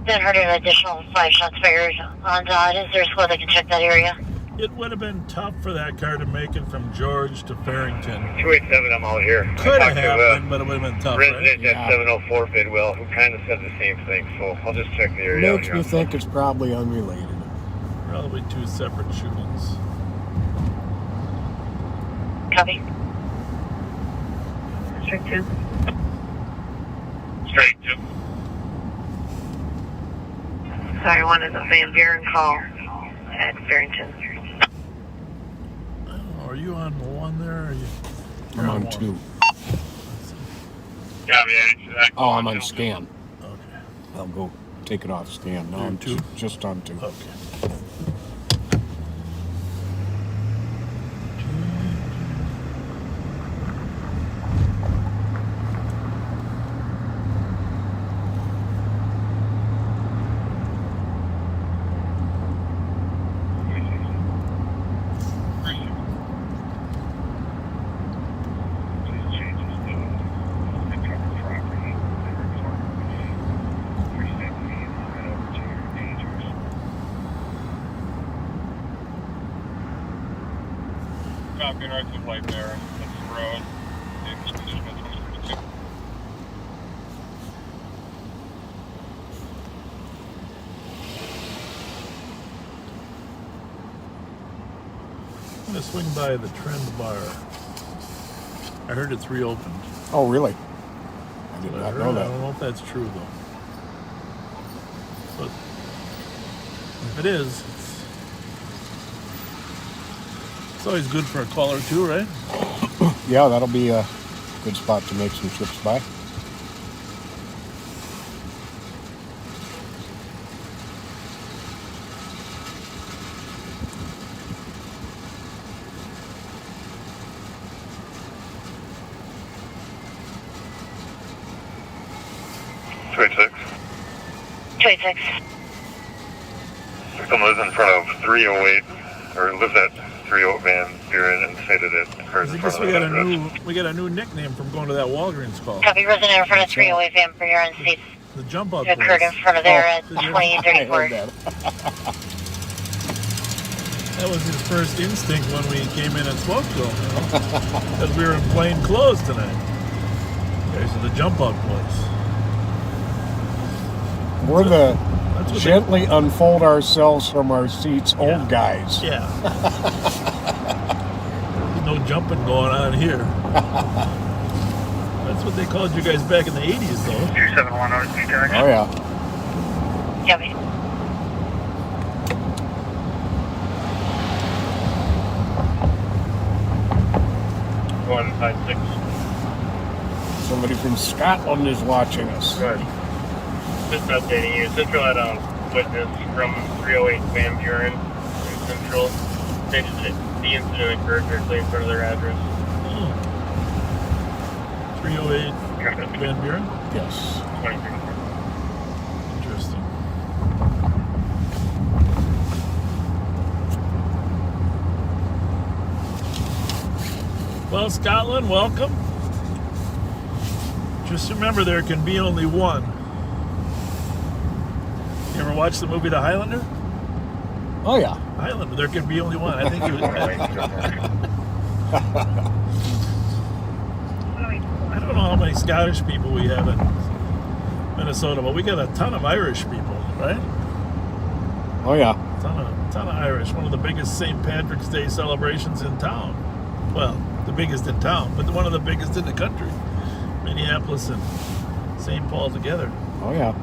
[SPEAKER 9] then heard an additional 5 shots fired on Dodd. Is there a squad that can check that area?
[SPEAKER 2] It would have been tough for that car to make it from George to Farrington.
[SPEAKER 6] 287, I'm out here.
[SPEAKER 2] Could have happened, but it would have been tough, right?
[SPEAKER 6] Resident at 704 Bidwell, who kind of said the same thing, so I'll just check the area out
[SPEAKER 3] Makes
[SPEAKER 6] here.
[SPEAKER 3] me think it's probably unrelated.
[SPEAKER 2] Probably 2 separate shootings.
[SPEAKER 9] Copy.
[SPEAKER 13] Strike 2.
[SPEAKER 11] Straight 2.
[SPEAKER 13] Sorry, 1 is a Van Buren call at Farrington.
[SPEAKER 2] Are you on 1 there? Or are you?
[SPEAKER 3] I'm
[SPEAKER 2] You're
[SPEAKER 3] on
[SPEAKER 2] one.
[SPEAKER 3] 2.
[SPEAKER 11] Oh,
[SPEAKER 3] I'm on scan.
[SPEAKER 2] Okay.
[SPEAKER 3] I'll go take it off scan. No,
[SPEAKER 2] You're
[SPEAKER 3] I'm
[SPEAKER 2] 2?
[SPEAKER 3] just on 2.
[SPEAKER 2] Okay.
[SPEAKER 11] Copy, north of White Bear. That's the road. Dangerous condition at 2032.
[SPEAKER 2] I'm going to swing by the Trend Bar. I heard it's reopened.
[SPEAKER 3] Oh, really? I did not know that.
[SPEAKER 8] I don't know if that's true though. But if it is, it's always good for a call or two, right?
[SPEAKER 3] Yeah, that'll be a good spot to make some trips by.
[SPEAKER 4] Victim lives in front of 308, or lives at 308 Van Buren and stated it occurred in front of the address.
[SPEAKER 8] We got a new nickname from going to that Walgreens call.
[SPEAKER 9] Copy, resident in front of 308 Van Buren states
[SPEAKER 8] the jump out
[SPEAKER 9] it occurred in front of there at
[SPEAKER 8] Oh,
[SPEAKER 9] 2034.
[SPEAKER 8] That was his first instinct when we came in and spoke to him, you know? Because we were in plain clothes tonight. Okay, so the jump out place.
[SPEAKER 3] We're the gently unfold ourselves from our seats old guys.
[SPEAKER 8] Yeah. There's no jumping going on here. That's what they called you guys back in the 80s, though.
[SPEAKER 5] 271 OC direction.
[SPEAKER 3] Oh, yeah.
[SPEAKER 9] Copy.
[SPEAKER 6] One 56.
[SPEAKER 3] Somebody from Scotland is watching us.
[SPEAKER 6] Good. Just updating you. Central had a witness from 308 Van Buren in Central. Stated that the incident occurred directly in front of their address.
[SPEAKER 8] 308 Van Buren?
[SPEAKER 3] Yes.
[SPEAKER 6] 23.
[SPEAKER 8] Interesting. Well, Scotland, welcome. Just remember, there can be only one. You ever watch the movie The Highlander?
[SPEAKER 3] Oh, yeah.
[SPEAKER 8] Highlander, there can be only one. I think it was. I don't know how many Scottish people we have in Minnesota, but we got a ton of Irish people, right?
[SPEAKER 3] Oh, yeah.
[SPEAKER 8] Ton of Irish. One of the biggest St. Patrick's Day celebrations in town. Well, the biggest in town, but one of the biggest in the country. Minneapolis and St. Paul together.
[SPEAKER 3] Oh, yeah.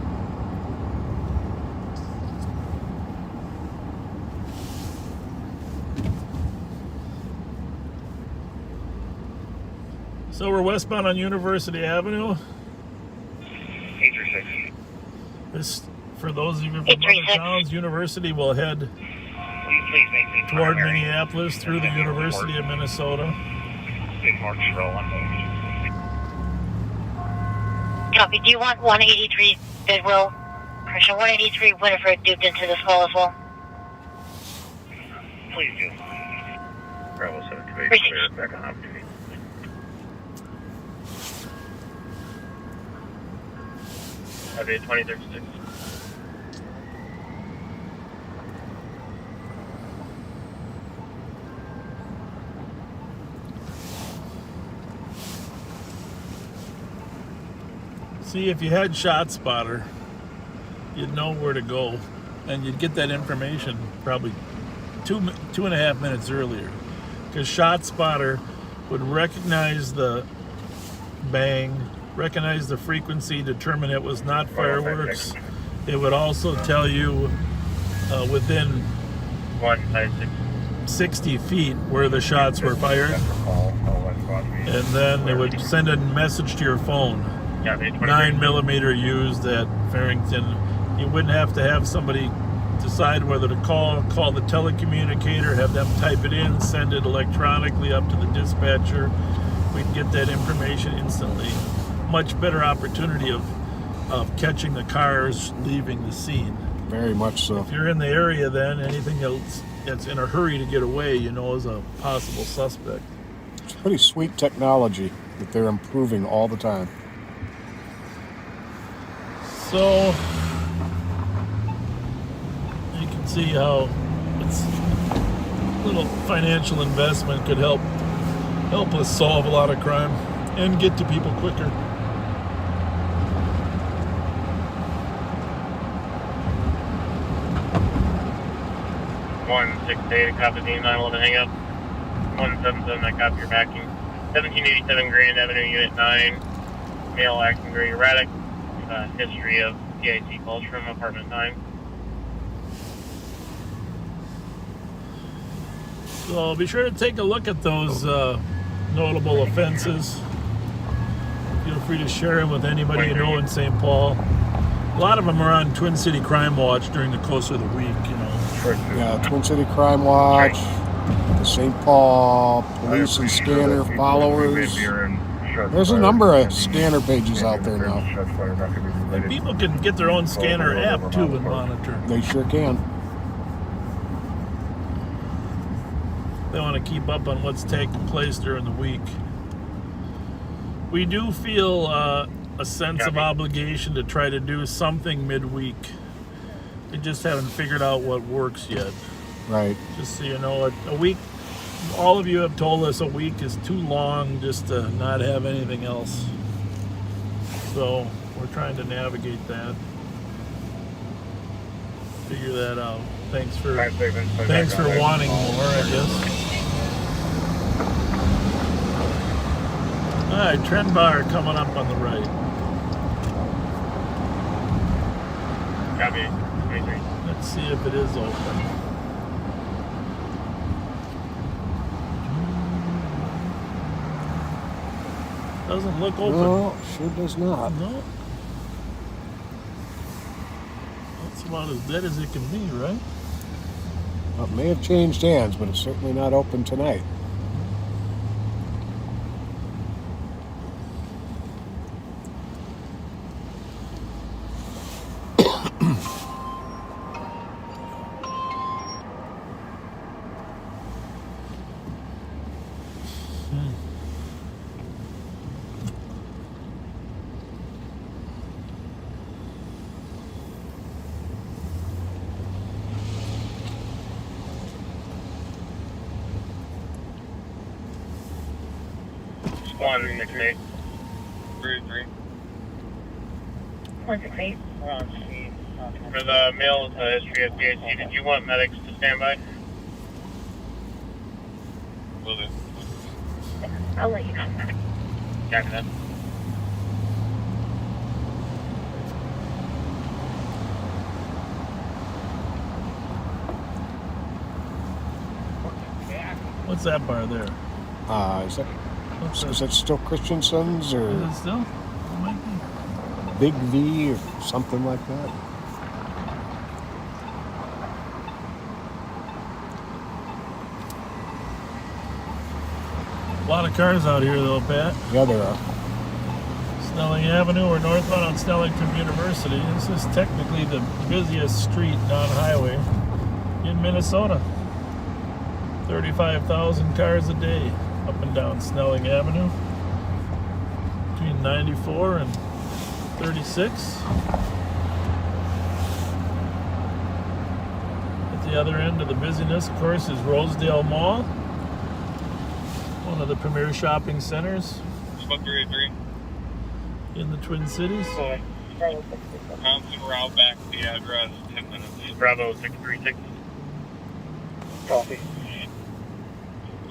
[SPEAKER 8] So we're westbound on University Avenue.
[SPEAKER 5] 836.
[SPEAKER 8] This, for those of you from other towns, University will head
[SPEAKER 5] Please make me
[SPEAKER 8] toward Minneapolis through the University of Minnesota.
[SPEAKER 5] Big March rolling.
[SPEAKER 9] Copy. Do you want 183 Goodwill? Correction, 183 Winifred duped into this call as well?
[SPEAKER 5] Please do. Bravo 728, clear back on opportunity.
[SPEAKER 6] Okay, 2036.
[SPEAKER 8] See, if you had ShotSpotter, you'd know where to go, and you'd get that information probably two and a half minutes earlier, because ShotSpotter would recognize the bang, recognize the frequency, determine it was not fireworks. It would also tell you within 60 feet where the shots were fired, and then it would send a message to your phone. 9mm used at Farrington. You wouldn't have to have somebody decide whether to call the telecommunicator, have them type it in, send it electronically up to the dispatcher. We'd get that information instantly. Much better opportunity of catching the cars leaving the scene.
[SPEAKER 3] Very much so.
[SPEAKER 8] If you're in the area, then anything else that's in a hurry to get away, you know, is a possible suspect.
[SPEAKER 3] It's pretty sweet technology that they're improving all the time.
[SPEAKER 8] So you can see how it's a little financial investment could help us solve a lot of crime and get to people quicker.
[SPEAKER 6] One 6-8, copy the 911 hang up. 177, I copy your backing. 1787 Grand Avenue, Unit 9. male acting very erratic. History of PIC calls from apartment 9.
[SPEAKER 2] So be sure to take a look at those notable offenses. Feel free to share them with anybody you know in St. Paul. A lot of them are on Twin City Crime Watch during the course of the week, you know.
[SPEAKER 3] Yeah, Twin City Crime Watch, the St. Paul Police and Scanner followers. There's a number of scanner pages out there now.
[SPEAKER 2] And people can get their own scanner app too and monitor.
[SPEAKER 3] They sure can.
[SPEAKER 2] They want to keep up on what's taking place during the week. We do feel a sense of obligation to try to do something midweek. We just haven't figured out what works yet.
[SPEAKER 3] Right.
[SPEAKER 2] Just so you know, a week, all of you have told us a week is too long just to not have anything else. So we're trying to navigate that. Figure that out. Thanks for wanting more, I guess. All right, trend bar coming up on the right.
[SPEAKER 6] Copy. 23.
[SPEAKER 2] Let's see if it is open. Doesn't look open.
[SPEAKER 3] No, sure does not.
[SPEAKER 2] No. That's about as dead as it can be, right?
[SPEAKER 3] Well, it may have changed hands, but it's certainly not open tonight.
[SPEAKER 6] One 68.
[SPEAKER 11] 33.
[SPEAKER 7] 168.
[SPEAKER 6] For the male history of PIC, did you want medics to stand by?
[SPEAKER 11] Will do.
[SPEAKER 7] I'll let you know.
[SPEAKER 6] Copy that.
[SPEAKER 2] What's that bar there?
[SPEAKER 3] Is that still Christensen's or
[SPEAKER 2] Is it still? It might be.
[SPEAKER 3] Big V or something like that?
[SPEAKER 2] A lot of cars out here though, Pat.
[SPEAKER 3] Yeah, there are.
[SPEAKER 2] Snelling Avenue or northbound on Snelling from University. This is technically the busiest street non-highway in Minnesota. 35,000 cars a day up and down Snelling Avenue between 94 and 36. At the other end of the busyness, of course, is Rosedale Mall, one of the premier shopping centers
[SPEAKER 11] 383.
[SPEAKER 2] in the Twin Cities.
[SPEAKER 11] Thompson route back to the address, 10 minutes.
[SPEAKER 6] Bravo 636.
[SPEAKER 7] Copy.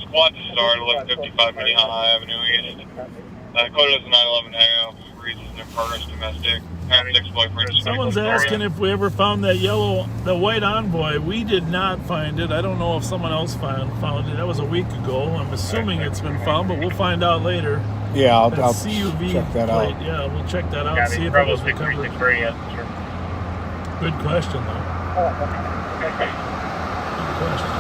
[SPEAKER 11] Squad to start, 1155 Minnehaha Avenue East. Coda's 911 hangout, reasons in progress domestic. Parent ex-boyfriend.
[SPEAKER 2] Someone's asking if we ever found that the white envoy. We did not find it. I don't know if someone else found it. That was a week ago. I'm assuming it's been found, but we'll find out later.
[SPEAKER 3] Yeah, I'll
[SPEAKER 2] CUV
[SPEAKER 3] check that
[SPEAKER 2] plate.
[SPEAKER 3] out.
[SPEAKER 2] Yeah, we'll check that out.
[SPEAKER 6] Copy.
[SPEAKER 2] See if it
[SPEAKER 6] Bravo
[SPEAKER 2] was recovered.
[SPEAKER 6] 636. Yes, sir.
[SPEAKER 2] Good question, though. Good question.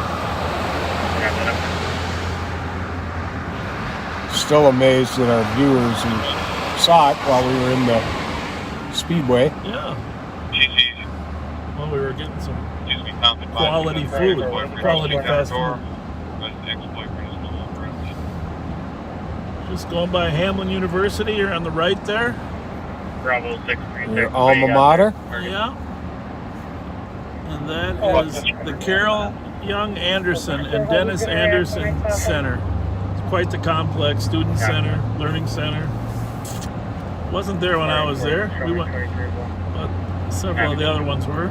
[SPEAKER 3] Still amazed at our viewers who saw it while we were in the Speedway.
[SPEAKER 2] Yeah.
[SPEAKER 11] GC's.
[SPEAKER 2] Well, we were getting some
[SPEAKER 11] Excuse me, Compton.
[SPEAKER 2] quality food, quality fast food.
[SPEAKER 11] But ex-boyfriend is no longer around.
[SPEAKER 2] Just going by Hamlin University. You're on the right there.
[SPEAKER 6] Bravo 636.
[SPEAKER 3] Your alma mater.
[SPEAKER 2] Yeah. And that is the Carol Young Anderson and Dennis Anderson Center. It's quite the complex. Student center, learning center. Wasn't there when I was there. We went, but several of the other ones were.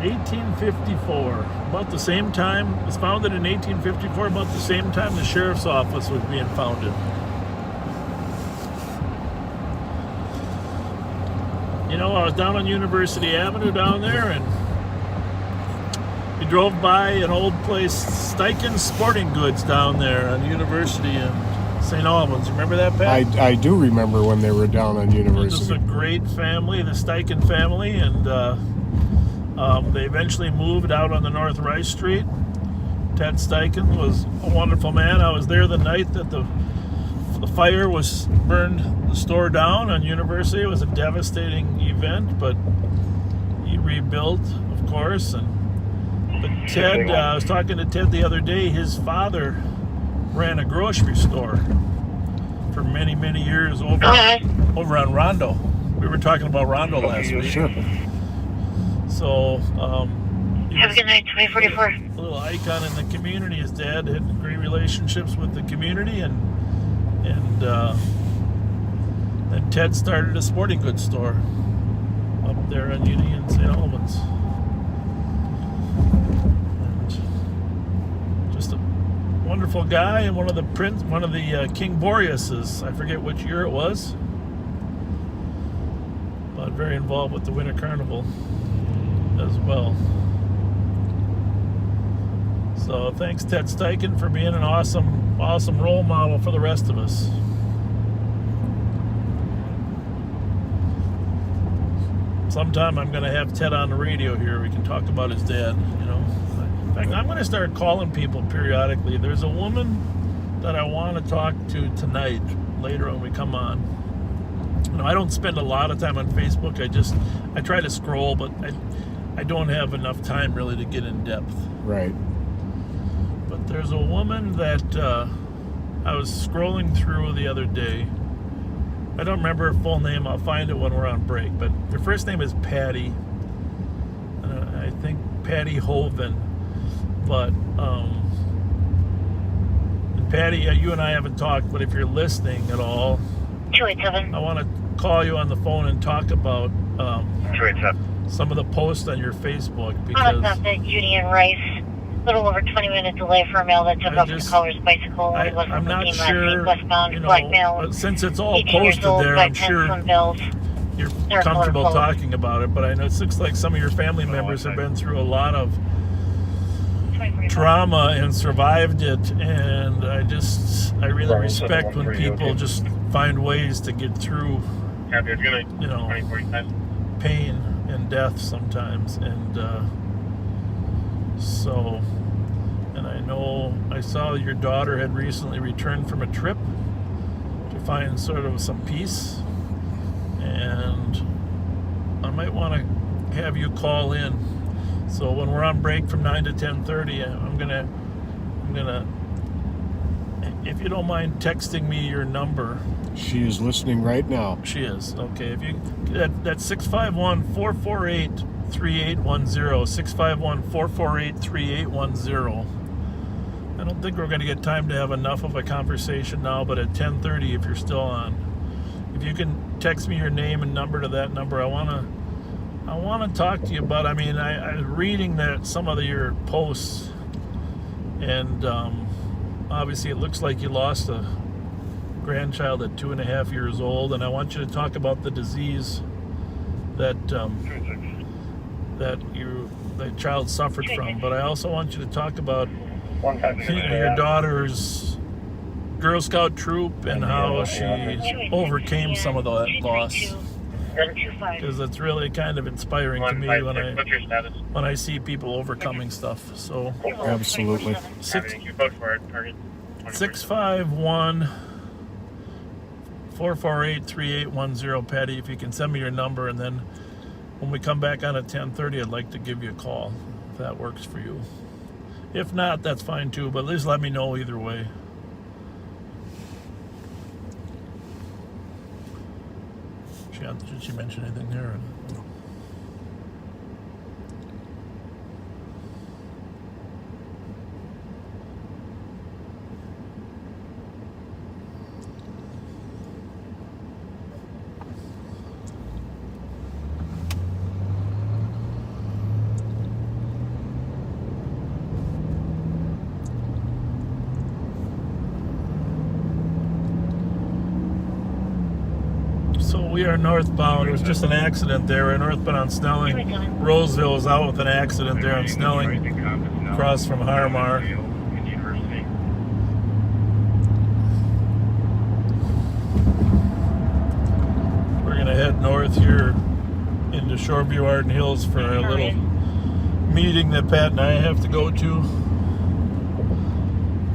[SPEAKER 2] 1854, about the same time. It was founded in 1854, about the same time the sheriff's office was being founded. you know, I was down on University Avenue down there, and we drove by an old place, Steichen Sporting Goods, down there on University in St. Albans. Remember that, Pat?
[SPEAKER 3] I do remember when they were down on
[SPEAKER 2] This is
[SPEAKER 3] University.
[SPEAKER 2] a great family, the Steichen family, and they eventually moved out on the North Rice Street. Ted Steichen was a wonderful man. I was there the night that the fire burned the store down on University. It was a devastating event, but he rebuilt, of course. But Ted, I was talking to Ted the other day. His father ran a grocery store for many, many years over on Rondo. We were talking about Rondo last week.
[SPEAKER 3] Sure.
[SPEAKER 2] So,
[SPEAKER 9] have a good night, 2044.
[SPEAKER 2] A little icon in the community. His dad had great relationships with the community, and then Ted started a sporting goods store up there on Union and St. Albans. And just a wonderful guy, and one of the King Boreases. I forget which year it was, but very involved with the Winter Carnival as well. So thanks, Ted Steichen, for being an awesome role model for the rest of us. Sometime I'm going to have Ted on the radio here. We can talk about his dad, you know. In fact, I'm going to start calling people periodically. There's a woman that I want to talk to tonight, later when we come on. You know, I don't spend a lot of time on Facebook. I try to scroll, but I don't have enough time really to get in depth.
[SPEAKER 3] Right.
[SPEAKER 2] But there's a woman that I was scrolling through the other day. I don't remember her full name. I'll find it when we're on break. But her first name is Patty. I think Patty Hoven. But, and Patty, you and I haven't talked, but if you're listening at all,
[SPEAKER 9] 287.
[SPEAKER 2] I want to call you on the phone and talk about
[SPEAKER 11] 287.
[SPEAKER 2] some of the posts on your Facebook, because
[SPEAKER 9] Contact at Union Rice. A little over 20-minute delay for a mail that took off the caller's bicycle.
[SPEAKER 2] I'm not sure,
[SPEAKER 9] westbound,
[SPEAKER 2] you know,
[SPEAKER 9] black male,
[SPEAKER 2] but since it's all
[SPEAKER 9] 18 years
[SPEAKER 2] posted
[SPEAKER 9] old,
[SPEAKER 2] there,
[SPEAKER 9] black
[SPEAKER 2] I'm sure
[SPEAKER 9] pants, bills.
[SPEAKER 2] you're
[SPEAKER 9] They're
[SPEAKER 2] comfortable
[SPEAKER 9] colorful.
[SPEAKER 2] talking about it. But I know it looks like some of your family members have been through a lot of trauma and survived it, and I really respect when people just find ways to get through, you know, pain and death sometimes. And so, and I know I saw your daughter had recently returned from a trip to find sort of some peace, and I might want to have you call in. So when we're on break from 9 to 10:30, I'm gonna, if you don't mind texting me your number.
[SPEAKER 3] She is listening right now.
[SPEAKER 2] She is. Okay. If you, that's 651-448-3810. 651-448-3810. I don't think we're going to get time to have enough of a conversation now, but at 10:30, if you're still on, if you can text me your name and number to that number, I want to talk to you about. I mean, I was reading some of your posts, and obviously it looks like you lost a grandchild at 2.5 years old, and I want you to talk about the disease that that child suffered from. But I also want you to talk about your daughter's Girl Scout troop and how she overcame some of that loss. Because it's really kind of inspiring to me when I see people overcoming stuff. So
[SPEAKER 3] Absolutely.
[SPEAKER 2] 651-448-3810, Patty. If you can send me your number, and then when we come back on at 10:30, I'd like to give you a call if that works for you. If not, that's fine too. But at least let me know either way. Did she mention anything there? Or no?
[SPEAKER 8] So we are northbound. It was just an accident there. We're northbound on Snelling. Roseville was out with an accident there on Snelling, across from Harmar. We're going to head north here into Shoreview Arden Hills for a little meeting that Pat and I have to go to.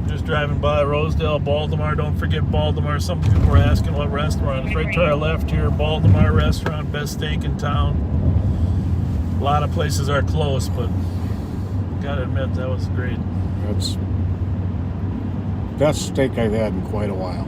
[SPEAKER 8] Just driving by Rosedale, Baltimore. Don't forget Baltimore. Some people were asking what restaurant. It's right to our left here. Baltimore restaurant, best steak in town. A lot of places are close, but gotta admit that was great.
[SPEAKER 3] That's best steak I've had in quite a while.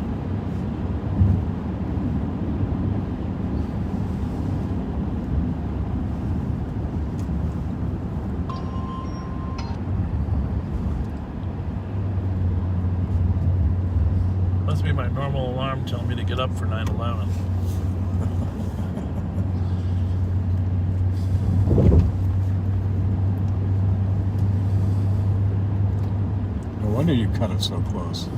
[SPEAKER 8] Must be my normal alarm telling me to get up for 9/11.
[SPEAKER 3] No wonder you cut it so close.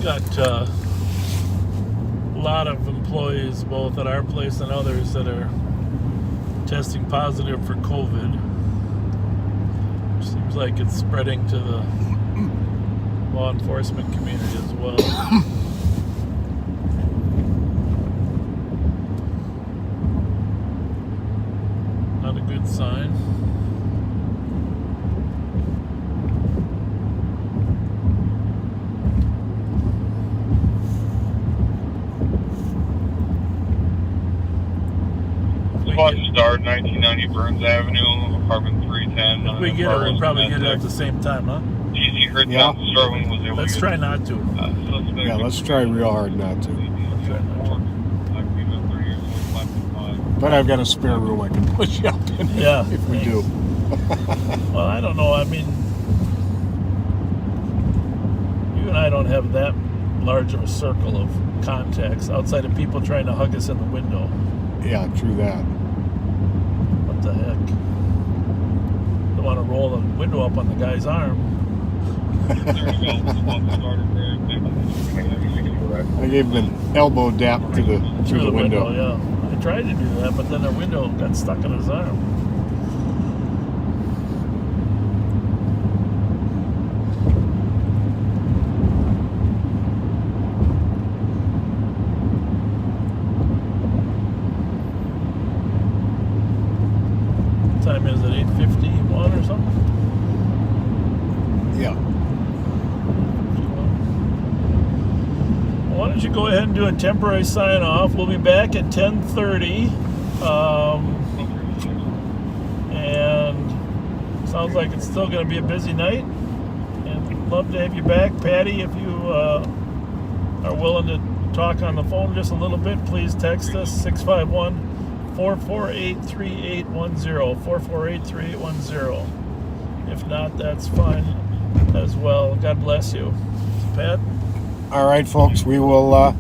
[SPEAKER 8] Got a lot of employees, both at our place and others, that are testing positive for COVID. Seems like it's spreading to the law enforcement community as well. Not a good sign.
[SPEAKER 11] Start 1990 Burns Avenue, apartment 310.
[SPEAKER 8] If we get it, we'll probably get it at the same time, huh?
[SPEAKER 11] Easy heard yeah. Starving was able
[SPEAKER 8] Let's try not to.
[SPEAKER 3] Yeah, let's try real hard not to. But I've got a spare room I can push you up in if we do.
[SPEAKER 8] Well, I don't know. I mean, you and I don't have that large of a circle of contacts outside of people trying to hug us in the window.
[SPEAKER 3] Yeah, true that.
[SPEAKER 8] What the heck? Don't want to roll the window up on the guy's arm.
[SPEAKER 3] I gave him an elbow dap to through the window.
[SPEAKER 8] Yeah, I tried to do that, but then the window got stuck in his arm. Time is it 8:51 or something?
[SPEAKER 3] Yeah.
[SPEAKER 8] Well, why don't you go ahead and do a temporary sign off? We'll be back at 10:30. And sounds like it's still going to be a busy night. And we'd love to have you back. Patty, if you are willing to talk on the phone just a little bit, please text us 651-448-3810. 448-3810. If not, that's fine as well. God bless you. Pat?
[SPEAKER 3] All right, folks, we will